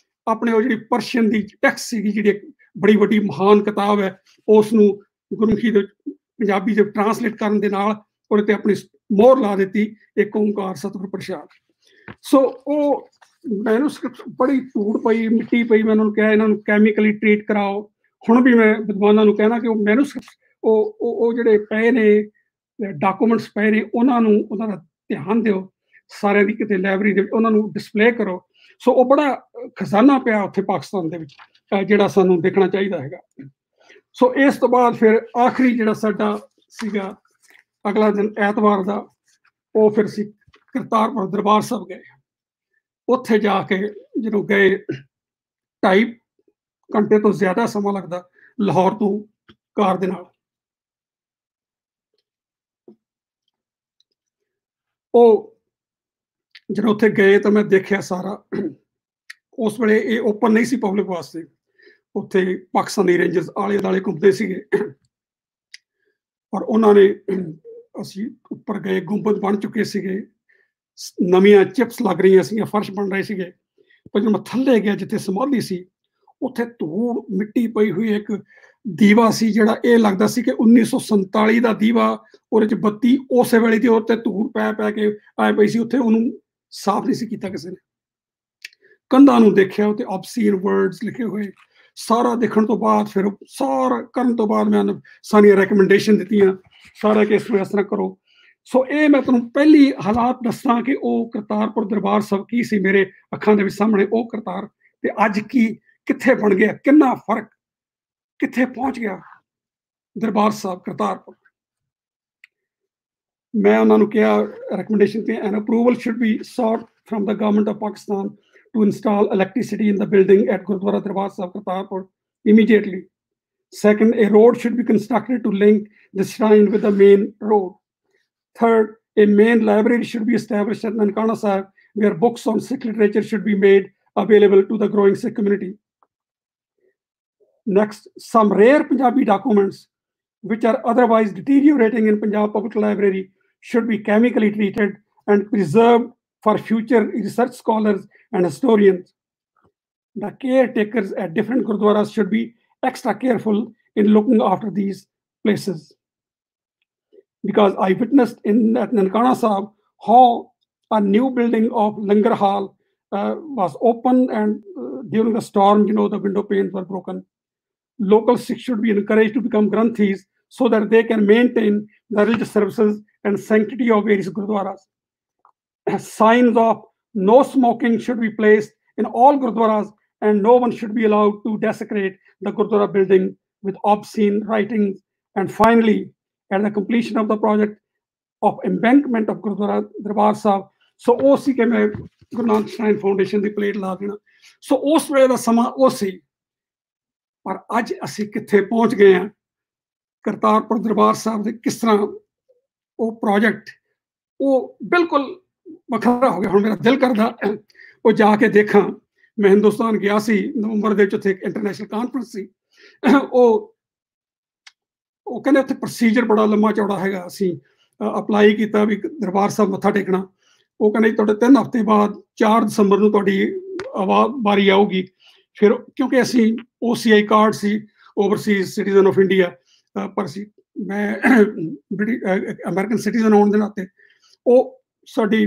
ਆਪਣੇ ਉਹ ਜਿਹੜੀ ਪਰਸ਼ੀਅਨ ਦੀ ਟੈਕਸਟ ਸੀਗੀ, ਜਿਹੜੀ ਬੜੀ ਵੱਡੀ ਮਹਾਨ ਕਿਤਾਬ ਹੈ, ਉਸ ਨੂੰ ਗੁਰਮੁਖੀ ਦੇ ਪੰਜਾਬੀ ਦੇ ਟਰਾਂਸਲੇਟ ਕਰਨ ਦੇ ਨਾਲ ਉਹਦੇ ਤੇ ਆਪਣੀ ਮੋਹਰ ਲਾ ਦਿੱਤੀ, ਇੱਕ ਓਂਕਾਰ ਸਤਿਗੁਰ ਪ੍ਰਸਾਦ। ਸੋ ਉਹ ਮੈਨੂਸਕ੍ਰਿਪਟ ਬੜੀ ਧੂੜ ਪਈ, ਮਿੱਟੀ ਪਈ। ਮੈਂ ਉਹਨਾਂ ਨੂੰ ਕਿਹਾ ਇਹਨਾਂ ਨੂੰ ਕੈਮੀਕਲੀ ਟ੍ਰੀਟ ਕਰਾਓ। ਹੁਣ ਵੀ ਮੈਂ ਵਿਦਵਾਨਾਂ ਨੂੰ ਕਹਿਣਾ ਕਿ ਉਹ ਮੈਨੂਸਕ੍ਰਿਪਟ ਉਹ ਜਿਹੜੇ ਪਏ ਨੇ ਡਾਕੂਮੈਂਟਸ ਪਏ ਨੇ, ਉਹਨਾਂ ਦਾ ਧਿਆਨ ਦਿਓ, ਸਾਰਿਆਂ ਦੀ ਕਿਤੇ ਲਾਇਬ੍ਰੇਰੀ ਦੇ ਵਿੱਚ ਉਹਨਾਂ ਨੂੰ ਡਿਸਪਲੇ ਕਰੋ। ਸੋ ਉਹ ਬੜਾ ਖਜ਼ਾਨਾ ਪਿਆ ਉੱਥੇ ਪਾਕਿਸਤਾਨ ਦੇ ਵਿੱਚ, ਜਿਹੜਾ ਸਾਨੂੰ ਦੇਖਣਾ ਚਾਹੀਦਾ ਹੈਗਾ। ਸੋ ਇਸ ਤੋਂ ਬਾਅਦ ਫਿਰ ਆਖਰੀ ਜਿਹੜਾ ਸਾਡਾ ਸੀਗਾ ਅਗਲਾ ਦਿਨ ਐਤਵਾਰ ਦਾ, ਉਹ ਫਿਰ ਅਸੀਂ ਕਰਤਾਰਪੁਰ ਦਰਬਾਰ ਸਾਹਿਬ ਗਏ। ਉੱਥੇ ਜਾ ਕੇ ਜਦੋਂ ਗਏ 2.5 ਘੰਟੇ ਤੋਂ ਜ਼ਿਆਦਾ ਸਮਾਂ ਲੱਗਦਾ ਲਾਹੌਰ ਤੋਂ ਕਾਰ ਦੇ ਨਾਲ। ਉਹ ਜਦੋਂ ਉੱਥੇ ਗਏ ਤਾਂ ਮੈਂ ਦੇਖਿਆ ਸਾਰਾ। ਉਸ ਵੇਲੇ ਇਹ ਓਪਨ ਨਹੀਂ ਸੀ ਪਬਲਿਕ ਵਾਸਤੇ। ਉੱਥੇ ਪਾਕਿਸਤਾਨੀ ਰੇਂਜਰਸ ਆਲੇ ਦੁਆਲੇ ਘੁੰਮਦੇ ਸੀਗੇ। ਔਰ ਉਹਨਾਂ ਨੇ, ਅਸੀਂ ਉੱਪਰ ਗਏ, ਗੁੰਬਦ ਬਣ ਚੁੱਕੇ ਸੀਗੇ, ਨਵੀਆਂ ਚਿਪਸ ਲੱਗ ਰਹੀਆਂ ਸੀਗੀਆਂ, ਫਰਸ਼ ਬਣ ਰਹੇ ਸੀਗੇ। ਪਰ ਜਦੋਂ ਮੈਂ ਥੱਲੇ ਗਿਆ ਜਿੱਥੇ ਸਮਾਧੀ ਸੀ, ਉੱਥੇ ਧੂੜ ਮਿੱਟੀ ਪਈ ਹੋਈ ਇੱਕ ਦੀਵਾ ਸੀ, ਜਿਹੜਾ ਇਹ ਲੱਗਦਾ ਸੀ ਕਿ 1947 ਦਾ ਦੀਵਾ, ਉਹਦੇ 'ਚ ਬੱਤੀ ਉਸੇ ਵੇਲੇ ਦੀ ਉੱਤੇ ਧੂੜ ਪੈ ਕੇ ਆਏ ਪਈ ਸੀ। ਉੱਥੇ ਉਹਨੂੰ ਸਾਫ਼ ਨਹੀਂ ਸੀ ਕੀਤਾ ਕਿਸੇ ਨੇ। ਕੰਧਾਂ ਨੂੰ ਦੇਖਿਆ, ਉੱਤੇ ਆਬਸੀਨ ਵਰਡਸ ਲਿਖੇ ਹੋਏ। ਸਾਰਾ ਦੇਖਣ ਤੋਂ ਬਾਅਦ ਫਿਰ ਸਾਰਾ ਕਰਨ ਤੋਂ ਬਾਅਦ ਮੈਂ ਸਾਰੀਆਂ ਰეკਮੈਂਡੇਸ਼ਨ ਦਿੱਤੀਆਂ, ਸਾਰਾ ਕਿ ਇਸ ਨੂੰ ਇਸ ਤਰ੍ਹਾਂ ਕਰੋ। ਸੋ ਇਹ ਮੈਂ ਤੁਹਾਨੂੰ ਪਹਿਲੀ ਹਾਲਾਤ ਦੱਸਾਂ ਕਿ ਉਹ ਕਰਤਾਰਪੁਰ ਦਰਬਾਰ ਸਾਹਿਬ ਕੀ ਸੀ ਮੇਰੇ ਅੱਖਾਂ ਦੇ ਵਿੱਚ ਸਾਹਮਣੇ, ਉਹ ਕਰਤਾਰ ਤੇ ਅੱਜ ਕੀ ਕਿੱਥੇ ਬਣ ਗਿਆ, ਕਿੰਨਾ ਫਰਕ, ਕਿੱਥੇ ਪਹੁੰਚ ਗਿਆ ਦਰਬਾਰ ਸਾਹਿਬ ਕਰਤਾਰਪੁਰ। ਮੈਂ ਉਹਨਾਂ ਨੂੰ ਕਿਹਾ ਰეკਮੈਂਡੇਸ਼ਨ ਤੇ, an approval should be sought from the government of Pakistan to install electricity in the building at Gurdwara Darbar Sahib Kartarpur immediately. Second, a road should be constructed to link the shrine with the main road. Third, a main library should be established at Nankana Sahib, where books on Sikh literature should be made available to the growing Sikh community. Next, some rare Punjabi documents which are otherwise deteriorating in Punjab Public Library should be chemically treated and preserved for future research scholars and historians. The caretakers at different gurdwaras should be extra careful in looking after these places. Because I witnessed at Nankana Sahib how a new building of Langar Hall was open, and during the storm, the window panes were broken. Local Sikhs should be encouraged to become Granthis so that they can maintain the religious services and sanctity of various gurdwaras. Signs of no smoking should be placed in all gurdwaras, and no one should be allowed to desecrate the gurdwara building with obscene writings. And finally, at the completion of the project of embankment of Gurdwara Darbar Sahib, so ਉਹ ਸੀ ਕਿ ਮੈਂ ਗੁਰੂ Nanak shrine foundation ਦੀ plate ਲਾ ਦੇਣਾ। ਸੋ ਉਸ ਵੇਲੇ ਦਾ ਸਮਾਂ ਉਹ ਸੀ। ਪਰ ਅੱਜ ਅਸੀਂ ਕਿੱਥੇ ਪਹੁੰਚ ਗਏ ਹਾਂ, ਕਰਤਾਰਪੁਰ ਦਰਬਾਰ ਸਾਹਿਬ ਦੇ ਕਿਸ ਤਰ੍ਹਾਂ ਉਹ ਪ੍ਰੋਜੈਕਟ ਉਹ ਬਿਲਕੁਲ ਵੱਖਰਾ ਹੋ ਗਿਆ। ਹੁਣ ਮੇਰਾ ਦਿਲ ਕਰਦਾ ਉਹ ਜਾ ਕੇ ਦੇਖਾਂ। ਮੈਂ ਹਿੰਦੁਸਤਾਨ ਗਿਆ ਸੀ ਨਵੰਬਰ ਦੇ ਵਿੱਚ, ਉੱਥੇ ਇੱਕ ਇੰਟਰਨੈਸ਼ਨਲ ਕਾਨਫਰੰਸ ਸੀ। ਉਹ ਕਹਿੰਦੇ ਉੱਥੇ ਪ੍ਰੋਸੀਜਰ ਬੜਾ ਲੰਮਾ ਚੌੜਾ ਹੈਗਾ। ਅਸੀਂ ਅਪਲਾਈ ਕੀਤਾ ਵੀ ਦਰਬਾਰ ਸਾਹਿਬ ਮੱਥਾ ਟੇਕਣਾ। ਉਹ ਕਹਿੰਦੇ ਤੁਹਾਡੇ 3 ਹਫ਼ਤੇ ਬਾਅਦ 4 ਦਸੰਬਰ ਨੂੰ ਤੁਹਾਡੀ ਵਾਰੀ ਆਊਗੀ। ਫਿਰ ਕਿਉਂਕਿ ਅਸੀਂ OCI card C, Overseas citizen of India, ਪਰ ਸੀ ਮੈਂ ਅਮਰੀਕਨ ਸਿਟੀਜ਼ਨ ਹੋਣ ਦੇ ਨਾਤੇ ਉਹ ਸਾਡੀ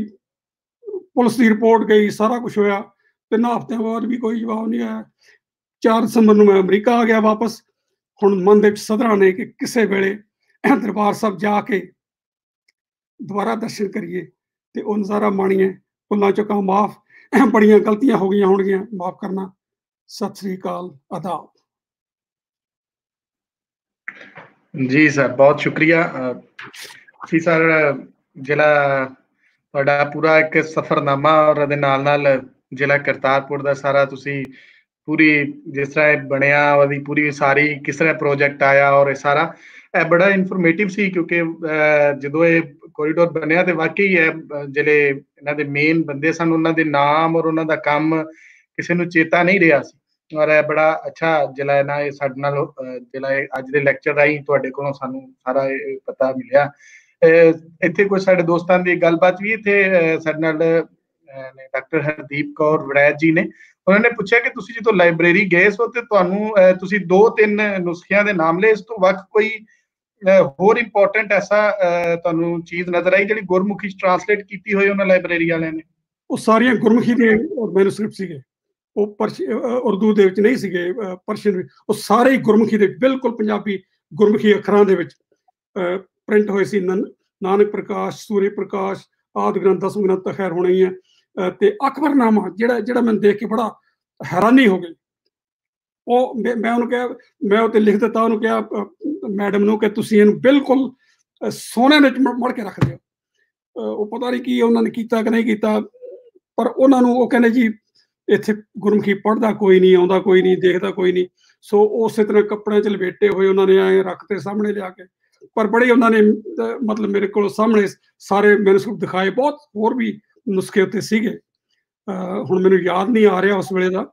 ਪੁਲਿਸ ਦੀ ਰਿਪੋਰਟ ਗਈ, ਸਾਰਾ ਕੁਛ ਹੋਇਆ। 3 ਹਫ਼ਤਿਆਂ ਬਾਅਦ ਵੀ ਕੋਈ ਜਵਾਬ ਨਹੀਂ ਆਇਆ। 4 ਦਸੰਬਰ ਨੂੰ ਮੈਂ ਅਮਰੀਕਾ ਆ ਗਿਆ ਵਾਪਸ। ਹੁਣ ਮਨ ਦੇ ਵਿੱਚ ਸਧਰਾਂ ਨੇ ਕਿ ਕਿਸੇ ਵੇਲੇ ਦਰਬਾਰ ਸਾਹਿਬ ਜਾ ਕੇ ਦੁਬਾਰਾ ਦਰਸ਼ਨ ਕਰੀਏ ਤੇ ਉਹ ਨਜ਼ਾਰਾ ਮਾਣੀਏ। ਭੁੱਲਾਂ ਚੁੱਕਾਂ ਮਾਫ਼, ਬੜੀਆਂ ਗਲਤੀਆਂ ਹੋ ਗਈਆਂ ਹੋਣਗੀਆਂ, ਮਾਫ਼ ਕਰਨਾ। ਸਤਿ ਸ੍ਰੀ ਅਕਾਲ, ਆਦਾਬ। ਜੀ ਸਰ, ਬਹੁਤ ਸ਼ੁਕਰੀਆ ਜੀ ਸਰ। ਜਿਹੜਾ ਤੁਹਾਡਾ ਪੂਰਾ ਇੱਕ ਸਫ਼ਰਨਾਮਾ ਔਰ ਉਹਦੇ ਨਾਲ ਜ਼ਿਲ੍ਹਾ ਕਰਤਾਰਪੁਰ ਦਾ ਸਾਰਾ ਤੁਸੀਂ ਪੂਰੀ ਜਿਸ ਤਰ੍ਹਾਂ ਇਹ ਬਣਿਆ, ਉਹਦੀ ਪੂਰੀ ਸਾਰੀ ਕਿਸ ਤਰ੍ਹਾਂ ਪ੍ਰੋਜੈਕਟ ਆਇਆ, ਔਰ ਇਹ ਸਾਰਾ ਇਹ ਬੜਾ ਇਨਫੋਰਮੇਟਿਵ ਸੀ। ਕਿਉਂਕਿ ਜਦੋਂ ਇਹ ਕੋਰੀਡੋਰ ਬਣਿਆ ਤੇ ਵਾਕਈ ਜਿਹੜੇ ਇਹਨਾਂ ਦੇ ਮੇਨ ਬੰਦੇ ਸਨ, ਉਹਨਾਂ ਦੇ ਨਾਮ ਔਰ ਉਹਨਾਂ ਦਾ ਕੰਮ ਕਿਸੇ ਨੂੰ ਚੇਤਾ ਨਹੀਂ ਰਿਹਾ ਸੀ। ਔਰ ਇਹ ਬੜਾ ਅੱਛਾ ਜਿਹੜਾ ਨਾ ਇਹ ਸਾਡੇ ਨਾਲ ਜਿਹੜਾ ਅੱਜ ਦੇ ਲੈਕਚਰ ਰਾਹੀਂ ਤੁਹਾਡੇ ਕੋਲੋਂ ਸਾਨੂੰ ਸਾਰਾ ਇਹ ਪਤਾ ਮਿਲਿਆ। ਇੱਥੇ ਕੋਈ ਸਾਡੇ ਦੋਸਤਾਂ ਦੀ ਗੱਲਬਾਤ ਵੀ ਇੱਥੇ ਸਾਡੇ ਨਾਲ ਡਾਕਟਰ ਹਰਦੀਪ ਕੌਰ ਵੜੈਚ ਜੀ ਨੇ। ਉਹਨਾਂ ਨੇ ਪੁੱਛਿਆ ਕਿ ਤੁਸੀਂ ਜਦੋਂ ਲਾਇਬ੍ਰੇਰੀ ਗਏ ਸੋ ਤੇ ਤੁਹਾਨੂੰ ਤੁਸੀਂ 2-3 ਨੁਸਖਿਆਂ ਦੇ ਨਾਮ ਲਏ, ਇਸ ਤੋਂ ਵੱਖ ਕੋਈ ਹੋਰ ਇੰਪੋਰਟੈਂਟ ਐਸਾ ਤੁਹਾਨੂੰ ਚੀਜ਼ ਨਜ਼ਰ ਆਈ ਜਿਹੜੀ ਗੁਰਮੁਖੀ 'ਚ ਟਰਾਂਸਲੇਟ ਕੀਤੀ ਹੋਈ ਉਹਨਾਂ ਲਾਇਬ੍ਰੇਰੀ ਵਾਲਿਆਂ ਨੇ? ਉਹ ਸਾਰੀਆਂ ਗੁਰਮੁਖੀ ਦੇ ਮੈਨੂਸਕ੍ਰਿਪਟ ਸੀਗੇ, ਉਹ ਉਰਦੂ ਦੇ ਵਿੱਚ ਨਹੀਂ ਸੀਗੇ, ਪਰਸ਼ੀਅਨ ਵਿੱਚ, ਉਹ ਸਾਰੇ ਹੀ ਗੁਰਮੁਖੀ ਦੇ ਬਿਲਕੁਲ ਪੰਜਾਬੀ ਗੁਰਮੁਖੀ ਅੱਖਰਾਂ ਦੇ ਵਿੱਚ ਪ੍ਰਿੰਟ ਹੋਏ ਸੀ। ਨਾਨਕ ਪ੍ਰਕਾਸ਼, ਸੂਰਯ ਪ੍ਰਕਾਸ਼, ਆਦਿ ਗ੍ਰੰਥ, ਦਸਮ ਗ੍ਰੰਥ ਤਾਂ ਖੈਰ ਹੋਣਾ ਹੀ ਹੈ, ਤੇ ਅਕਬਰਨਾਮਾ ਜਿਹੜਾ ਮੈਨੂੰ ਦੇਖ ਕੇ ਬੜਾ ਹੈਰਾਨੀ ਹੋ ਗਈ। ਉਹ ਮੈਂ ਉਹਨੂੰ ਕਿਹਾ, ਮੈਂ ਉਹ ਤੇ ਲਿਖ ਦਿੱਤਾ, ਉਹਨੂੰ ਕਿਹਾ ਮੈਡਮ ਨੂੰ ਕਿ ਤੁਸੀਂ ਇਹਨੂੰ ਬਿਲਕੁਲ ਸੋਨੇ ਵਿੱਚ ਮੜ ਕੇ ਰੱਖ ਦਿਓ। ਉਹ ਪਤਾ ਨਹੀਂ ਕੀ ਉਹਨਾਂ ਨੇ ਕੀਤਾ ਕਿ ਨਹੀਂ ਕੀਤਾ, ਪਰ ਉਹਨਾਂ ਨੂੰ ਉਹ ਕਹਿੰਦੇ ਜੀ ਇੱਥੇ ਗੁਰਮੁਖੀ ਪੜ੍ਹਦਾ ਕੋਈ ਨਹੀਂ, ਆਉਂਦਾ ਕੋਈ ਨਹੀਂ, ਦੇਖਦਾ ਕੋਈ ਨਹੀਂ। ਸੋ ਉਸੇ ਤਰ੍ਹਾਂ ਕੱਪੜਿਆਂ 'ਚ ਲਪੇਟੇ ਹੋਏ ਉਹਨਾਂ ਨੇ ਐਂ ਰੱਖਤੇ ਸਾਹਮਣੇ ਲਿਆ ਕੇ, ਪਰ ਬੜੇ ਉਹਨਾਂ ਨੇ ਮਤਲਬ ਮੇਰੇ ਕੋਲ ਸਾਹਮਣੇ ਸਾਰੇ ਮੈਨੂਸਕ੍ਰਿਪਟ ਦਿਖਾਏ। ਬਹੁਤ ਹੋਰ ਵੀ ਨੁਸਖੇ ਉੱਤੇ ਸੀਗੇ, ਹੁਣ ਮੈਨੂੰ ਯਾਦ ਨਹੀਂ ਆ ਰਿਹਾ ਉਸ ਵੇਲੇ ਦਾ,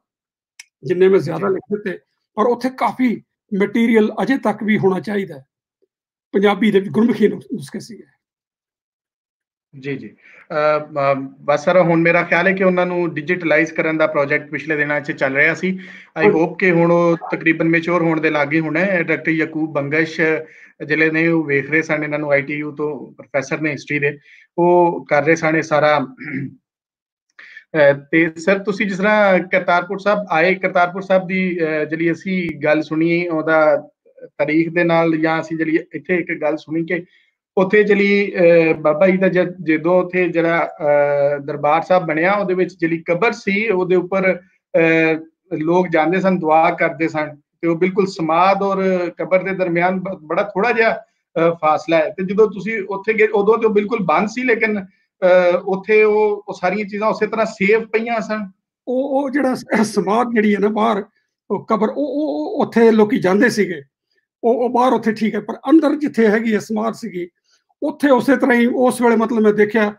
ਜਿੰਨੇ ਮੈਂ ਜ਼ਿਆਦਾ ਲਿਖ ਦਿੱਤੇ, ਪਰ ਉੱਥੇ ਕਾਫੀ ਮਟੀਰੀਅਲ ਅਜੇ ਤੱਕ ਵੀ ਹੋਣਾ ਚਾਹੀਦਾ। ਪੰਜਾਬੀ ਦੇ ਗੁਰਮੁਖੀ ਨੁਸਖੇ ਸੀਗੇ। ਜੀ ਜੀ, ਬਸ ਸਰ ਹੁਣ ਮੇਰਾ ਖਿਆਲ ਹੈ ਕਿ ਉਹਨਾਂ ਨੂੰ ਡਿਜੀਟਲਾਈਜ਼ ਕਰਨ ਦਾ ਪ੍ਰੋਜੈਕਟ ਪਿਛਲੇ ਦਿਨਾਂ 'ਚ ਚੱਲ ਰਿਹਾ ਸੀ। ਆਈ ਹੋਪ ਕਿ ਹੁਣ ਉਹ ਤਕਰੀਬਨ ਮੈਚੋਰ ਹੋਣ ਦੇ ਲਾਗੇ ਹੋਣਾ ਹੈ। ਡਾਕਟਰ ਯਕੂਬ ਬੰਗਸ਼ ਜਿਹੜੇ ਨੇ ਉਹ ਵੇਖ ਰਹੇ ਸਨ ਇਹਨਾਂ ਨੂੰ, ITU ਤੋਂ ਪ੍ਰੋਫੈਸਰ ਨੇ ਹਿਸਟਰੀ ਦੇ, ਉਹ ਕਰ ਰਹੇ ਸਨ ਇਹ ਸਾਰਾ। ਤੇ ਸਰ ਤੁਸੀਂ ਜਿਸ ਤਰ੍ਹਾਂ ਕਰਤਾਰਪੁਰ ਸਾਹਿਬ ਆਏ, ਕਰਤਾਰਪੁਰ ਸਾਹਿਬ ਦੀ ਜਿਹੜੀ ਅਸੀਂ ਗੱਲ ਸੁਣੀ ਉਹਦਾ ਤਾਰੀਖ ਦੇ ਨਾਲ, ਜਾਂ ਅਸੀਂ ਜਿਹੜੀ ਇੱਥੇ ਇੱਕ ਗੱਲ ਸੁਣੀ ਕਿ ਉੱਥੇ ਜਿਹੜੀ ਬਾਬਾ ਜੀ ਦਾ ਜਦੋਂ ਉੱਥੇ ਜਿਹੜਾ ਦਰਬਾਰ ਸਾਹਿਬ ਬਣਿਆ, ਉਹਦੇ ਵਿੱਚ ਜਿਹੜੀ ਕਬਰ ਸੀ ਉਹਦੇ ਉੱਪਰ ਲੋਕ ਜਾਂਦੇ ਸਨ, ਦੁਆ ਕਰਦੇ ਸਨ, ਤੇ ਉਹ ਬਿਲਕੁਲ ਸਮਾਧ ਔਰ ਕਬਰ ਦੇ ਦਰਮਿਆਨ ਬੜਾ ਥੋੜਾ ਜਿਹਾ ਫਾਸਲਾ ਹੈ। ਤੇ ਜਦੋਂ ਤੁਸੀਂ ਉੱਥੇ ਗਏ ਉਦੋਂ ਤੇ ਉਹ ਬਿਲਕੁਲ ਬੰਦ ਸੀ, ਲੇਕਿਨ ਉੱਥੇ ਉਹ ਸਾਰੀਆਂ ਚੀਜ਼ਾਂ ਉਸੇ ਤਰ੍ਹਾਂ ਸੇਵ ਪਈਆਂ ਸਨ। ਉਹ ਜਿਹੜਾ ਸਮਾਧ ਜਿਹੜੀ ਹੈ ਨਾ ਬਾਹਰ, ਉਹ ਕਬਰ, ਉਹ ਉੱਥੇ ਲੋਕੀ ਜਾਂਦੇ ਸੀਗੇ, ਉਹ ਬਾਹਰ ਉੱਥੇ ਠੀਕ ਹੈ, ਪਰ ਅੰਦਰ ਜਿੱਥੇ ਹੈਗੀ ਹੈ ਸਮਾਧ ਸੀਗੀ, ਉੱਥੇ ਉਸੇ ਤਰ੍ਹਾਂ ਹੀ ਉਸ ਵੇਲੇ ਮਤਲਬ ਮੈਂ ਦੇਖਿਆ,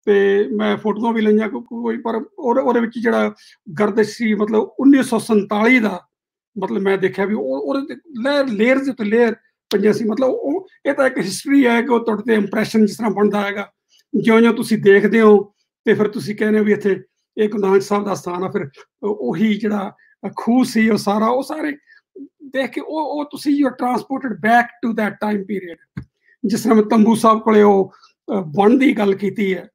ਤੇ ਮੈਂ ਫੋਟੋਆਂ ਵੀ ਲਈਆਂ ਕੋਈ, ਪਰ ਉਹਦੇ ਵਿੱਚ ਜਿਹੜਾ ਗਰਦਿਸ਼ ਸੀ, ਮਤਲਬ 1947 ਦਾ ਮਤਲਬ ਮੈਂ ਦੇਖਿਆ ਵੀ ਉਹਦੇ ਲੇਅਰਸ ਉੱਤੇ ਲੇਅਰ ਪਈਆਂ ਸੀ। ਮਤਲਬ ਉਹ ਇਹ ਤਾਂ ਇੱਕ ਹਿਸਟਰੀ ਹੈ ਕਿ ਉਹ ਤੁਹਾਡੇ ਤੇ ਇੰਪ੍ਰੈਸ਼ਨ ਜਿਸ ਤਰ੍ਹਾਂ ਬਣਦਾ ਹੈਗਾ, ਜਿਉਂ-ਜਿਉਂ ਤੁਸੀਂ ਦੇਖਦੇ ਹੋ ਤੇ ਫਿਰ ਤੁਸੀਂ ਕਹਿੰਦੇ ਹੋ ਵੀ ਇੱਥੇ ਇਹ ਗੁਰੂ ਨਾਨਕ ਸਾਹਿਬ ਦਾ ਸਥਾਨ ਆ। ਫਿਰ ਉਹੀ ਜਿਹੜਾ ਖੂਹ ਸੀ, ਉਹ ਸਾਰੇ ਦੇਖ ਕੇ ਉਹ ਤੁਸੀਂ you are transported back to that time period. ਜਿਸ ਤਰ੍ਹਾਂ ਮੈਂ ਤੰਬੂ ਸਾਹਿਬ ਕੋਲੇ ਉਹ ਬਣ ਦੀ ਗੱਲ ਕੀਤੀ ਹੈ,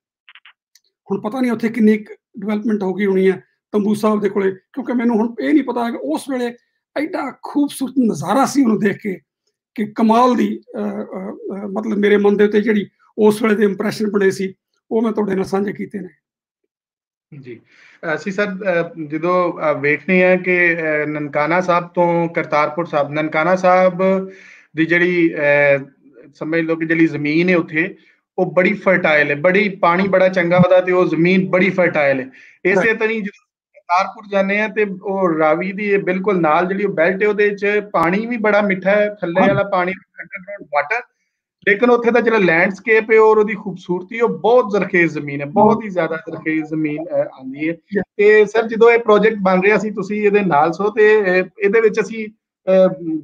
ਹੁਣ ਪਤਾ ਨਹੀਂ ਉੱਥੇ ਕਿੰਨੀ ਡਿਵੈਲਪਮੈਂਟ ਹੋ ਗਈ ਹੋਣੀ ਹੈ ਤੰਬੂ ਸਾਹਿਬ ਦੇ ਕੋਲੇ, ਕਿਉਂਕਿ ਮੈਨੂੰ ਹੁਣ ਇਹ ਨਹੀਂ ਪਤਾ ਕਿ ਉਸ ਵੇਲੇ ਐਡਾ ਖੂਬਸੂਰਤ ਨਜ਼ਾਰਾ ਸੀ ਉਹਨੂੰ ਦੇਖ ਕੇ ਕਿ ਕਮਾਲ ਦੀ ਮਤਲਬ ਮੇਰੇ ਮਨ ਦੇ ਉੱਤੇ ਜਿਹੜੀ ਉਸ ਵੇਲੇ ਦੇ ਇੰਪ੍ਰੈਸ਼ਨ ਬਣੇ ਸੀ, ਉਹ ਮੈਂ ਤੁਹਾਡੇ ਨਾਲ ਸਾਂਝੇ ਕੀਤੇ ਨੇ। ਜੀ ਅਸੀਂ ਸਰ ਜਦੋਂ ਵੇਖਦੇ ਹਾਂ ਕਿ ਨਨਕਾਣਾ ਸਾਹਿਬ ਤੋਂ ਕਰਤਾਰਪੁਰ ਸਾਹਿਬ, ਨਨਕਾਣਾ ਸਾਹਿਬ ਦੀ ਜਿਹੜੀ ਸਮਝ ਲਓ ਕਿ ਜਿਹੜੀ ਜ਼ਮੀਨ ਹੈ ਉੱਥੇ ਉਹ ਬੜੀ ਫਰਟਾਈਲ ਹੈ, ਬੜੀ ਪਾਣੀ ਬੜਾ ਚੰਗਾ ਉਹਦਾ, ਤੇ ਉਹ ਜ਼ਮੀਨ ਬੜੀ ਫਰਟਾਈਲ ਹੈ। ਇਸੇ ਤਰ੍ਹਾਂ ਜਦੋਂ ਕਰਤਾਰਪੁਰ ਜਾਂਦੇ ਆ ਤੇ ਉਹ ਰਾਵੀ ਦੀ ਬਿਲਕੁਲ ਨਾਲ ਜਿਹੜੀ ਉਹ ਬੈਲਟ ਹੈ, ਉਹਦੇ 'ਚ ਪਾਣੀ ਵੀ ਬੜਾ ਮਿੱਠਾ ਹੈ, ਥੱਲੇ ਵਾਲਾ ਪਾਣੀ ਵਾਟਰ, ਲੇਕਿਨ ਉੱਥੇ ਦਾ ਜਿਹੜਾ ਲੈਂਡਸਕੇਪ ਹੈ ਔਰ ਉਹਦੀ ਖੂਬਸੂਰਤੀ, ਉਹ ਬਹੁਤ ਜ਼ਰਖੇਜ਼ ਜ਼ਮੀਨ ਹੈ, ਬਹੁਤ ਹੀ ਜ਼ਿਆਦਾ ਜ਼ਰਖੇਜ਼ ਜ਼ਮੀਨ ਆਉਂਦੀ ਹੈ। ਤੇ ਸਰ ਜਦੋਂ ਇਹ ਪ੍ਰੋਜੈਕਟ ਬਣ ਰਿਹਾ ਸੀ, ਤੁਸੀਂ ਇਹਦੇ ਨਾਲ ਸੋ, ਤੇ ਇਹਦੇ ਵਿੱਚ ਅਸੀਂ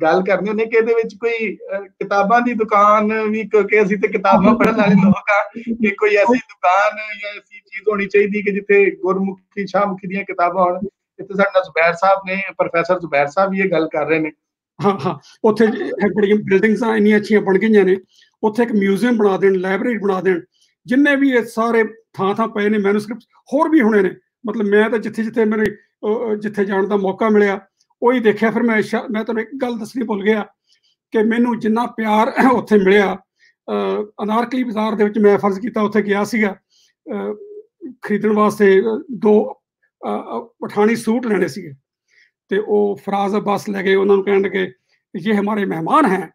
ਗੱਲ ਕਰਨੀ ਹੁੰਦੀ ਕਿ ਇਹਦੇ ਵਿੱਚ ਕੋਈ ਕਿਤਾਬਾਂ ਦੀ ਦੁਕਾਨ ਵੀ, ਕਿਉਂਕਿ ਅਸੀਂ ਤੇ ਕਿਤਾਬਾਂ ਪੜ੍ਹਨ ਵਾਲੇ ਲੋਕ ਆ, ਕਿ ਕੋਈ ਐਸੀ ਦੁਕਾਨ ਜਾਂ ਐਸੀ ਚੀਜ਼ ਹੋਣੀ ਚਾਹੀਦੀ ਕਿ ਜਿੱਥੇ ਗੁਰਮੁਖੀ ਸ਼ਾਹਮੁਖੀ ਦੀਆਂ ਕਿਤਾਬਾਂ ਹੋਣ। ਇੱਥੇ ਸਾਡੇ ਨਾਲ ਜ਼ੁਬੈਰ ਸਾਹਿਬ ਨੇ, ਪ੍ਰੋਫੈਸਰ ਜ਼ੁਬੈਰ ਸਾਹਿਬ ਵੀ ਇਹ ਗੱਲ ਕਰ ਰਹੇ ਨੇ। ਹਾਂ, ਉੱਥੇ ਬੜੀਆਂ ਬਿਲਡਿੰਗਸਾਂ ਇੰਨੀਆਂ ਅੱਛੀਆਂ ਬਣ ਗਈਆਂ ਨੇ, ਉੱਥੇ ਇੱਕ ਮਿਊਜ਼ੀਅਮ ਬਣਾ ਦੇਣ, ਲਾਇਬ੍ਰੇਰੀ ਬਣਾ ਦੇਣ, ਜਿੰਨੇ ਵੀ ਇਹ ਸਾਰੇ ਥਾਂ ਪਏ ਨੇ ਮੈਨੂਸਕ੍ਰਿਪਟ, ਹੋਰ ਵੀ ਹੋਣੇ ਨੇ। ਮਤਲਬ ਮੈਂ ਤਾਂ ਜਿੱਥੇ ਮੈਨੂੰ ਜਿੱਥੇ ਜਾਣ ਦਾ ਮੌਕਾ ਮਿਲਿਆ ਉਹੀ ਦੇਖਿਆ। ਫਿਰ ਮੈਂ ਤੁਹਾਨੂੰ ਇੱਕ ਗੱਲ ਦੱਸਣੀ ਭੁੱਲ ਗਿਆ ਕਿ ਮੈਨੂੰ ਜਿੰਨਾ ਪਿਆਰ ਉੱਥੇ ਮਿਲਿਆ, ਅਨਾਰਕਲੀ ਬਾਜ਼ਾਰ ਦੇ ਵਿੱਚ ਮੈਂ ਫਰਜ਼ ਕੀਤਾ ਉੱਥੇ ਗਿਆ ਸੀਗਾ ਖਰੀਦਣ ਵਾਸਤੇ, 2 ਪਠਾਣੀ ਸੂਟ ਲੈਣੇ ਸੀਗੇ, ਤੇ ਉਹ ਫਰਾਜ਼ ਅब्बास ਲੈ ਗਏ, ਉਹਨਾਂ ਨੂੰ ਕਹਿਣ ਲੱਗੇ ਇਹ ਹਮਾਰੇ ਮਹਿਮਾਨ ਹੈ,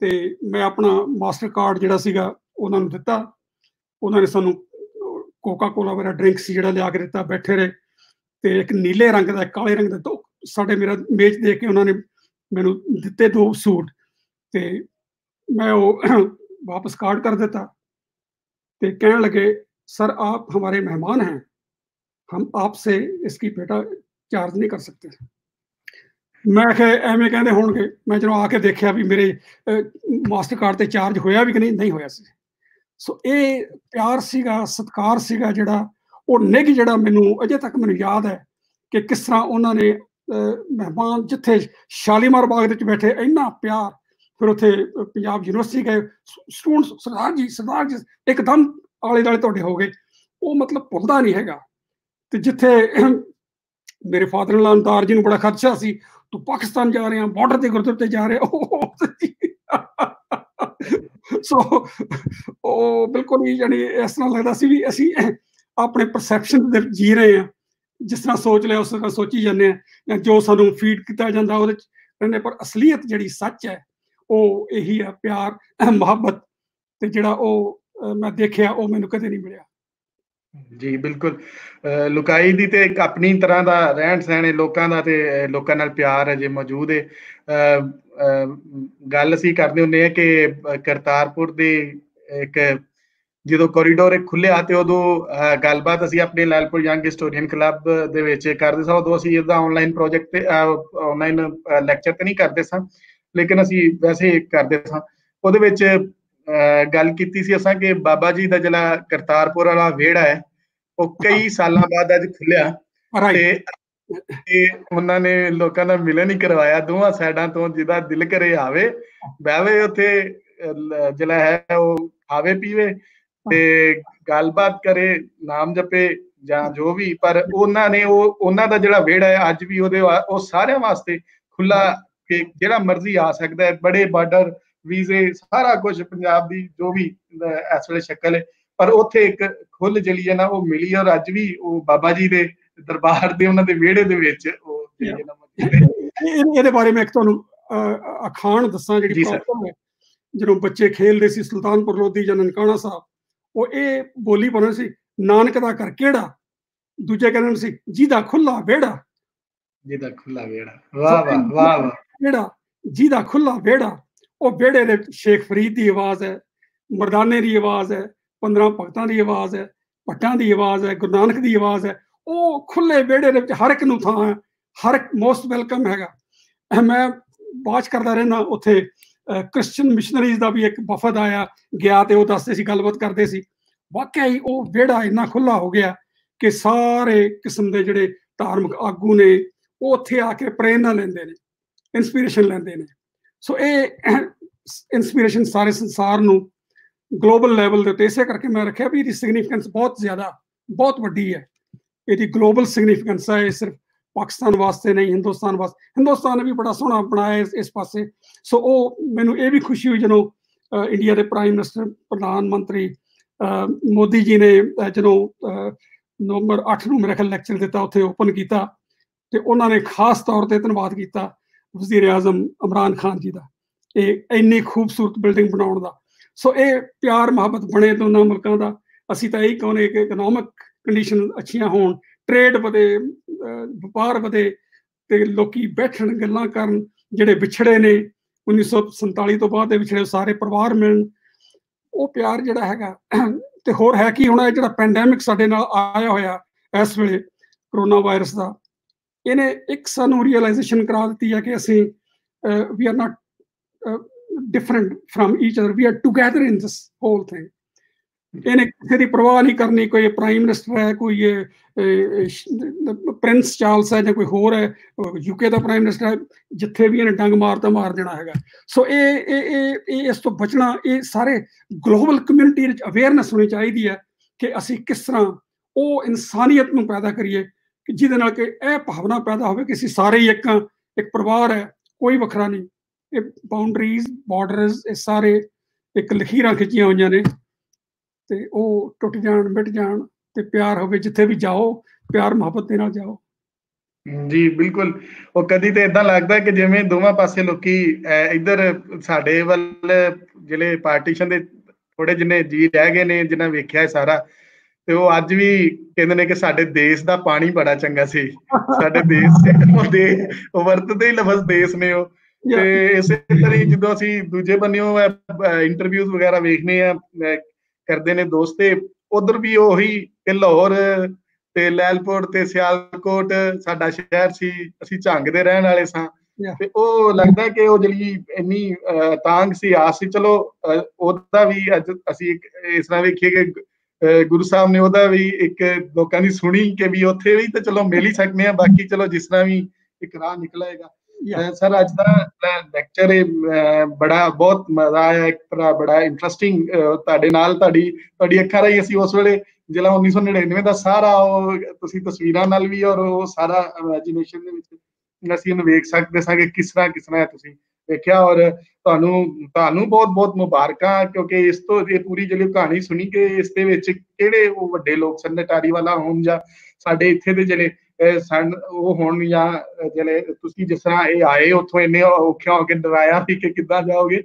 ਤੇ ਮੈਂ ਆਪਣਾ ਮਾਸਟਰ ਕਾਰਡ ਜਿਹੜਾ ਸੀਗਾ ਉਹਨਾਂ ਨੂੰ ਦਿੱਤਾ। ਉਹਨਾਂ ਨੇ ਸਾਨੂੰ ਕੋਕਾ ਕੋਲਾ ਵਾਲਾ ਡਰਿੰਕ ਸੀ ਜਿਹੜਾ ਲਿਆ ਕੇ ਦਿੱਤਾ, ਬੈਠੇ ਰਹੇ, ਤੇ ਇੱਕ ਨੀਲੇ ਰੰਗ ਦਾ, ਕਾਲੇ ਰੰਗ ਦਾ, ਸਾਡੇ ਮੇਰਾ ਮੇਜ਼ ਦੇ ਕੇ ਉਹਨਾਂ ਨੇ ਮੈਨੂੰ ਦਿੱਤੇ 2 ਸੂਟ, ਤੇ ਮੈਂ ਉਹ ਵਾਪਸ ਕਾਰਡ ਕਰ ਦਿੱਤਾ, ਤੇ ਕਹਿਣ ਲੱਗੇ सर आप हमारे मेहमान हैं, हम आपसे इसकी बेटा चार्ज नहीं कर सकते। मैं ਐਵੇਂ ਕਹਿੰਦੇ ਹੋਣਗੇ, ਮੈਂ ਜਦੋਂ ਆ ਕੇ ਦੇਖਿਆ ਵੀ ਮੇਰੇ ਮਾਸਟਰ ਕਾਰਡ ਤੇ ਚਾਰਜ ਹੋਇਆ ਵੀ ਕਿ ਨਹੀਂ ਹੋਇਆ ਸੀ। ਸੋ ਇਹ ਪਿਆਰ ਸੀਗਾ, ਸਤਿਕਾਰ ਸੀਗਾ ਜਿਹੜਾ, ਉਹ ਨਿੱਘ ਜਿਹੜਾ ਮੈਨੂੰ ਅਜੇ ਤੱਕ ਮੈਨੂੰ ਯਾਦ ਹੈ ਕਿ ਕਿਸ ਤਰ੍ਹਾਂ ਉਹਨਾਂ ਨੇ ਮਹਿਮਾਨ, ਜਿੱਥੇ ਸ਼ਾਲੀਮਾਰ ਬਾਗ ਦੇ ਵਿੱਚ ਬੈਠੇ, ਇੰਨਾ ਪਿਆਰ। ਫਿਰ ਉੱਥੇ ਪੰਜਾਬ ਯੂਨੀਵਰਸਿਟੀ ਗਏ, ਸਟੂਡੈਂਟ, ਸਰਦਾਰ ਜੀ ਇੱਕਦਮ ਆਲੇ ਦੁਆਲੇ ਤੁਹਾਡੇ ਹੋ ਗਏ, ਉਹ ਮਤਲਬ ਭੁੱਲਦਾ ਨਹੀਂ ਹੈਗਾ। ਤੇ ਜਿੱਥੇ ਮੇਰੇ ਫਾਦਰ ਇਨ ਲਾ ਅੰਤਾਰ ਜੀ ਨੂੰ ਬੜਾ ਖਦਸ਼ਾ ਸੀ, ਤੂੰ ਪਾਕਿਸਤਾਨ ਜਾ ਰਿਹਾ, ਬਾਰਡਰ ਤੇ ਗੁਰਦੁਆਰੇ ਤੇ ਜਾ ਰਿਹਾ। ਸੋ ਉਹ ਬਿਲਕੁਲ ਹੀ ਜਾਣੀ ਇਸ ਤਰ੍ਹਾਂ ਲੱਗਦਾ ਸੀ ਵੀ ਅਸੀਂ ਆਪਣੇ ਪਰਸੈਪਸ਼ਨ ਦੇ ਜੀ ਰਹੇ ਹਾਂ, ਜਿਸ ਤਰ੍ਹਾਂ ਸੋਚ ਲਿਆ ਉਸ ਤਰ੍ਹਾਂ ਸੋਚੀ ਜਾਂਦੇ ਹਾਂ, ਜੋ ਸਾਨੂੰ ਫੀਡ ਕੀਤਾ ਜਾਂਦਾ ਉਹਦੇ ਚ ਰਹਿੰਦੇ। ਪਰ ਅਸਲੀਅਤ ਜਿਹੜੀ ਸੱਚ ਹੈ ਉਹ ਇਹੀ ਆ, ਪਿਆਰ ਮੁਹੱਬਤ, ਤੇ ਜਿਹੜਾ ਉਹ ਮੈਂ ਦੇਖਿਆ ਉਹ ਮੈਨੂੰ ਕਦੇ ਨਹੀਂ ਮਿਲਿਆ। ਜੀ ਬਿਲਕੁਲ, ਲੁਕਾਈ ਦੀ ਤੇ ਇੱਕ ਆਪਣੀ ਤਰ੍ਹਾਂ ਦਾ ਰਹਿਣ ਸਹਿਣ ਹੈ ਲੋਕਾਂ ਦਾ, ਤੇ ਲੋਕਾਂ ਨਾਲ ਪਿਆਰ ਅਜੇ ਮੌਜੂਦ ਹੈ। ਗੱਲ ਅਸੀਂ ਕਰਦੇ ਹੁੰਦੇ ਹਾਂ ਕਿ ਕਰਤਾਰਪੁਰ ਦੇ ਇੱਕ ਜਦੋਂ ਕੋਰੀਡੋਰ ਖੁੱਲਿਆ ਤੇ ਉਦੋਂ ਗੱਲਬਾਤ ਅਸੀਂ ਆਪਣੇ ਲਾਲਪੁਰ ਯੰਗ ਹਿਸਟੋਰੀਅਨ ਕਲੱਬ ਦੇ ਵਿੱਚ ਕਰਦੇ ਸਾਂ। ਉਦੋਂ ਅਸੀਂ ਇਹਦਾ ਆਨਲਾਈਨ ਪ੍ਰੋਜੈਕਟ ਤੇ ਆਨਲਾਈਨ ਲੈਕਚਰ ਤੇ ਨਹੀਂ ਕਰਦੇ ਸਾਂ, ਲੇਕਿਨ ਅਸੀਂ ਵੈਸੇ ਕਰਦੇ ਸਾਂ। ਉਹਦੇ ਵਿੱਚ ਗੱਲ ਕੀਤੀ ਸੀ ਅਸਾਂ ਕਿ ਬਾਬਾ ਜੀ ਦਾ ਜਿਹੜਾ ਕਰਤਾਰਪੁਰ ਵਾਲਾ ਵਿਹੜਾ ਹੈ ਉਹ ਕਈ ਸਾਲਾਂ ਬਾਅਦ ਅੱਜ ਖੁੱਲਿਆ, ਤੇ ਉਹਨਾਂ ਨੇ ਲੋਕਾਂ ਦਾ ਮਿਲਣ ਹੀ ਕਰਵਾਇਆ ਦੋਵਾਂ ਸਾਈਡਾਂ ਤੋਂ। ਜਿਹਦਾ ਦਿਲ ਕਰੇ ਆਵੇ, ਬਹਿਵੇ ਉੱਥੇ, ਜਿਹੜਾ ਹੈ ਉਹ ਖਾਵੇ ਪੀਵੇ ਤੇ ਗੱਲਬਾਤ ਕਰੇ, ਨਾਮ ਜਪੇ ਜਾਂ ਜੋ ਵੀ। ਪਰ ਉਹਨਾਂ ਨੇ ਉਹਨਾਂ ਦਾ ਜਿਹੜਾ ਵਿਹੜਾ ਹੈ ਅੱਜ ਵੀ ਉਹ ਸਾਰਿਆਂ ਵਾਸਤੇ ਖੁੱਲਾ, ਕਿ ਜਿਹੜਾ ਮਰਜ਼ੀ ਆ ਸਕਦਾ ਹੈ। ਬੜੇ ਬਾਰਡਰ, ਵੀਜ਼ੇ, ਸਾਰਾ ਕੁਝ ਪੰਜਾਬ ਦੀ ਜੋ ਵੀ ਇਸ ਵੇਲੇ ਸ਼ਕਲ ਹੈ, ਪਰ ਉੱਥੇ ਇੱਕ ਖੁੱਲ ਜਿਹੜੀ ਹੈ ਨਾ ਉਹ ਮਿਲੀ, ਔਰ ਅੱਜ ਵੀ ਉਹ ਬਾਬਾ ਜੀ ਦੇ ਦਰਬਾਰ ਦੇ ਉਹਨਾਂ ਦੇ ਵਿਹੜੇ ਦੇ ਵਿੱਚ ਉਹ ਇਹਦੇ ਬਾਰੇ ਮੈਂ ਇੱਕ ਤੁਹਾਨੂੰ ਅਖਾਣ ਦੱਸਾਂ ਜਿਹੜੀ ਪ੍ਰੋਬਲਮ ਹੈ। ਜਦੋਂ ਬੱਚੇ ਖੇਲਦੇ ਸੀ ਸੁਲਤਾਨਪੁਰ ਲੋਧੀ ਜਾਂ ਨਨਕਾਣਾ ਸਾਹਿਬ, ਉਹ ਇਹ ਬੋਲੀ ਬਣਨ ਸੀ, ਨਾਨਕ ਦਾ ਘਰ ਕਿਹੜਾ, ਦੂਜੇ ਕਹਿੰਦੇ ਸੀ ਜਿਹਦਾ ਖੁੱਲਾ ਵਿਹੜਾ। ਜਿਹਦਾ ਖੁੱਲਾ ਵਿਹੜਾ, ਵਾਹ ਵਾਹ ਵਾਹ ਵਾਹ। ਵਿਹੜਾ, ਜਿਹਦਾ ਖੁੱਲਾ ਵਿਹੜਾ, ਉਹ ਵਿਹੜੇ ਦੇ ਵਿੱਚ ਸ਼ੇਖ ਫਰੀਦ ਦੀ ਆਵਾਜ਼ ਹੈ, ਮਰਦਾਨੇ ਦੀ ਆਵਾਜ਼ ਹੈ, 15 ਭਗਤਾਂ ਦੀ ਆਵਾਜ਼ ਹੈ, ਭੱਟਾਂ ਦੀ ਆਵਾਜ਼ ਹੈ, ਗੁਰੂ ਨਾਨਕ ਦੀ ਆਵਾਜ਼ ਹੈ। ਉਹ ਖੁੱਲੇ ਵਿਹੜੇ ਦੇ ਵਿੱਚ ਹਰ ਇੱਕ ਨੂੰ ਥਾਂ ਹੈ, ਹਰ ਇੱਕ ਮੋਸਟ ਵੈਲਕਮ ਹੈਗਾ। ਮੈਂ ਵਾਚ ਕਰਦਾ ਰਹਿਣਾ, ਉੱਥੇ ਕ੍ਰਿਸਚਨ ਮਿਸ਼ਨਰੀਜ਼ ਦਾ ਵੀ ਇੱਕ ਵਫਦ ਆਇਆ ਗਿਆ, ਤੇ ਉਹ ਦੱਸਦੇ ਸੀ, ਗੱਲਬਾਤ ਕਰਦੇ ਸੀ, ਵਾਕਿਆ ਹੀ ਉਹ ਵਿਹੜਾ ਇੰਨਾ ਖੁੱਲਾ ਹੋ ਗਿਆ ਕਿ ਸਾਰੇ ਕਿਸਮ ਦੇ ਜਿਹੜੇ ਧਾਰਮਿਕ ਆਗੂ ਨੇ ਉਹ ਉੱਥੇ ਆ ਕੇ ਪ੍ਰੇਰਨਾ ਲੈਂਦੇ ਨੇ, ਇੰਸਪੀਰੇਸ਼ਨ ਲੈਂਦੇ ਨੇ। ਸੋ ਇਹ ਇੰਸਪੀਰੇਸ਼ਨ ਸਾਰੇ ਸੰਸਾਰ ਨੂੰ ਗਲੋਬਲ ਲੈਵਲ ਦੇ ਉੱਤੇ, ਇਸੇ ਕਰਕੇ ਮੈਂ ਰੱਖਿਆ ਵੀ ਇਹਦੀ ਸਿਗਨੀਫੀਕੈਂਸ ਬਹੁਤ ਜ਼ਿਆਦਾ, ਬਹੁਤ ਵੱਡੀ ਹੈ। ਇਹਦੀ ਗਲੋਬਲ ਸਿਗਨੀਫੀਕੈਂਸ ਹੈ, ਇਹ ਸਿਰਫ ਪਾਕਿਸਤਾਨ ਵਾਸਤੇ ਨਹੀਂ, ਹਿੰਦੁਸਤਾਨ ਵਾਸਤੇ। ਹਿੰਦੁਸਤਾਨ ਨੇ ਵੀ ਬੜਾ ਸੋਹਣਾ ਬਣਾਇਆ ਇਸ ਪਾਸੇ। ਸੋ ਉਹ ਮੈਨੂੰ ਇਹ ਵੀ ਖੁਸ਼ੀ ਹੋਈ ਜਦੋਂ ਇੰਡੀਆ ਦੇ ਪ੍ਰਾਈਮ ਮਿਨਿਸਟਰ, ਪ੍ਰਧਾਨ ਮੰਤਰੀ ਮੋਦੀ ਜੀ ਨੇ ਜਦੋਂ ਨਵੰਬਰ 8 ਨੂੰ ਮੇਰੇ ਖਿਆਲ ਲੈਕਚਰ ਦਿੱਤਾ, ਉੱਥੇ ਓਪਨ ਕੀਤਾ, ਤੇ ਉਹਨਾਂ ਨੇ ਖਾਸ ਤੌਰ ਤੇ ਧੰਨਵਾਦ ਕੀਤਾ ਵਜ਼ੀਰ ਆਜ਼ਮ ਇਮਰਾਨ ਖਾਨ ਜੀ ਦਾ, ਇਹ ਇੰਨੀ ਖੂਬਸੂਰਤ ਬਿਲਡਿੰਗ ਬਣਾਉਣ ਦਾ। ਸੋ ਇਹ ਪਿਆਰ ਮੁਹੱਬਤ ਬਣੇ ਦੋਨਾਂ ਮੁਲਕਾਂ ਦਾ। ਅਸੀਂ ਤਾਂ ਇਹੀ ਚਾਹੁੰਦੇ ਕਿ ਇਕਨੋਮਿਕ ਕੰਡੀਸ਼ਨ ਅੱਛੀਆਂ ਹੋਣ, ਟ੍ਰੇਡ ਵਧੇ, ਵਪਾਰ ਵਧੇ, ਤੇ ਲੋਕੀ ਬੈਠਣ, ਗੱਲਾਂ ਕਰਨ, ਜਿਹੜੇ ਵਿਛੜੇ ਨੇ 1947 ਤੋਂ ਬਾਅਦ ਦੇ ਵਿਛੜੇ ਸਾਰੇ ਪਰਿਵਾਰ ਮਿਲਣ। ਉਹ ਪਿਆਰ ਜਿਹੜਾ ਹੈਗਾ, ਤੇ ਹੋਰ ਹੈ ਕੀ ਹੁਣ, ਇਹ ਜਿਹੜਾ ਪੈਂਡੈਮਿਕ ਸਾਡੇ ਨਾਲ ਆਇਆ ਹੋਇਆ ਇਸ ਵੇਲੇ ਕਰੋਨਾ ਵਾਇਰਸ ਦਾ, ਇਹਨੇ ਇੱਕ ਸਾਨੂੰ ਰੀਅਲਾਈਜੇਸ਼ਨ ਕਰਾ ਦਿੱਤੀ ਹੈ ਕਿ ਅਸੀਂ we are not different from each other, we are together in this whole thing। ਇਹਨੇ ਕਿਸੇ ਦੀ ਪਰਵਾਹ ਨਹੀਂ ਕਰਨੀ, ਕੋਈ ਪ੍ਰਾਈਮ ਮਿਨਿਸਟਰ ਹੈ, ਕੋਈ ਪ੍ਰਿੰਸ ਚਾਰਲਸ ਹੈ, ਜਾਂ ਕੋਈ ਹੋਰ ਹੈ, ਯੂਕੇ ਦਾ ਪ੍ਰਾਈਮ ਮਿਨਿਸਟਰ ਹੈ, ਜਿੱਥੇ ਵੀ ਇਹਨੇ ਡੰਗ ਮਾਰ ਦੇਣਾ ਹੈਗਾ। ਸੋ ਇਹ ਇਸ ਤੋਂ ਬਚਣਾ, ਇਹ ਸਾਰੇ ਗਲੋਬਲ ਕਮਿਊਨਿਟੀ ਵਿੱਚ ਅਵੇਅਰਨੈਸ ਹੋਣੀ ਚਾਹੀਦੀ ਹੈ ਕਿ ਅਸੀਂ ਕਿਸ ਤਰ੍ਹਾਂ ਉਹ ਇਨਸਾਨੀਅਤ ਨੂੰ ਪੈਦਾ ਕਰੀਏ, ਕਿ ਜਿਹਦੇ ਨਾਲ ਕਿ ਇਹ ਭਾਵਨਾ ਪੈਦਾ ਹੋਵੇ ਕਿ ਅਸੀਂ ਸਾਰੇ ਹੀ ਇੱਕ ਪਰਿਵਾਰ ਹੈ, ਕੋਈ ਵੱਖਰਾ ਨਹੀਂ। ਇਹ ਬਾਉਂਡਰੀਜ਼, ਬਾਰਡਰਸ, ਇਹ ਸਾਰੇ ਇੱਕ ਲਕੀਰਾਂ ਖਿੱਚੀਆਂ ਹੋਈਆਂ ਨੇ, ਤੇ ਉਹ ਟੁੱਟ ਜਾਣ, ਮਿਟ ਜਾਣ, ਤੇ ਪਿਆਰ ਹੋਵੇ। ਜਿੱਥੇ ਵੀ ਜਾਓ ਪਿਆਰ ਮੁਹੱਬਤ ਦੇ ਨਾਲ ਜਾਓ। ਜੀ ਬਿਲਕੁਲ। ਉਹ ਕਦੀ ਤੇ ਏਦਾਂ ਲੱਗਦਾ ਕਿ ਜਿਵੇਂ ਦੋਵਾਂ ਪਾਸੇ ਲੋਕੀ ਇੱਧਰ ਸਾਡੇ ਵੱਲ ਜਿਹੜੇ ਪਾਰਟੀਸ਼ਨ ਦੇ ਥੋੜੇ ਜਿੰਨੇ ਜੀ ਰਹਿ ਗਏ ਨੇ, ਜਿਨ੍ਹਾਂ ਵੇਖਿਆ ਸਾਰਾ, ਤੇ ਉਹ ਅੱਜ ਵੀ ਕਹਿੰਦੇ ਨੇ ਕਿ ਸਾਡੇ ਦੇਸ਼ ਦਾ ਪਾਣੀ ਬੜਾ ਚੰਗਾ ਸੀ, ਸਾਡੇ ਦੇਸ਼ ਉਹ ਵਰਤਦੇ ਹੀ ਲਫ਼ਜ਼ ਦੇਸ਼ ਨੇ ਉਹ। ਤੇ ਇਸੇ ਤਰ੍ਹਾਂ ਹੀ ਜਦੋਂ ਅਸੀਂ ਦੂਜੇ ਬੰਨਿਓ ਇੰਟਰਵਿਊਜ਼ ਵਗੈਰਾ ਵੇਖਨੇ ਆ ਕਰਦੇ ਨੇ ਦੋਸਤ, ਤੇ ਉਧਰ ਵੀ ਉਹੀ ਕਿ ਲਾਹੌਰ ਤੇ ਲੈਲਪੁਰ ਤੇ ਸਿਆਲਕੋਟ ਸਾਡਾ ਸ਼ਹਿਰ ਸੀ, ਅਸੀਂ ਝੰਗ ਦੇ ਰਹਿਣ ਵਾਲੇ ਸਾਂ। ਤੇ ਉਹ ਲੱਗਦਾ ਕਿ ਉਹ ਜਿਹੜੀ ਇੰਨੀ ਤਾਂਗ ਸੀ, ਆਸ ਸੀ, ਚਲੋ ਉਹਦਾ ਵੀ ਅੱਜ ਅਸੀਂ ਇਸ ਤਰ੍ਹਾਂ ਵੇਖੀਏ ਕਿ ਗੁਰੂ ਸਾਹਿਬ ਨੇ ਉਹਦਾ ਵੀ ਇੱਕ ਲੋਕਾਂ ਦੀ ਸੁਣੀ ਕਿ ਵੀ ਉੱਥੇ ਵੀ ਤਾਂ ਚਲੋ ਮਿਲ ਹੀ ਸਕਦੇ ਆ, ਬਾਕੀ ਚਲੋ ਜਿਸ ਤਰ੍ਹਾਂ ਵੀ ਇੱਕ ਰਾਹ ਨਿਕਲੇਗਾ। ਸਰ ਅੱਜ ਦਾ ਲੈਕਚਰ ਬੜਾ ਬਹੁਤ ਮਜ਼ਾ ਆਇਆ, ਇੱਕ ਤਰ੍ਹਾਂ ਬੜਾ ਇੰਟਰਸਟਿੰਗ, ਤੁਹਾਡੇ ਨਾਲ ਤੁਹਾਡੀ ਅੱਖਾਂ ਰਾਹੀਂ ਅਸੀਂ ਉਸ ਵੇਲੇ ਜਿਹੜਾ 1999 ਦਾ ਸਾਰਾ ਉਹ ਤੁਸੀਂ ਤਸਵੀਰਾਂ ਨਾਲ ਵੀ ਔਰ ਉਹ ਸਾਰਾ ਇਮੇਜਿਨੇਸ਼ਨ ਦੇ ਵਿੱਚ ਅਸੀਂ ਉਹਨੂੰ ਵੇਖ ਸਕਦੇ ਸਾਂ ਕਿ ਕਿਸ ਤਰ੍ਹਾਂ ਤੁਸੀਂ ਵੇਖਿਆ। ਔਰ ਤੁਹਾਨੂੰ ਬਹੁਤ ਬਹੁਤ ਮੁਬਾਰਕਾਂ, ਕਿਉਂਕਿ ਇਸ ਤੋਂ ਇਹ ਪੂਰੀ ਜਿਹੜੀ ਕਹਾਣੀ ਸੁਣੀ ਕਿ ਇਸ ਦੇ ਵਿੱਚ ਕਿਹੜੇ ਉਹ ਵੱਡੇ ਲੋਕ ਸਨ, ਅਟਾਰੀ ਵਾਲਾ ਹੋਣ ਜਾਂ ਸਾਡੇ ਇੱਥੇ ਦੇ ਜਿਹੜੇ ਸਨ ਉਹ ਹੋਣ, ਜਾਂ ਜਿਹੜੇ ਤੁਸੀਂ ਜਿਸ ਤਰ੍ਹਾਂ ਇਹ ਆਏ ਉੱਥੋਂ ਇੰਨੇ ਔਖਿਆਂ ਹੋ ਕੇ ਡਰਾਇਆ ਵੀ ਕਿ ਕਿੱਦਾਂ ਜਾਓਗੇ।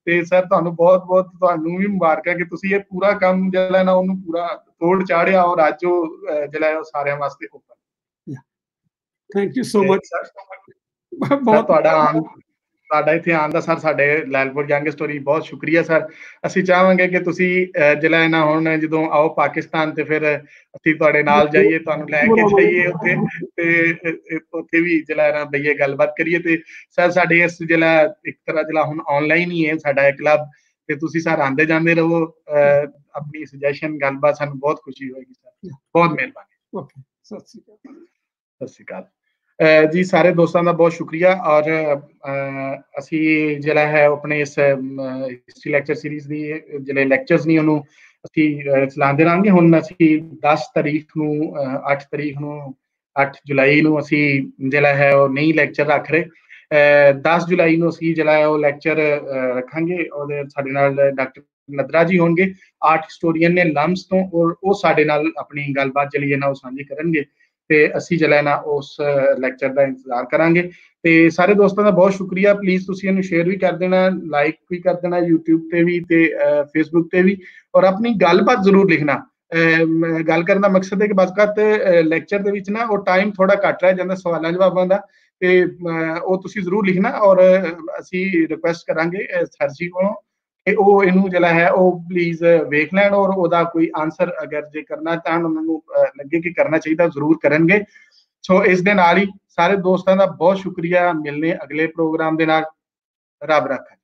ਤੇ ਸਰ ਤੁਹਾਨੂੰ ਬਹੁਤ ਬਹੁਤ ਤੁਹਾਨੂੰ ਵੀ ਮੁਬਾਰਕਾਂ ਕਿ ਤੁਸੀਂ ਇਹ ਪੂਰਾ ਕੰਮ ਜਿਹੜਾ ਨਾ ਉਹਨੂੰ ਪੂਰਾ ਤੋੜ ਚਾੜਿਆ ਔਰ ਅੱਜ ਉਹ ਜਿਹੜਾ ਉਹ ਸਾਰਿਆਂ ਵਾਸਤੇ open. Thank you so much sir. ਬਹੁਤ ਤੁਹਾਡਾ ਇੱਥੇ ਆਉਣ ਦਾ ਸਰ ਸਾਡੇ ਲੈਲਪੁਰ ਜੰਗ ਸਟੋਰੀ ਬਹੁਤ ਸ਼ੁਕਰੀਆ ਸਰ। ਅਸੀਂ ਚਾਹਾਂਗੇ ਕਿ ਤੁਸੀਂ ਜਿਹੜਾ ਨਾ ਹੁਣ ਜਦੋਂ ਆਓ ਪਾਕਿਸਤਾਨ ਤੇ ਫਿਰ ਅਸੀਂ ਤੁਹਾਡੇ ਨਾਲ ਜਾਈਏ, ਤੁਹਾਨੂੰ ਲੈ ਕੇ ਜਾਈਏ ਉੱਥੇ ਤੇ ਉੱਥੇ ਵੀ ਜਿਹੜਾ ਨਾ ਬਈਏ ਗੱਲਬਾਤ ਕਰੀਏ। ਤੇ ਸਰ ਸਾਡੇ ਇਸ ਜਿਹੜਾ ਇੱਕ ਤਰ੍ਹਾਂ ਜਿਹੜਾ ਹੁਣ ਆਨਲਾਈਨ ਹੀ ਹੈ ਸਾਡਾ ਇਹ ਕਲੱਬ, ਤੇ ਤੁਸੀਂ ਸਰ ਆਉਂਦੇ ਜਾਂਦੇ ਰਹੋ, ਆਪਣੀ ਸੁਜੈਸ਼ਨ ਗੱਲਬਾਤ ਸਾਨੂੰ ਬਹੁਤ ਖੁਸ਼ੀ ਹੋਏਗੀ ਸਰ। ਬਹੁਤ ਮਿਹਰਬਾਨੀ। ਸਤਿ ਸ਼੍ਰੀ ਅਕਾਲ। ਸਤਿ ਸ਼੍ਰੀ ਅਕਾਲ ਜੀ ਸਾਰੇ ਦੋਸਤਾਂ ਦਾ ਬਹੁਤ ਸ਼ੁਕਰੀਆ। ਔਰ ਅਸੀਂ ਜਿਹੜਾ ਹੈ ਆਪਣੇ ਇਸ ਹਿਸਟਰੀ ਲੈਕਚਰ ਸੀਰੀਜ਼ ਦੀ ਜਿਹੜੇ ਲੈਕਚਰਸ ਨੇ ਉਹਨੂੰ ਅਸੀਂ ਚਲਾਉਂਦੇ ਰਹਾਂਗੇ। ਹੁਣ ਅਸੀਂ 10 ਤਰੀਕ ਨੂੰ 8 ਤਰੀਕ ਨੂੰ 8 ਜੁਲਾਈ ਨੂੰ ਅਸੀਂ ਜਿਹੜਾ ਹੈ ਉਹ ਨਈ ਲੈਕਚਰ ਰੱਖ ਰਹੇ। 10 ਜੁਲਾਈ ਨੂੰ ਅਸੀਂ ਜਿਹੜਾ ਹੈ ਉਹ ਲੈਕਚਰ ਰੱਖਾਂਗੇ। ਉਹਦੇ ਸਾਡੇ ਨਾਲ ਡਾਕਟਰ ਨਦਰਾ ਜੀ ਹੋਣਗੇ, ਆਰਟ ਹਿਸਟੋਰੀਅਨ ਨੇ ਲੰਮਸ ਤੋਂ, ਔਰ ਉਹ ਸਾਡੇ ਨਾਲ ਆਪਣੀ ਗੱਲਬਾਤ ਜਿਹੜੀ ਹੈ ਨਾ ਉਹ ਸਾਂਝੀ ਕਰਨਗੇ ਤੇ ਅਸੀਂ ਜਿਹੜਾ ਨਾ ਉਸ ਲੈਕਚਰ ਦਾ ਇੰਤਜ਼ਾਰ ਕਰਾਂਗੇ। ਤੇ ਸਾਰੇ ਦੋਸਤਾਂ ਦਾ ਬਹੁਤ ਸ਼ੁਕਰੀਆ। ਪਲੀਜ਼ ਤੁਸੀਂ ਇਹਨੂੰ ਸ਼ੇਅਰ ਵੀ ਕਰ ਦੇਣਾ, ਲਾਈਕ ਵੀ ਕਰ ਦੇਣਾ YouTube ਤੇ ਵੀ ਤੇ Facebook ਤੇ ਵੀ, ਔਰ ਆਪਣੀ ਗੱਲਬਾਤ ਜ਼ਰੂਰ ਲਿਖਣਾ। ਗੱਲ ਕਰਨ ਦਾ ਮਕਸਦ ਹੈ ਕਿ ਬਸਕਤ ਲੈਕਚਰ ਦੇ ਵਿੱਚ ਨਾ ਉਹ ਟਾਈਮ ਥੋੜਾ ਘੱਟ ਰਹਿ ਜਾਂਦਾ ਸਵਾਲਾਂ ਜਵਾਬਾਂ ਦਾ, ਤੇ ਉਹ ਤੁਸੀਂ ਜ਼ਰੂਰ ਲਿਖਣਾ। ਔਰ ਅਸੀਂ ਰਿਕੁਐਸਟ ਕਰਾਂਗੇ ਸਰ ਜੀ ਕੋਲੋਂ ਕਿ ਉਹ ਇਹਨੂੰ ਜਿਹੜਾ ਹੈ ਉਹ ਪਲੀਜ਼ ਵੇਖ ਲੈਣ, ਔਰ ਉਹਦਾ ਕੋਈ ਆਨਸਰ ਅਗਰ ਜੇ ਕਰਨਾ ਚਾਹਣ, ਉਹਨਾਂ ਨੂੰ ਲੱਗੇ ਕਿ ਕਰਨਾ ਚਾਹੀਦਾ, ਜ਼ਰੂਰ ਕਰਨਗੇ। ਸੋ ਇਸ ਦੇ ਨਾਲ ਹੀ ਸਾਰੇ ਦੋਸਤਾਂ ਦਾ ਬਹੁਤ ਸ਼ੁਕਰੀਆ। ਮਿਲਨੇ ਅਗਲੇ ਪ੍ਰੋਗਰਾਮ ਦੇ ਨਾਲ। ਰੱਬ ਰੱਖਾ।